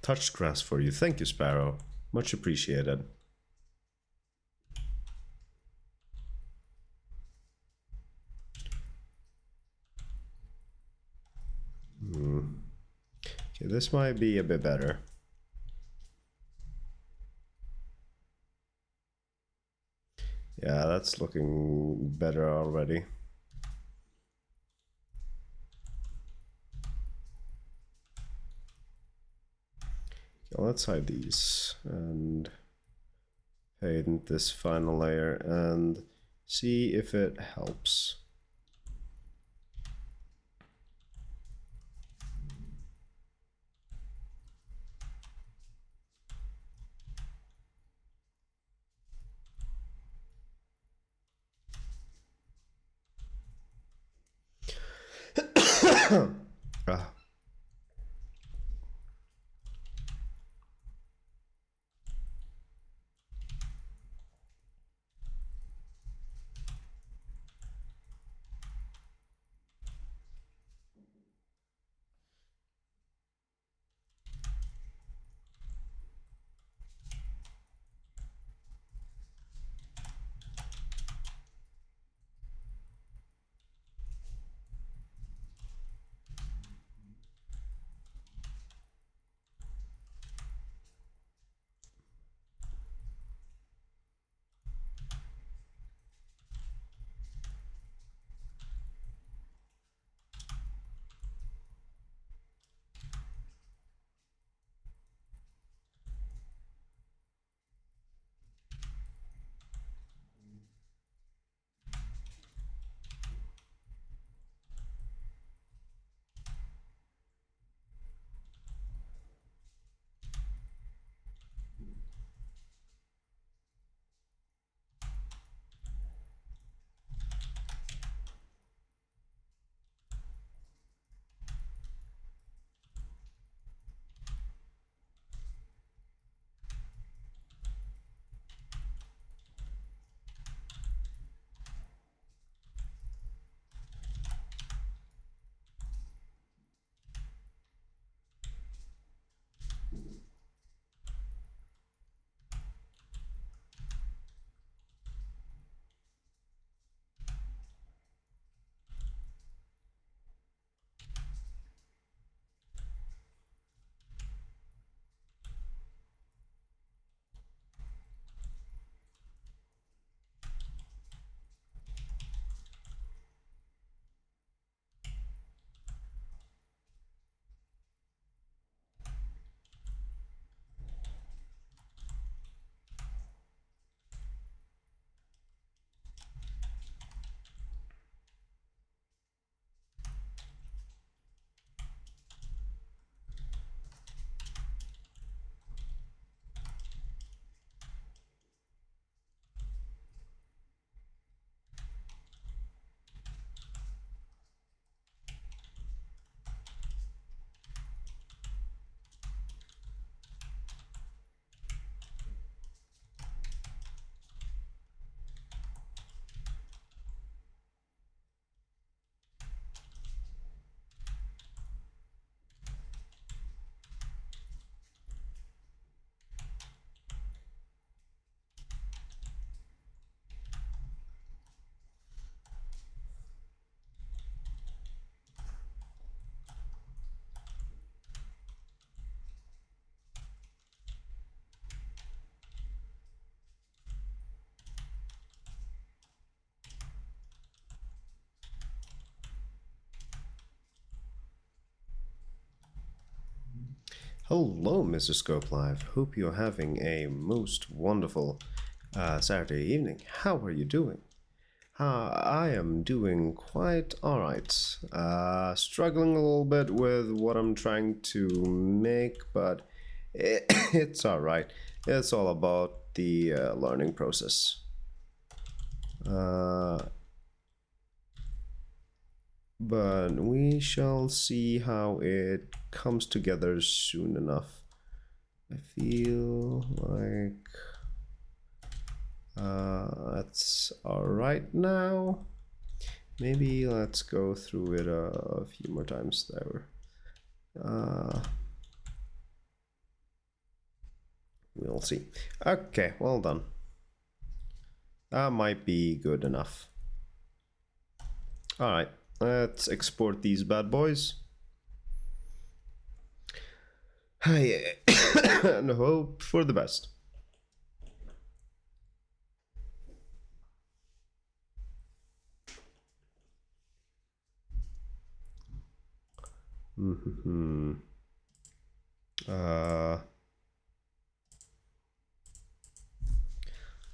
Touched grass for you. Thank you, Sparrow. Much appreciated. Okay, this might be a bit better. Yeah, that's looking better already. Okay, let's hide these and paint this final layer and see if it helps. Ah. Hello, Mr. Scope Live. Hope you're having a most wonderful Saturday evening. How are you doing? I am doing quite alright. Struggling a little bit with what I'm trying to make, but it's alright. It's all about the learning process. But we shall see how it comes together soon enough. I feel like that's alright now. Maybe let's go through it a few more times there. We'll see. Okay, well done. That might be good enough. Alright, let's export these bad boys. And hope for the best.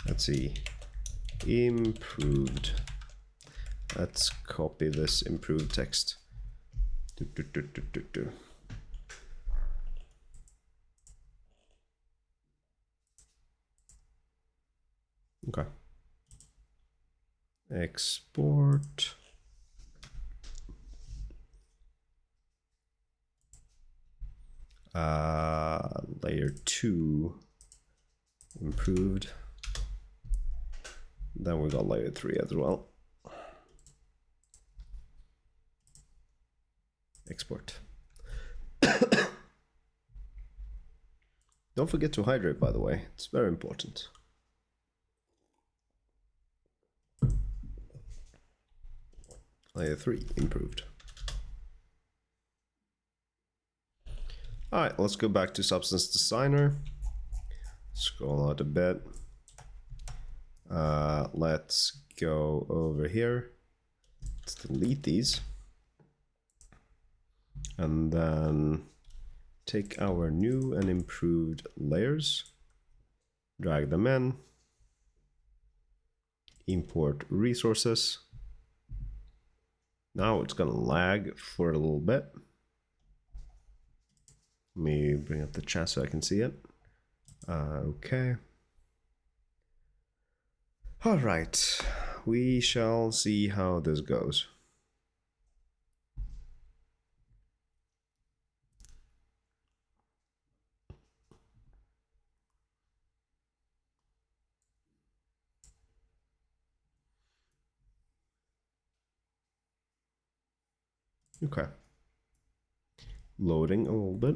Let's see. Improved. Let's copy this improved text. Okay. Export. Layer 2 improved. Then we got layer 3 as well. Export. Don't forget to hydrate, by the way. It's very important. Layer 3 improved. Alright, let's go back to Substance Designer. Scroll out a bit. Let's go over here. Let's delete these. And then take our new and improved layers, drag them in, import resources. Now it's gonna lag for a little bit. Let me bring up the chat so I can see it. Okay. All right, we shall see how this goes. Okay. Loading a little bit.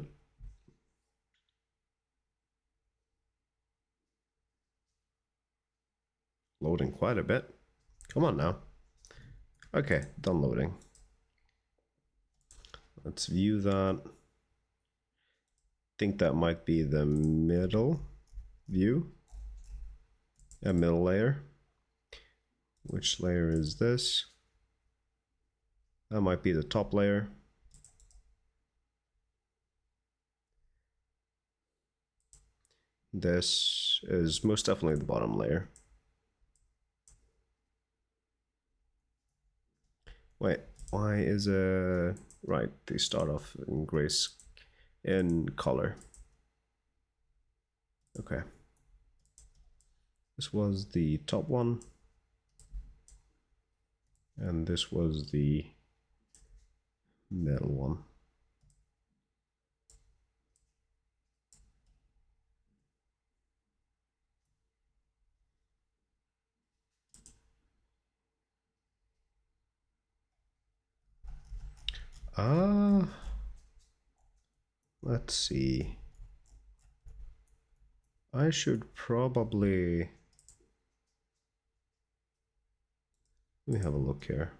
Loading quite a bit. Come on now. Okay, done loading. Let's view that. Think that might be the middle view. A middle layer. Which layer is this? That might be the top layer. This is most definitely the bottom layer. Wait, why is it right? They start off in grace in color. Okay. This was the top one. And this was the middle one. Let's see. I should probably... Let me have a look here.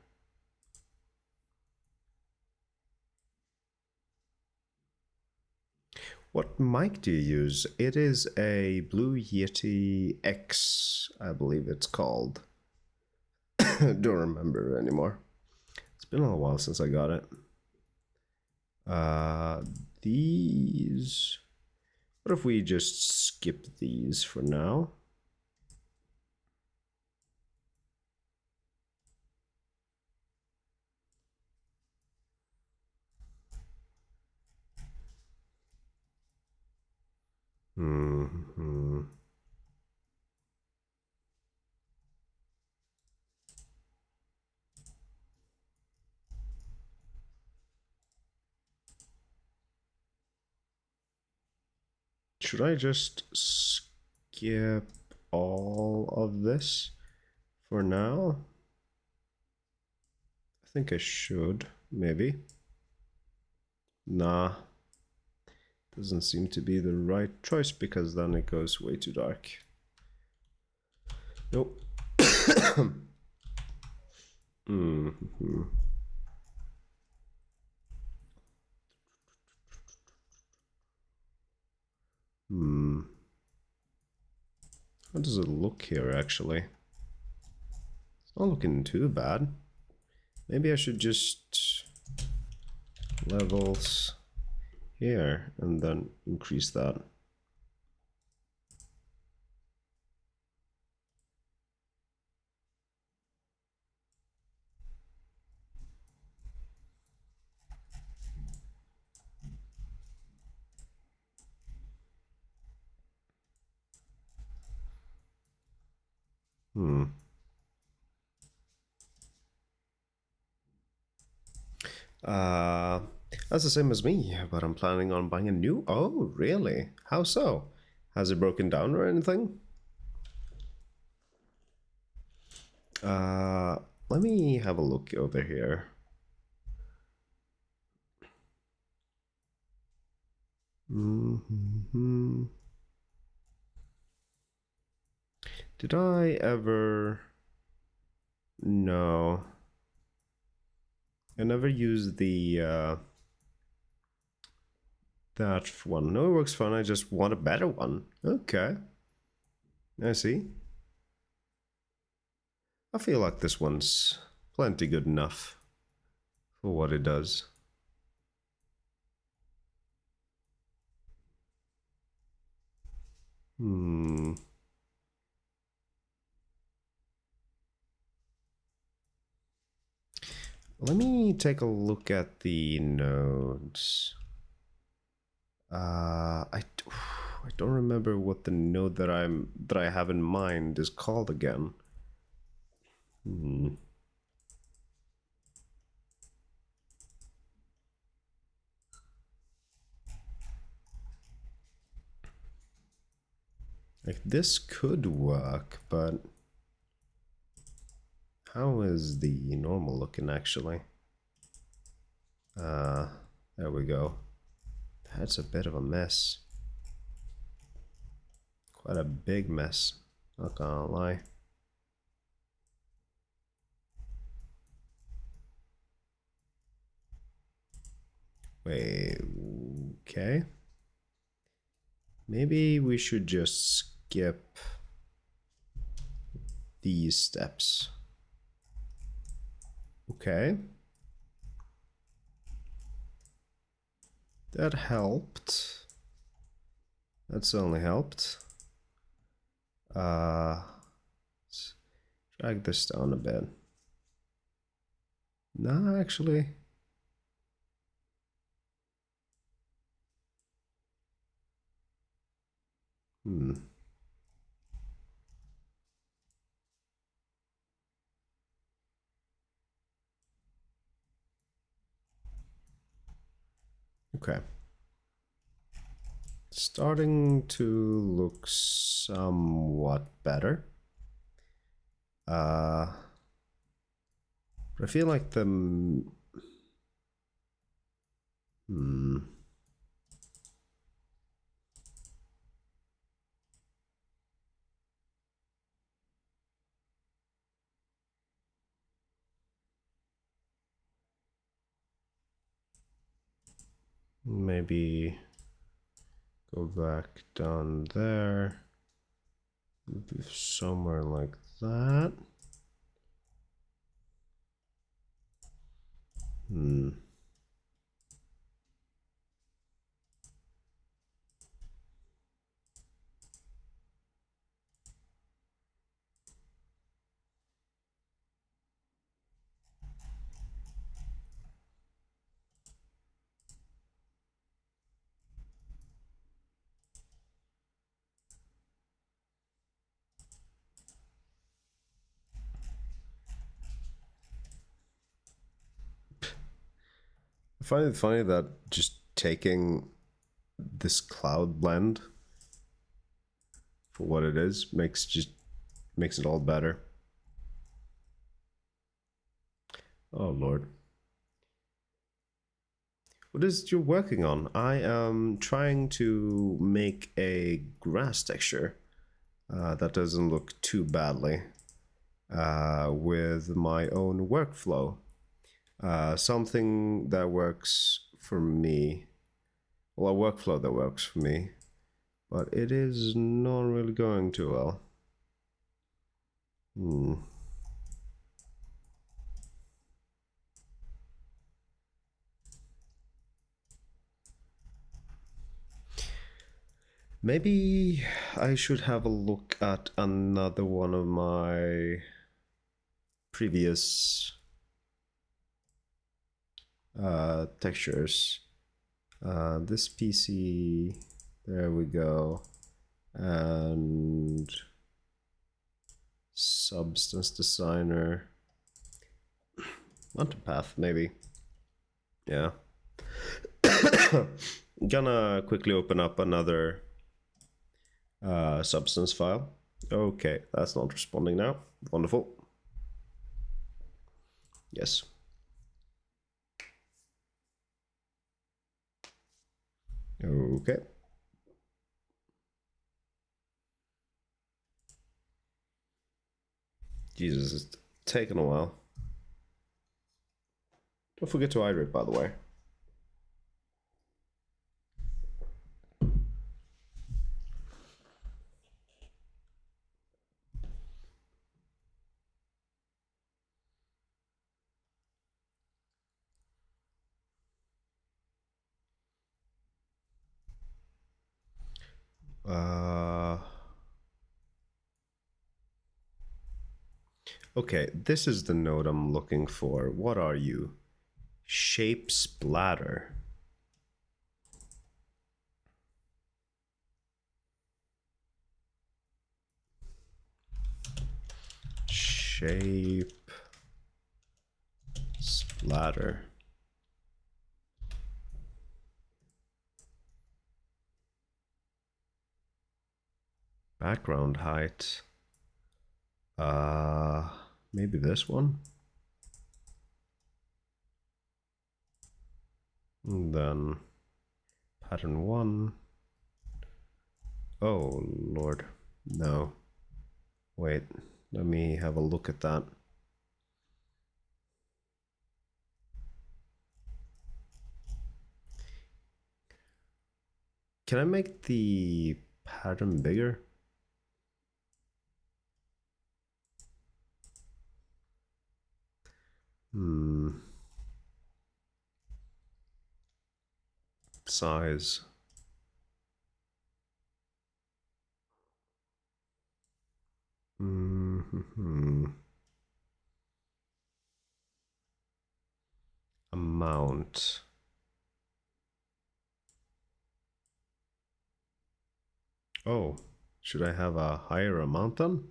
What mic do you use? It is a Blue Yeti X, I believe it's called. Don't remember anymore. It's been a while since I got it. these. What if we just skip these for now? Hmm. Should I just skip all of this for now? I think I should, maybe. Nah, doesn't seem to be the right choice because then it goes way too dark. Nope. Mm-hmm. Hmm. How does it look here, actually? It's not looking too bad. Maybe I should just levels here and then increase that. Hmm. That's the same as me, but I'm planning on buying a new. Oh, really? How so? Has it broken down or anything? Uh, Let me have a look over here. Mm-hmm. Did I ever? No. I never used the that one. No, it works fine. I just want a better one. Okay. I see. I feel like this one's plenty good enough for what it does. Hmm. Let me take a look at the nodes. I don't remember what the node that I have in mind is called again. Hmm. Like this could work, but how is the normal looking actually? There we go. That's a bit of a mess. Quite a big mess, not gonna lie. Wait, okay. Maybe we should just skip these steps. Okay. That helped. That certainly helped. Let's drag this down a bit. No, actually. Hmm. Okay. Starting to look somewhat better. But I feel like the maybe go back down there. Maybe somewhere like that. Hmm. find it funny that just taking this cloud blend for what it is makes it all better. Oh Lord. What is it you're working on? I am trying to make a grass texture that doesn't look too badly with my own workflow. Something that works for me. Well, a workflow that works for me. But it is not really going too well. Maybe I should have a look at another one of my previous textures. This PC, there we go, and Substance Designer, Mountain Path, maybe. Yeah. Gonna quickly open up another Substance file. Okay, that's not responding now. Wonderful. Yes. Okay. Jesus, it's taken a while. Don't forget to hydrate, by the way. Okay, this is the node I'm looking for. What are you? Shape splatter. Shape splatter. Background height. Maybe this one. And then pattern 1. Oh Lord, no. Wait, let me have a look at that. Can I make the pattern bigger? Size. Amount. Oh, should I have a higher amount then?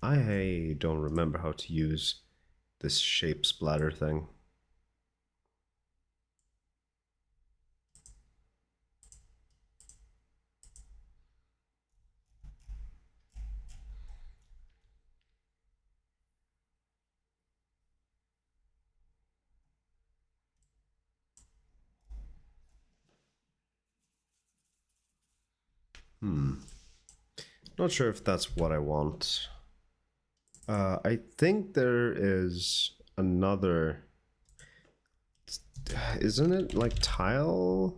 I don't remember how to use this shape splatter thing. Not sure if that's what I want. I think there is another. Isn't it like tile?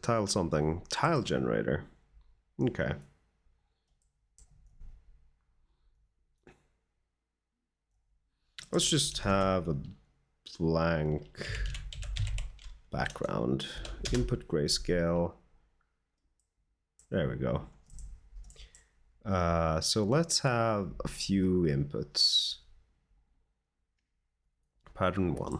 Tile something. Tile generator. Okay. Let's just have a blank background. Input grayscale. There we go. So let's have a few inputs. Pattern 1.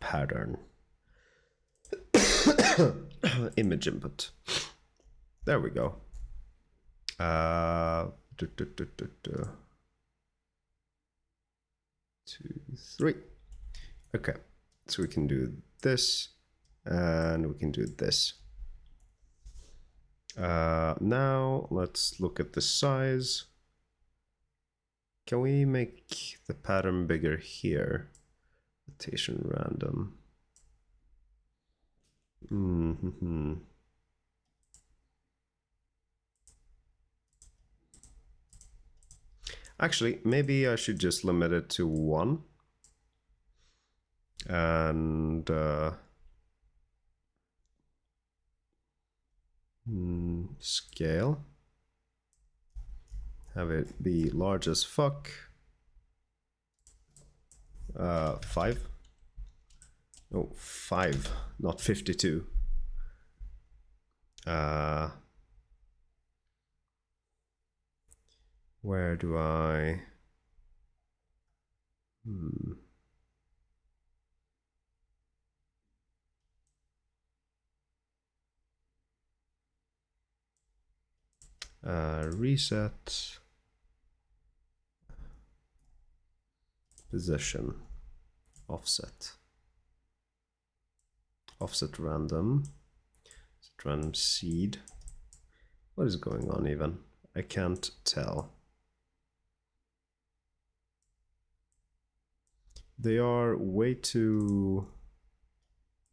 Pattern. image input. There we go. 2, 3. Okay, so we can do this and we can do this. Now let's look at the size. Can we make the pattern bigger here? Rotation random. Actually, maybe I should just limit it to 1. And scale. Have it be large as fuck. 5. Oh, 5, not 52. Where do I... reset. Position. Offset. Offset random. Set random seed. What is going on even? I can't tell. They are way too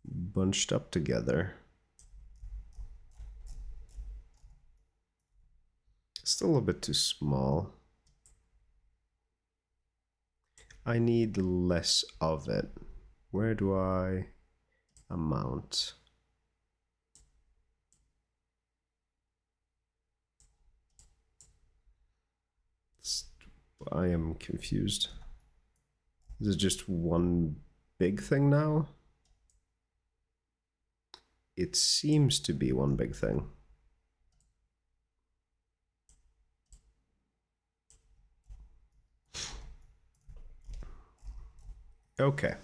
bunched up together. Still a bit too small. I need less of it. Where do I amount? I am confused. Is it just one big thing now? It seems to be one big thing. Okay.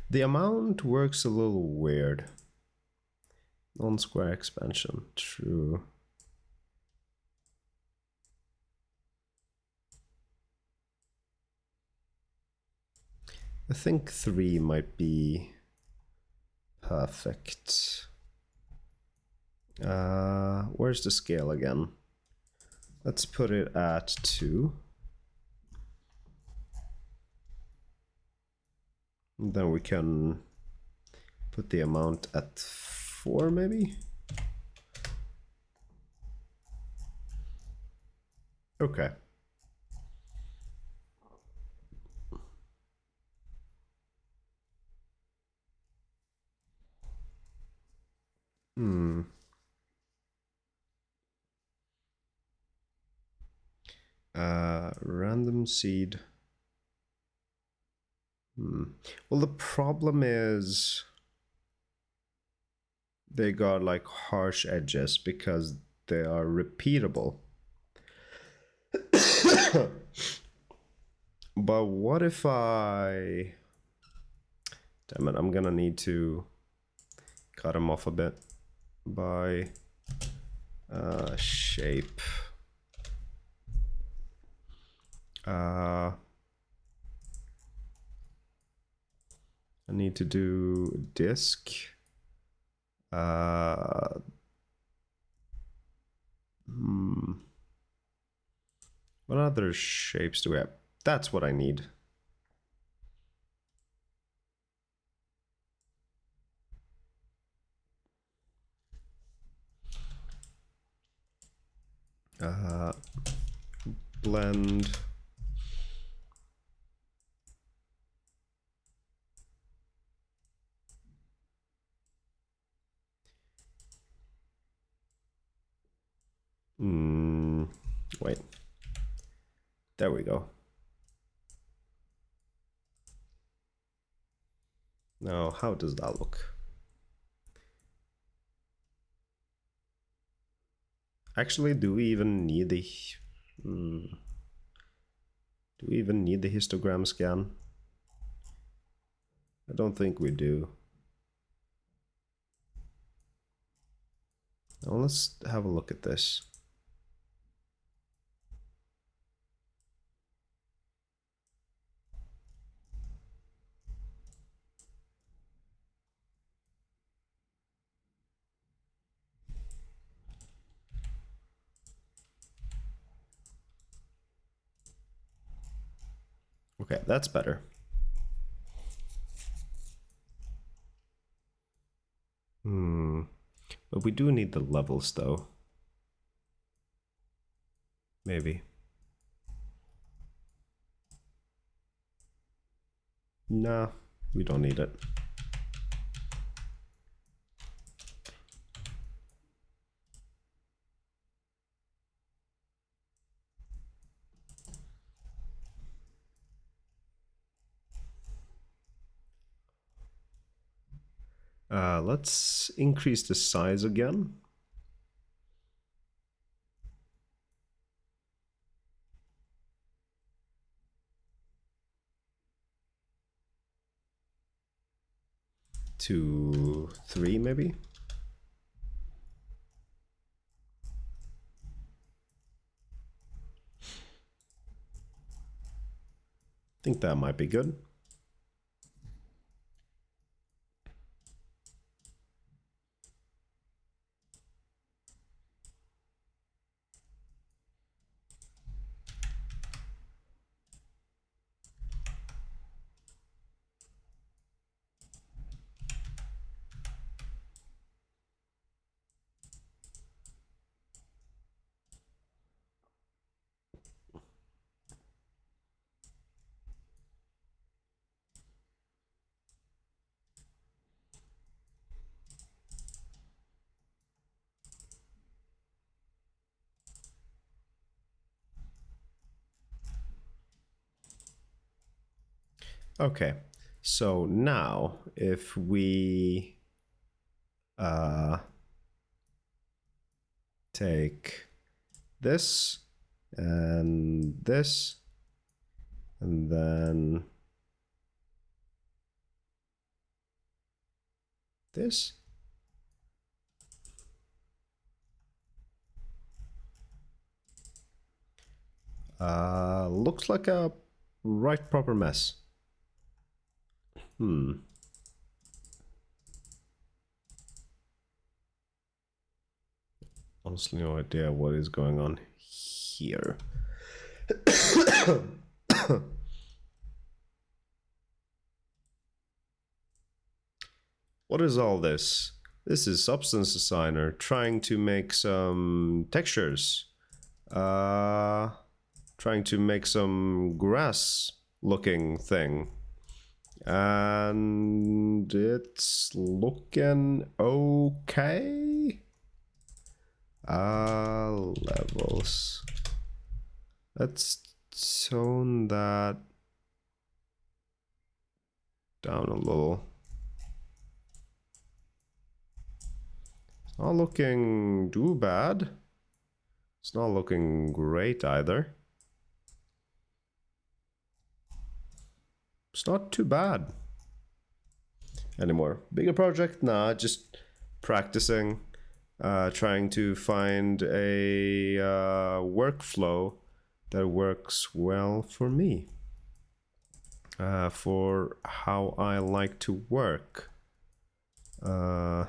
The amount works a little weird. Non-square expansion, true. I think 3 might be perfect. Where's the scale again? Let's put it at 2. And then we can put the amount at 4 maybe? Okay. Random seed. Well, the problem is they got like harsh edges because they are repeatable. But what if I... Damn it, I'm gonna need to cut them off a bit by shape. I need to do disk. What other shapes do we have? That's what I need. Blend. Wait. There we go. Now, how does that look? Actually, do we even need the... do we even need the histogram scan? I don't think we do. Now let's have a look at this. Okay, that's better. But we do need the levels though. Maybe. Nah, we don't need it. Let's increase the size again. To 3 maybe. Think that might be good. Okay, so now if we take this and this, and then this. Looks like a right proper mess. Honestly, no idea what is going on here. What is all this? This is Substance Designer trying to make some textures. Trying to make some grass looking thing. And it's looking okay. Levels. Let's tone that down a little. It's not looking too bad. It's not looking great either. It's not too bad anymore. Bigger project? Nah, just practicing. Trying to find a workflow that works well for me. For how I like to work. And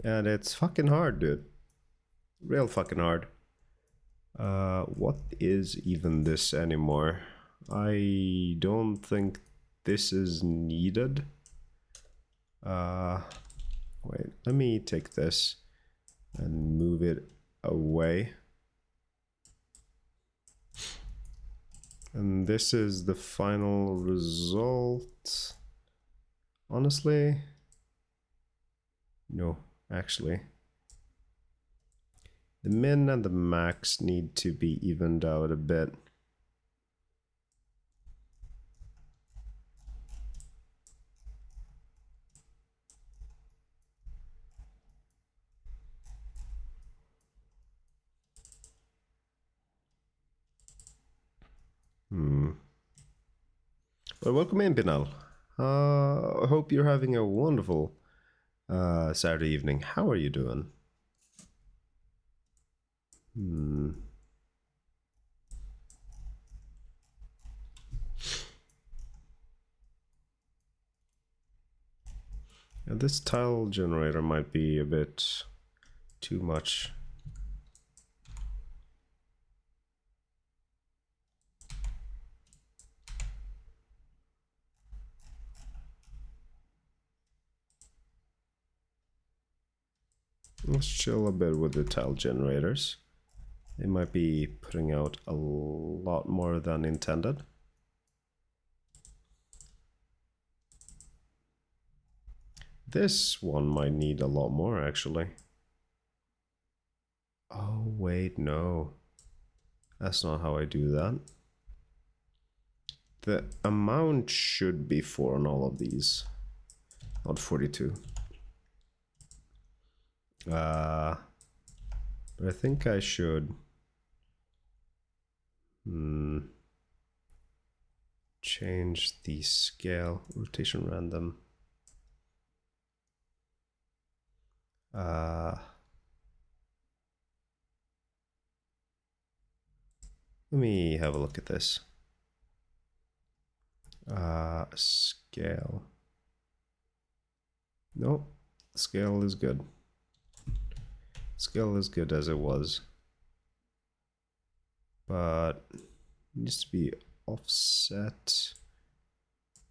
it's fucking hard, dude. Real fucking hard. What is even this anymore? I don't think this is needed. Wait, let me take this and move it away. And this is the final result. Honestly, no, actually. The min and the max need to be evened out a bit. Well, welcome in, Binal. I hope you're having a wonderful Saturday evening. How are you doing? Yeah, this tile generator might be a bit too much. Let's chill a bit with the tile generators. They might be putting out a lot more than intended. This one might need a lot more, actually. Oh, wait, no. That's not how I do that. The amount should be 4 on all of these, not 42. But I think I should change the scale, rotation random. Let me have a look at this. Scale. No, scale is good. Scale is good as it was. But it needs to be offset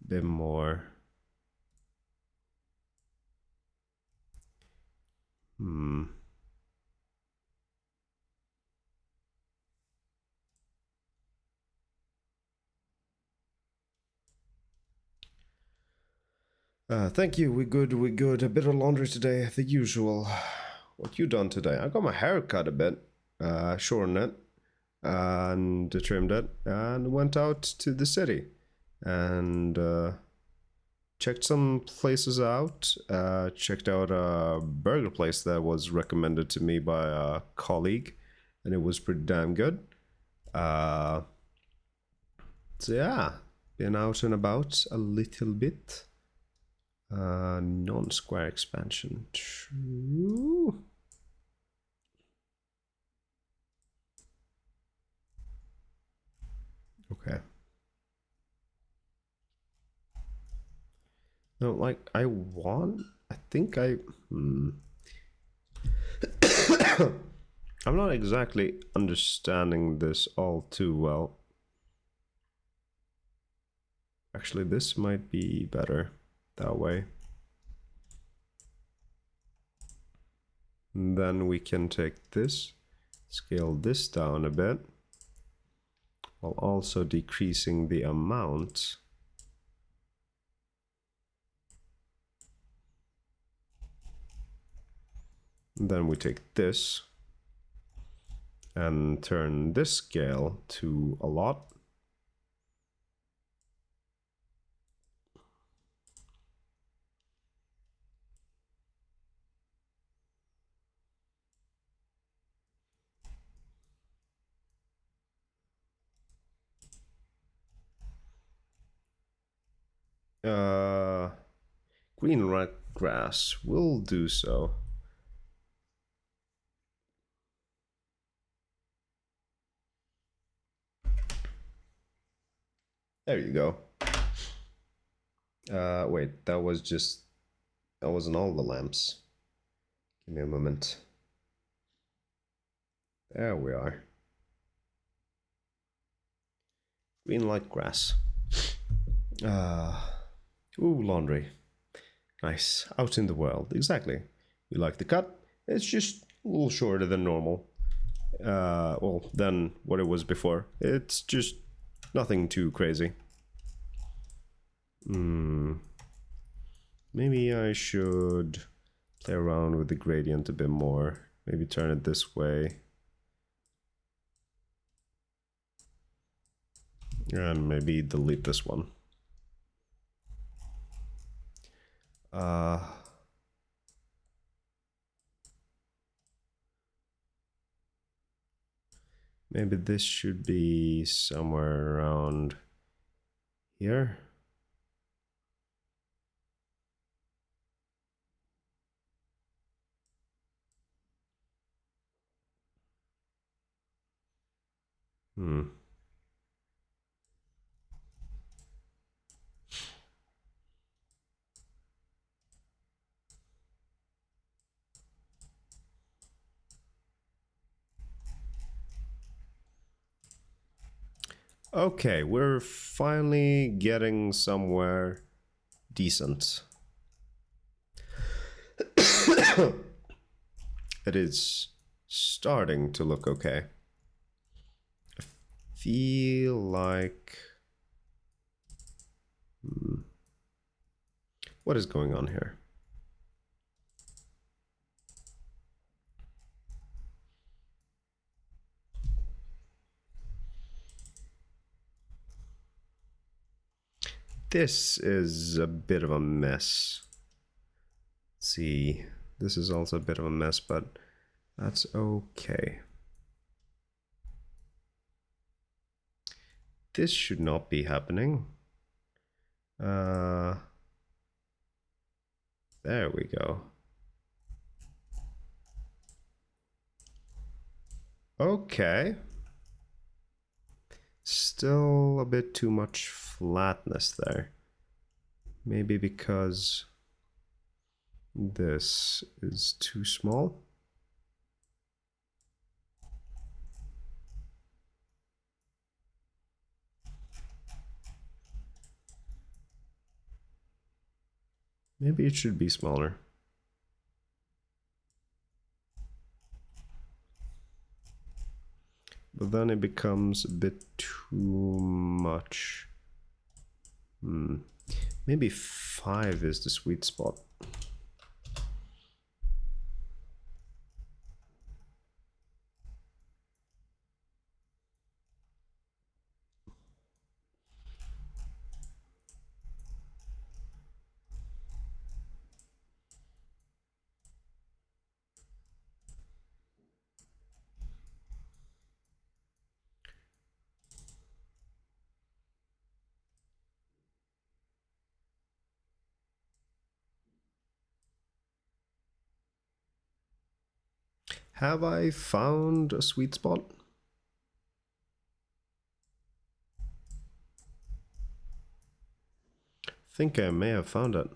a bit more. Thank you. We good. We good. A bit of laundry today, the usual. What you done today? I got my hair cut a bit, shortened it, and trimmed it, and went out to the city, and checked some places out. Checked out a burger place that was recommended to me by a colleague, and it was pretty damn good. So yeah, been out and about a little bit. Non-square expansion. True. Okay. No, like I think I'm not exactly understanding this all too well. Actually, this might be better that way. And then we can take this, scale this down a bit, while also decreasing the amount. And then we take this and turn this scale to a lot. Green grass will do so. There you go. Wait, that wasn't all the lamps. Give me a moment. There we are. Green light grass. Ooh, laundry. Nice. Out in the world. Exactly. You like the cut? It's just a little shorter than normal. Well, than what it was before. It's just nothing too crazy. Maybe I should play around with the gradient a bit more. Maybe turn it this way. And maybe delete this one. Maybe this should be somewhere around here. Okay, we're finally getting somewhere decent. It is starting to look okay. I feel like... What is going on here? This is a bit of a mess. Let's see, this is also a bit of a mess, but that's okay. This should not be happening. There we go. Okay. Still a bit too much flatness there. Maybe because this is too small. Maybe it should be smaller. But then it becomes a bit too much. Maybe 5 is the sweet spot. Have I found a sweet spot? I think I may have found it.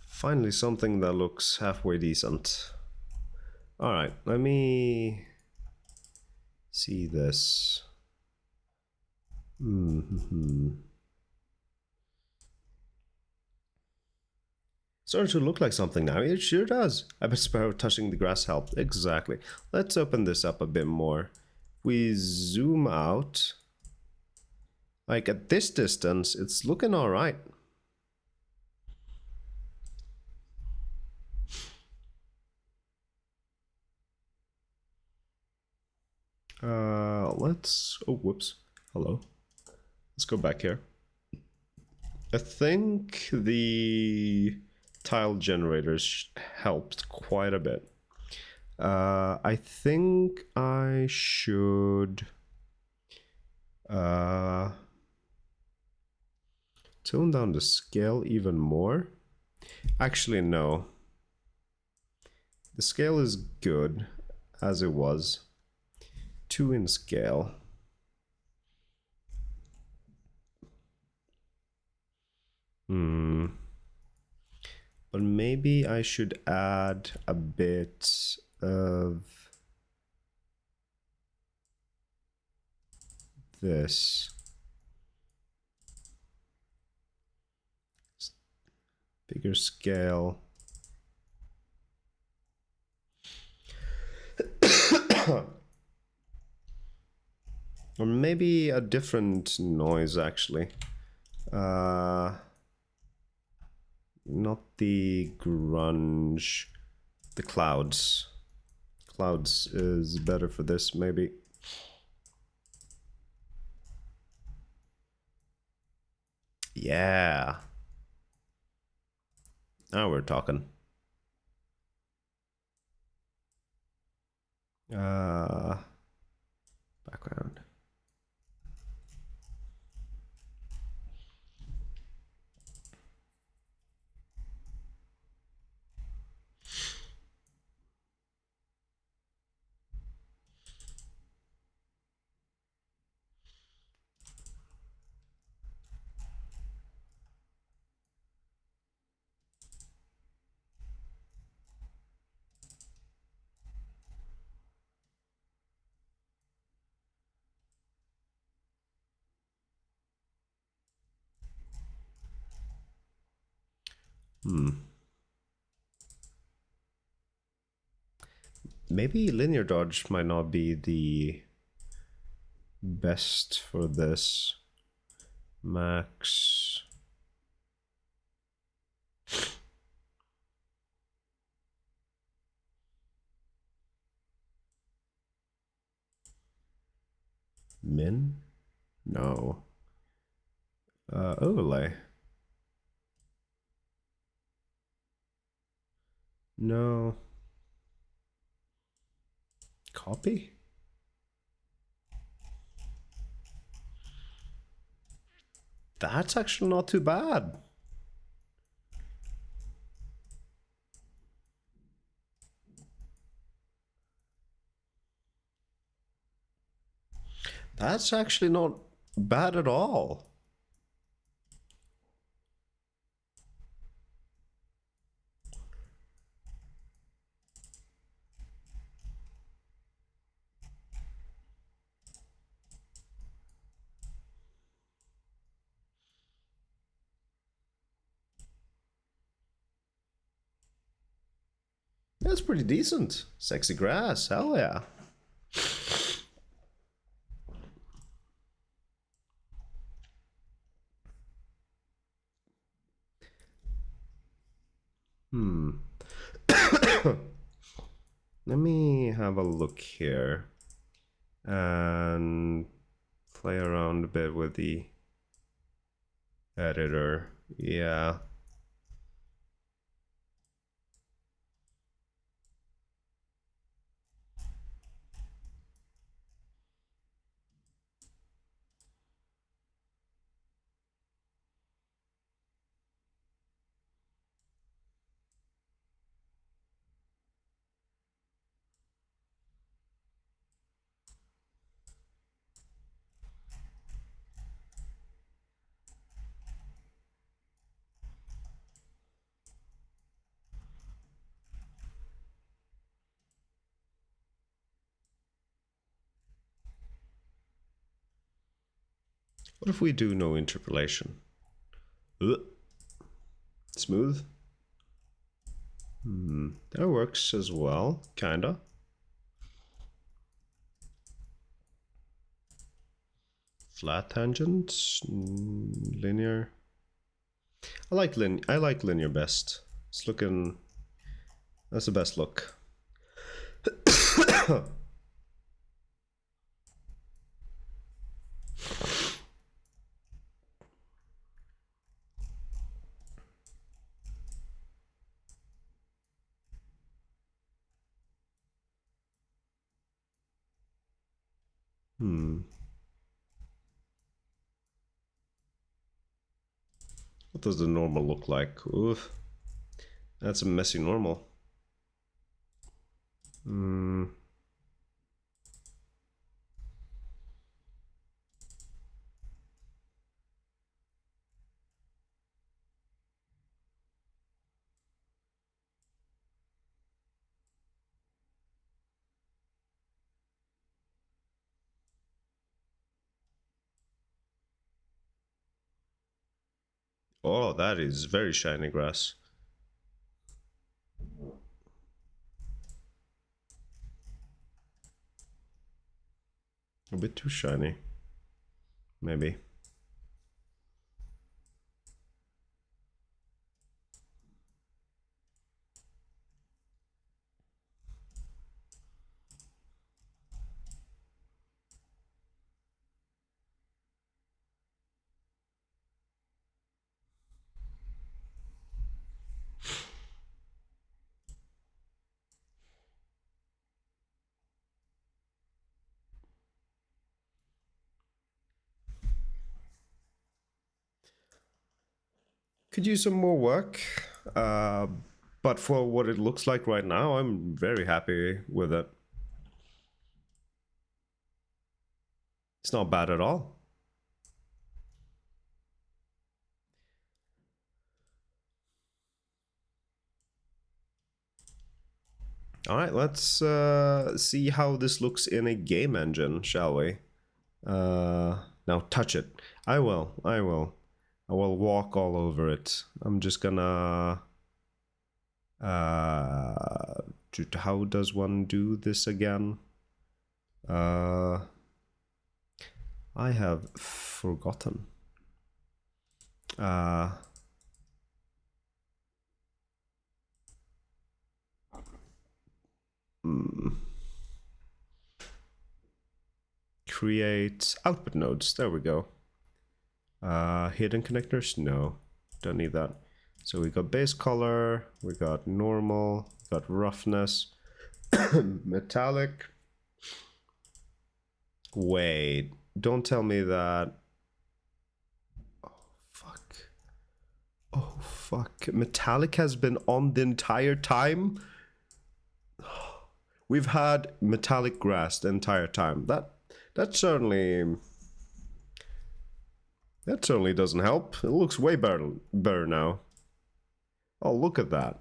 Finally something that looks halfway decent. Alright, let me see this. Starting to look like something now. It sure does. I bet Sparrow touching the grass helped. Exactly. Let's open this up a bit more. We zoom out. Like at this distance, it's looking alright. Oh, whoops. Hello. Let's go back here. I think the tile generators helped quite a bit. I think I should tone down the scale even more. Actually, no. The scale is good as it was. 2 in scale. But maybe I should add a bit of this. Bigger scale. Or maybe a different noise, actually. Not the grunge. The clouds. Clouds is better for this, maybe. Yeah. Now we're talking. Background. Maybe linear dodge might not be the best for this. Max. Min? No. Overlay. No. Copy? That's actually not too bad. That's actually not bad at all. That's pretty decent. Sexy grass, hell yeah. Let me have a look here and play around a bit with the editor. Yeah. What if we do no interpolation? Smooth? That works as well, kinda. Flat tangents, linear. I like linear best. It's looking. That's the best look. What does the normal look like? Oof. That's a messy normal. Oh, that is very shiny grass. A bit too shiny. maybe. Could use some more work, but for what it looks like right now, I'm very happy with it. It's not bad at all. All right, let's see how this looks in a game engine, shall we? Now touch it. I will. I will walk all over it. I'm just gonna... how does one do this again? I have forgotten. Create output nodes. There we go. Hidden connectors? No, don't need that. So we got base color, we got normal, got roughness, metallic. Wait, don't tell me that. Oh, fuck. Oh, fuck. Metallic has been on the entire time? We've had metallic grass the entire time. That certainly doesn't help. It looks way better now. Oh, look at that.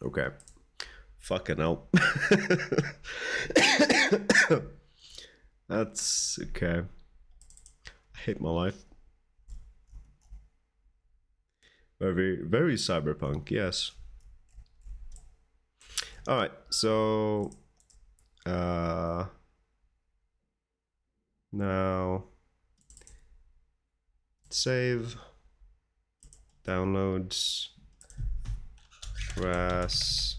Okay. Fucking hell. That's okay. I hate my life. Very, very cyberpunk, yes. Alright, so now save, downloads, grass,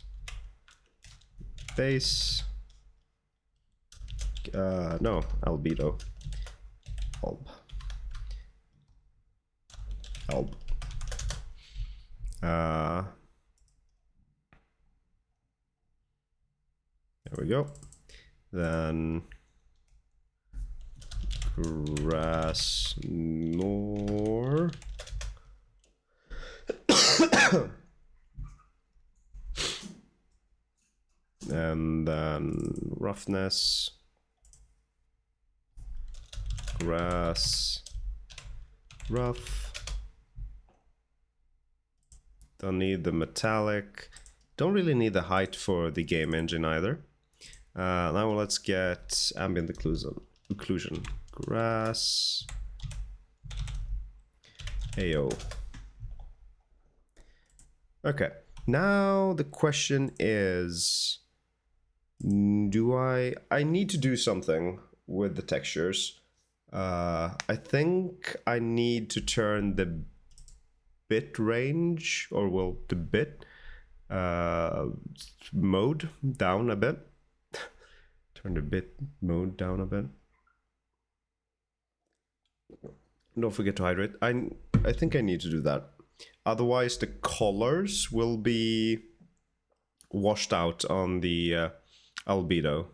base, no, albedo, alb. There we go. Then grass nor. And then roughness, grass, rough. Don't need the metallic. Don't really need the height for the game engine either. Now let's get ambient occlusion. Grass. Ayo. Okay. Now the question is, I need to do something with the textures. I think I need to turn the bit range, or well, the bit mode down a bit. Turn the bit mode down a bit. Don't forget to hydrate. I think I need to do that. Otherwise, the colors will be washed out on the albedo.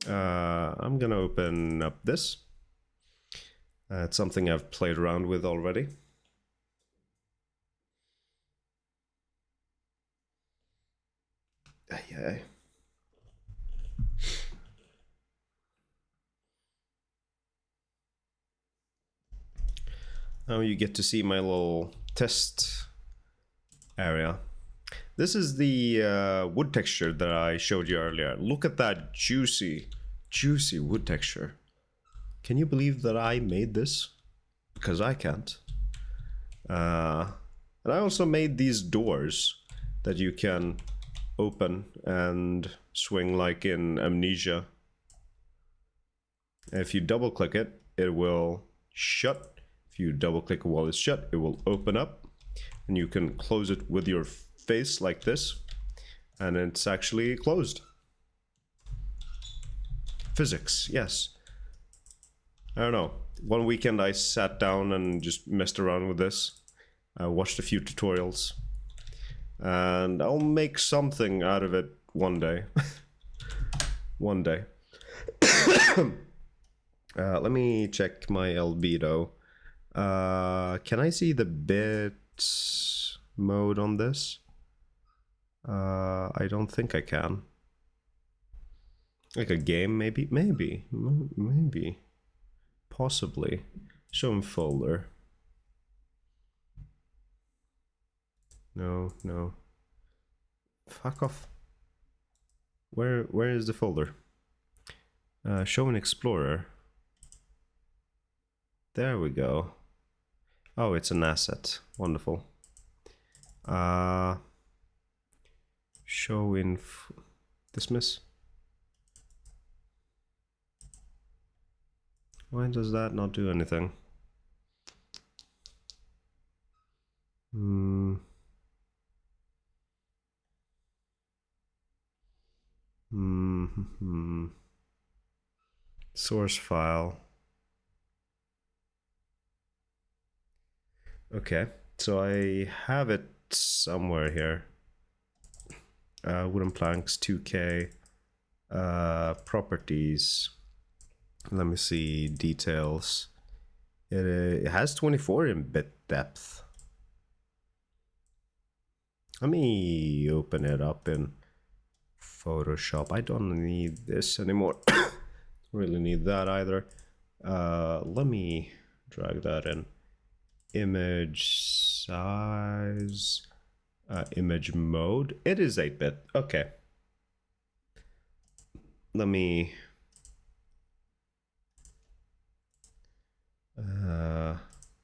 I'm gonna open up this. It's something I've played around with already. Yeah. Now you get to see my little test area. This is the wood texture that I showed you earlier. Look at that juicy wood texture. Can you believe that I made this? Because I can't. And I also made these doors that you can open and swing like in Amnesia. And if you double click it, it will shut. If you double click while it's shut, it will open up, and you can close it with your face like this, and it's actually closed. Physics, yes. I don't know. One weekend I sat down and just messed around with this. I watched a few tutorials, and I'll make something out of it one day. One day. Let me check my albedo. Can I see the bits mode on this? I don't think I can. Like a game, maybe? Maybe. Possibly. Show in folder. No. Fuck off. Where is the folder? Show in Explorer. There we go. Oh, it's an asset. Wonderful. Show in dismiss. Why does that not do anything? Source file. Okay, so I have it somewhere here. Wooden planks 2K. Properties. Let me see details. It has 24 in bit depth. Let me open it up in Photoshop. I don't need this anymore. Really need that either. Let me drag that in. Image size. Image mode. It is 8-bit. Okay. Let me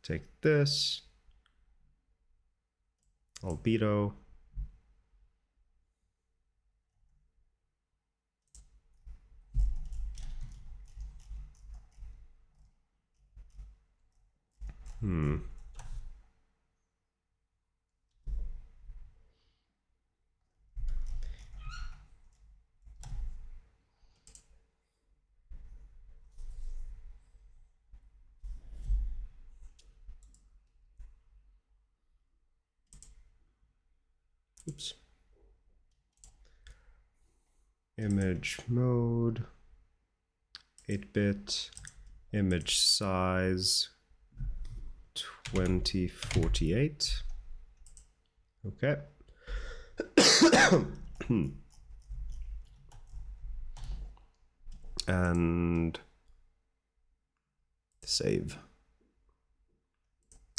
take this. Albedo. Oops. Image mode, 8-bit, image size, 2048. Okay. And save.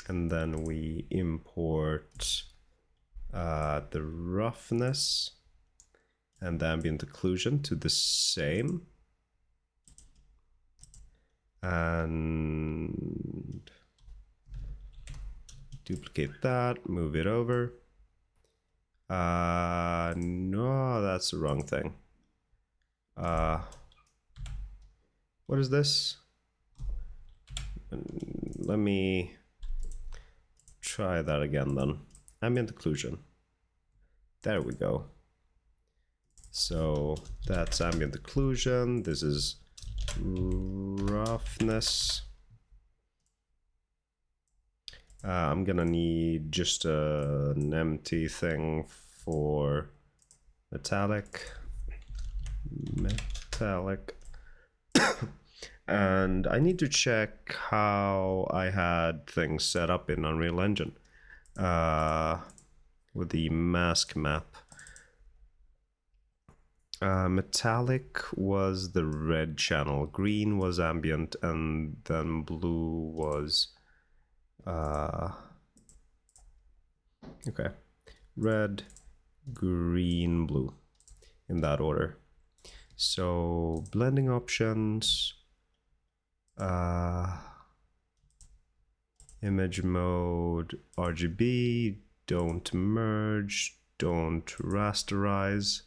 And then we import the roughness and the ambient occlusion to the same. And duplicate that, move it over. No, that's the wrong thing. What is this? Let me try that again then. Ambient occlusion. There we go. So that's ambient occlusion. This is roughness. I'm gonna need just an empty thing for metallic. And I need to check how I had things set up in Unreal Engine with the mask map. Metallic was the red channel, green was ambient, and then blue was okay, red, green, blue, in that order. So blending options, image mode, RGB, don't merge, don't rasterize.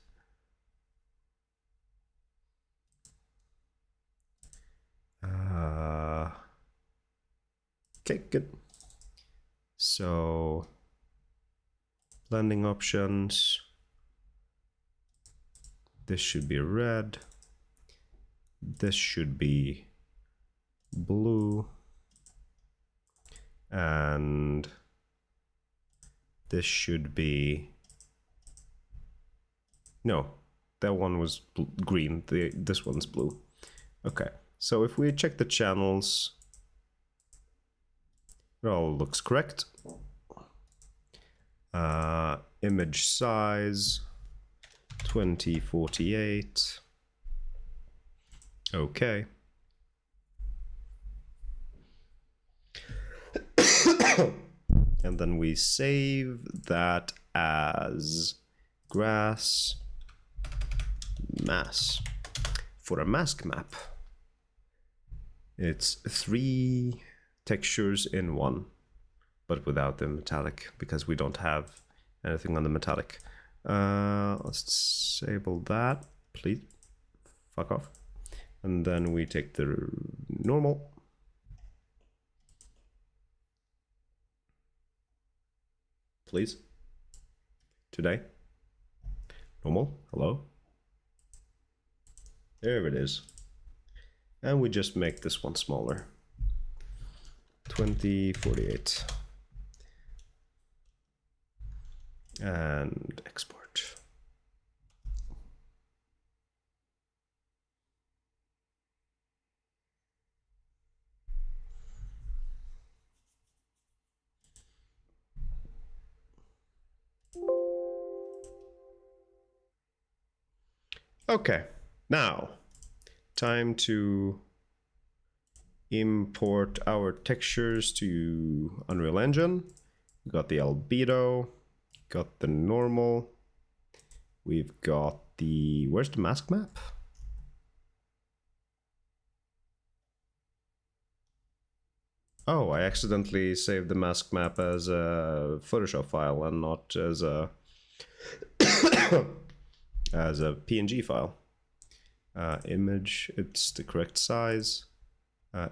Okay, good. So blending options. This should be red. This should be blue. And this should be... No, that one was green. This one's blue. Okay, so if we check the channels, it all looks correct. Image size 2048. Okay. And then we save that as grass mass. For a mask map, it's 3 textures in one, but without the metallic, because we don't have anything on the metallic. Let's disable that, please. Fuck off. And then we take the normal. Please. Today. Normal. Hello. There it is. And we just make this one smaller. 2048. And export. Okay, now time to import our textures to Unreal Engine. We got the albedo, got the normal, we've got the, where's the mask map? Oh, I accidentally saved the mask map as a Photoshop file and not as a as a PNG file. Image, it's the correct size.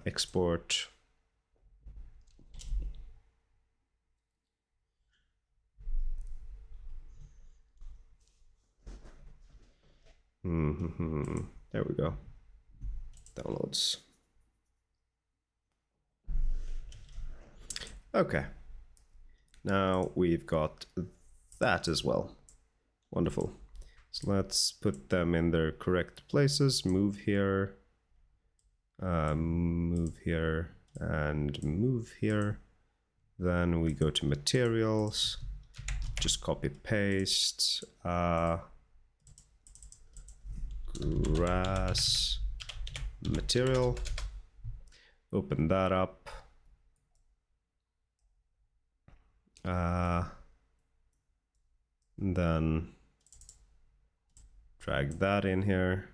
Export. There we go. Downloads. Okay. Now we've got that as well. Wonderful. So let's put them in their correct places. Move here, move here, and move here. Then we go to materials, just copy paste, grass material, open that up. Then drag that in here,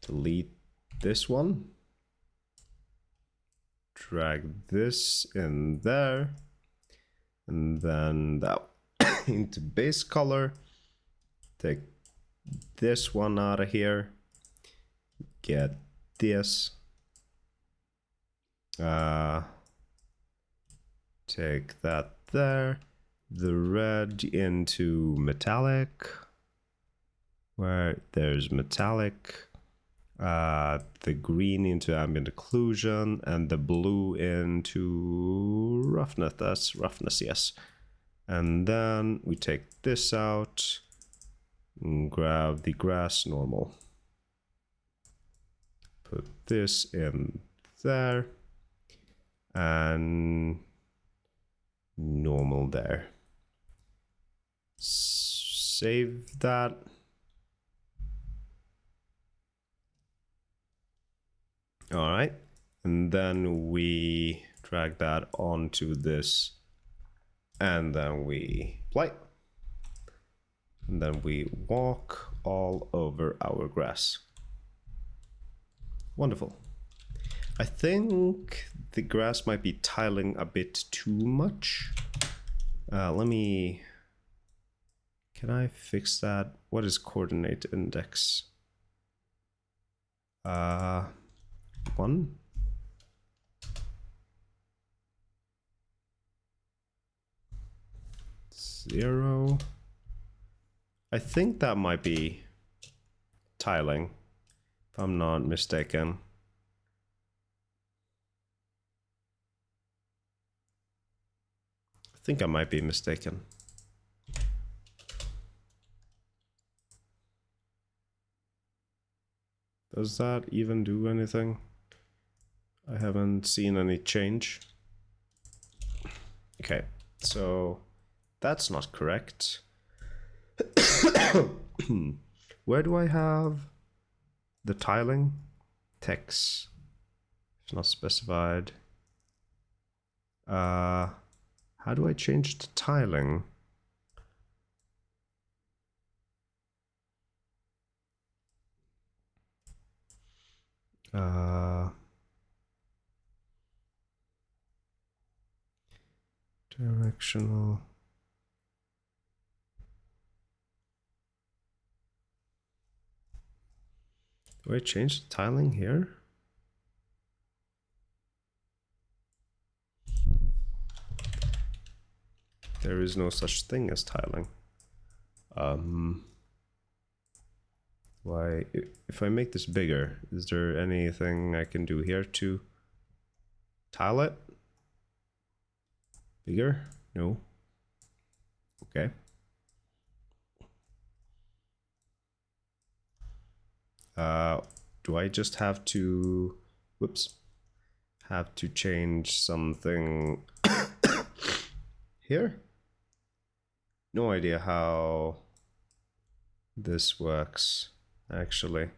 delete this one, drag this in there, and then that into base color, take this one out of here, get this, take that there, the red into metallic, where there's metallic, the green into ambient occlusion, and the blue into roughness. That's roughness, yes. And then we take this out and grab the grass normal. Put this in there and normal there. Save that. All right, and then we drag that onto this, and then we play. And then we walk all over our grass. Wonderful. I think the grass might be tiling a bit too much. Let me Can I fix that? What is coordinate index? 1. 0. I think that might be tiling, if I'm not mistaken. I think I might be mistaken. Does that even do anything? I haven't seen any change. Okay, so that's not correct. Where do I have the tiling? Text. It's not specified. How do I change the tiling? Directional. Do I change the tiling here? There is no such thing as tiling. Why, if I make this bigger, is there anything I can do here to tile it? Bigger? No. Okay. Do I just have to, whoops, have to change something here? No idea how this works, actually.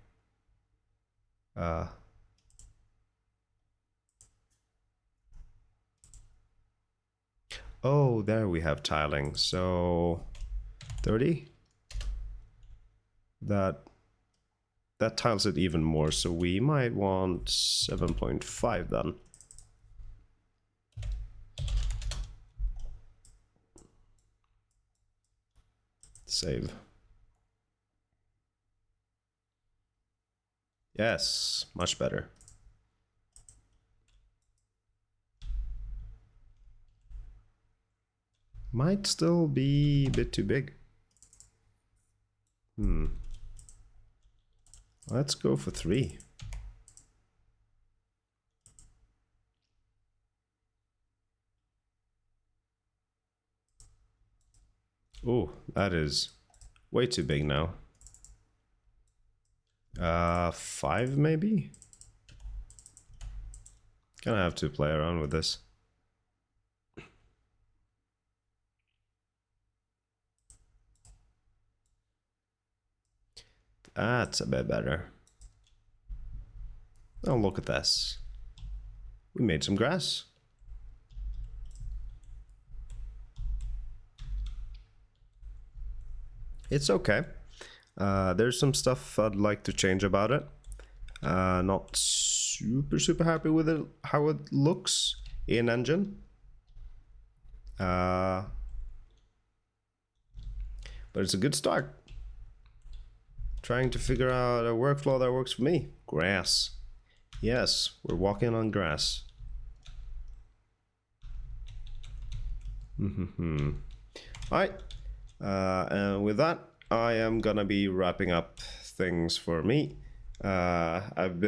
Oh, there we have tiling. So 30. That tiles it even more, so we might want 7.5 then. Save. Yes, much better. Might still be a bit too big. Let's go for 3. Oh, that is way too big now. 5 maybe? Gonna have to play around with this. That's a bit better. Oh, look at this. We made some grass. It's okay. There's some stuff I'd like to change about it. Not super happy with it, how it looks in engine. But it's a good start. Trying to figure out a workflow that works for me. Grass. Yes, we're walking on grass. Alright, and with that, I am gonna be wrapping up things for me. I've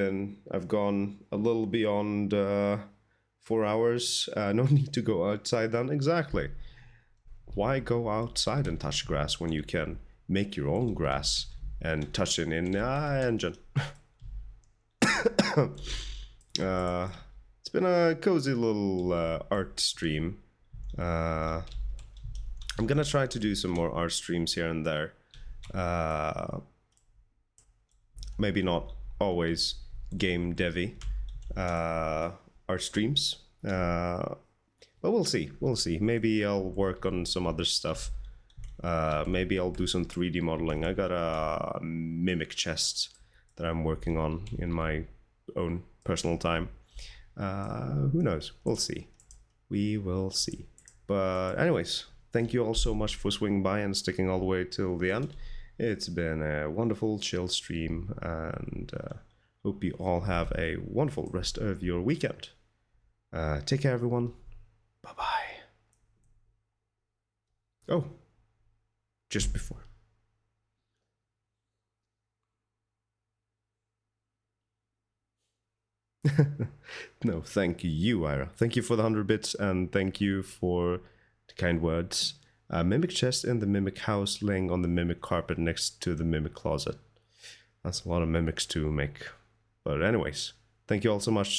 gone a little beyond 4 hours. No need to go outside then. Exactly. Why go outside and touch grass when you can make your own grass and touch it in the engine? It's been a cozy little art stream. I'm gonna try to do some more art streams here and there. Maybe not always game devy art streams. But we'll see. We'll see. Maybe I'll work on some other stuff. Maybe I'll do some 3D modeling. I got a mimic chest that I'm working on in my own personal time. Who knows? We'll see. We will see. But anyways, thank you all so much for swinging by and sticking all the way till the end. It's been a wonderful, chill stream, and hope you all have a wonderful rest of your weekend. Take care, everyone. Bye bye. Oh, just before. No, thank you, Ira. Thank you for the 100 bits, and thank you for the kind words. Mimic chest in the mimic house, laying on the mimic carpet next to the mimic closet. That's a lot of mimics to make. But anyways, thank you all so much.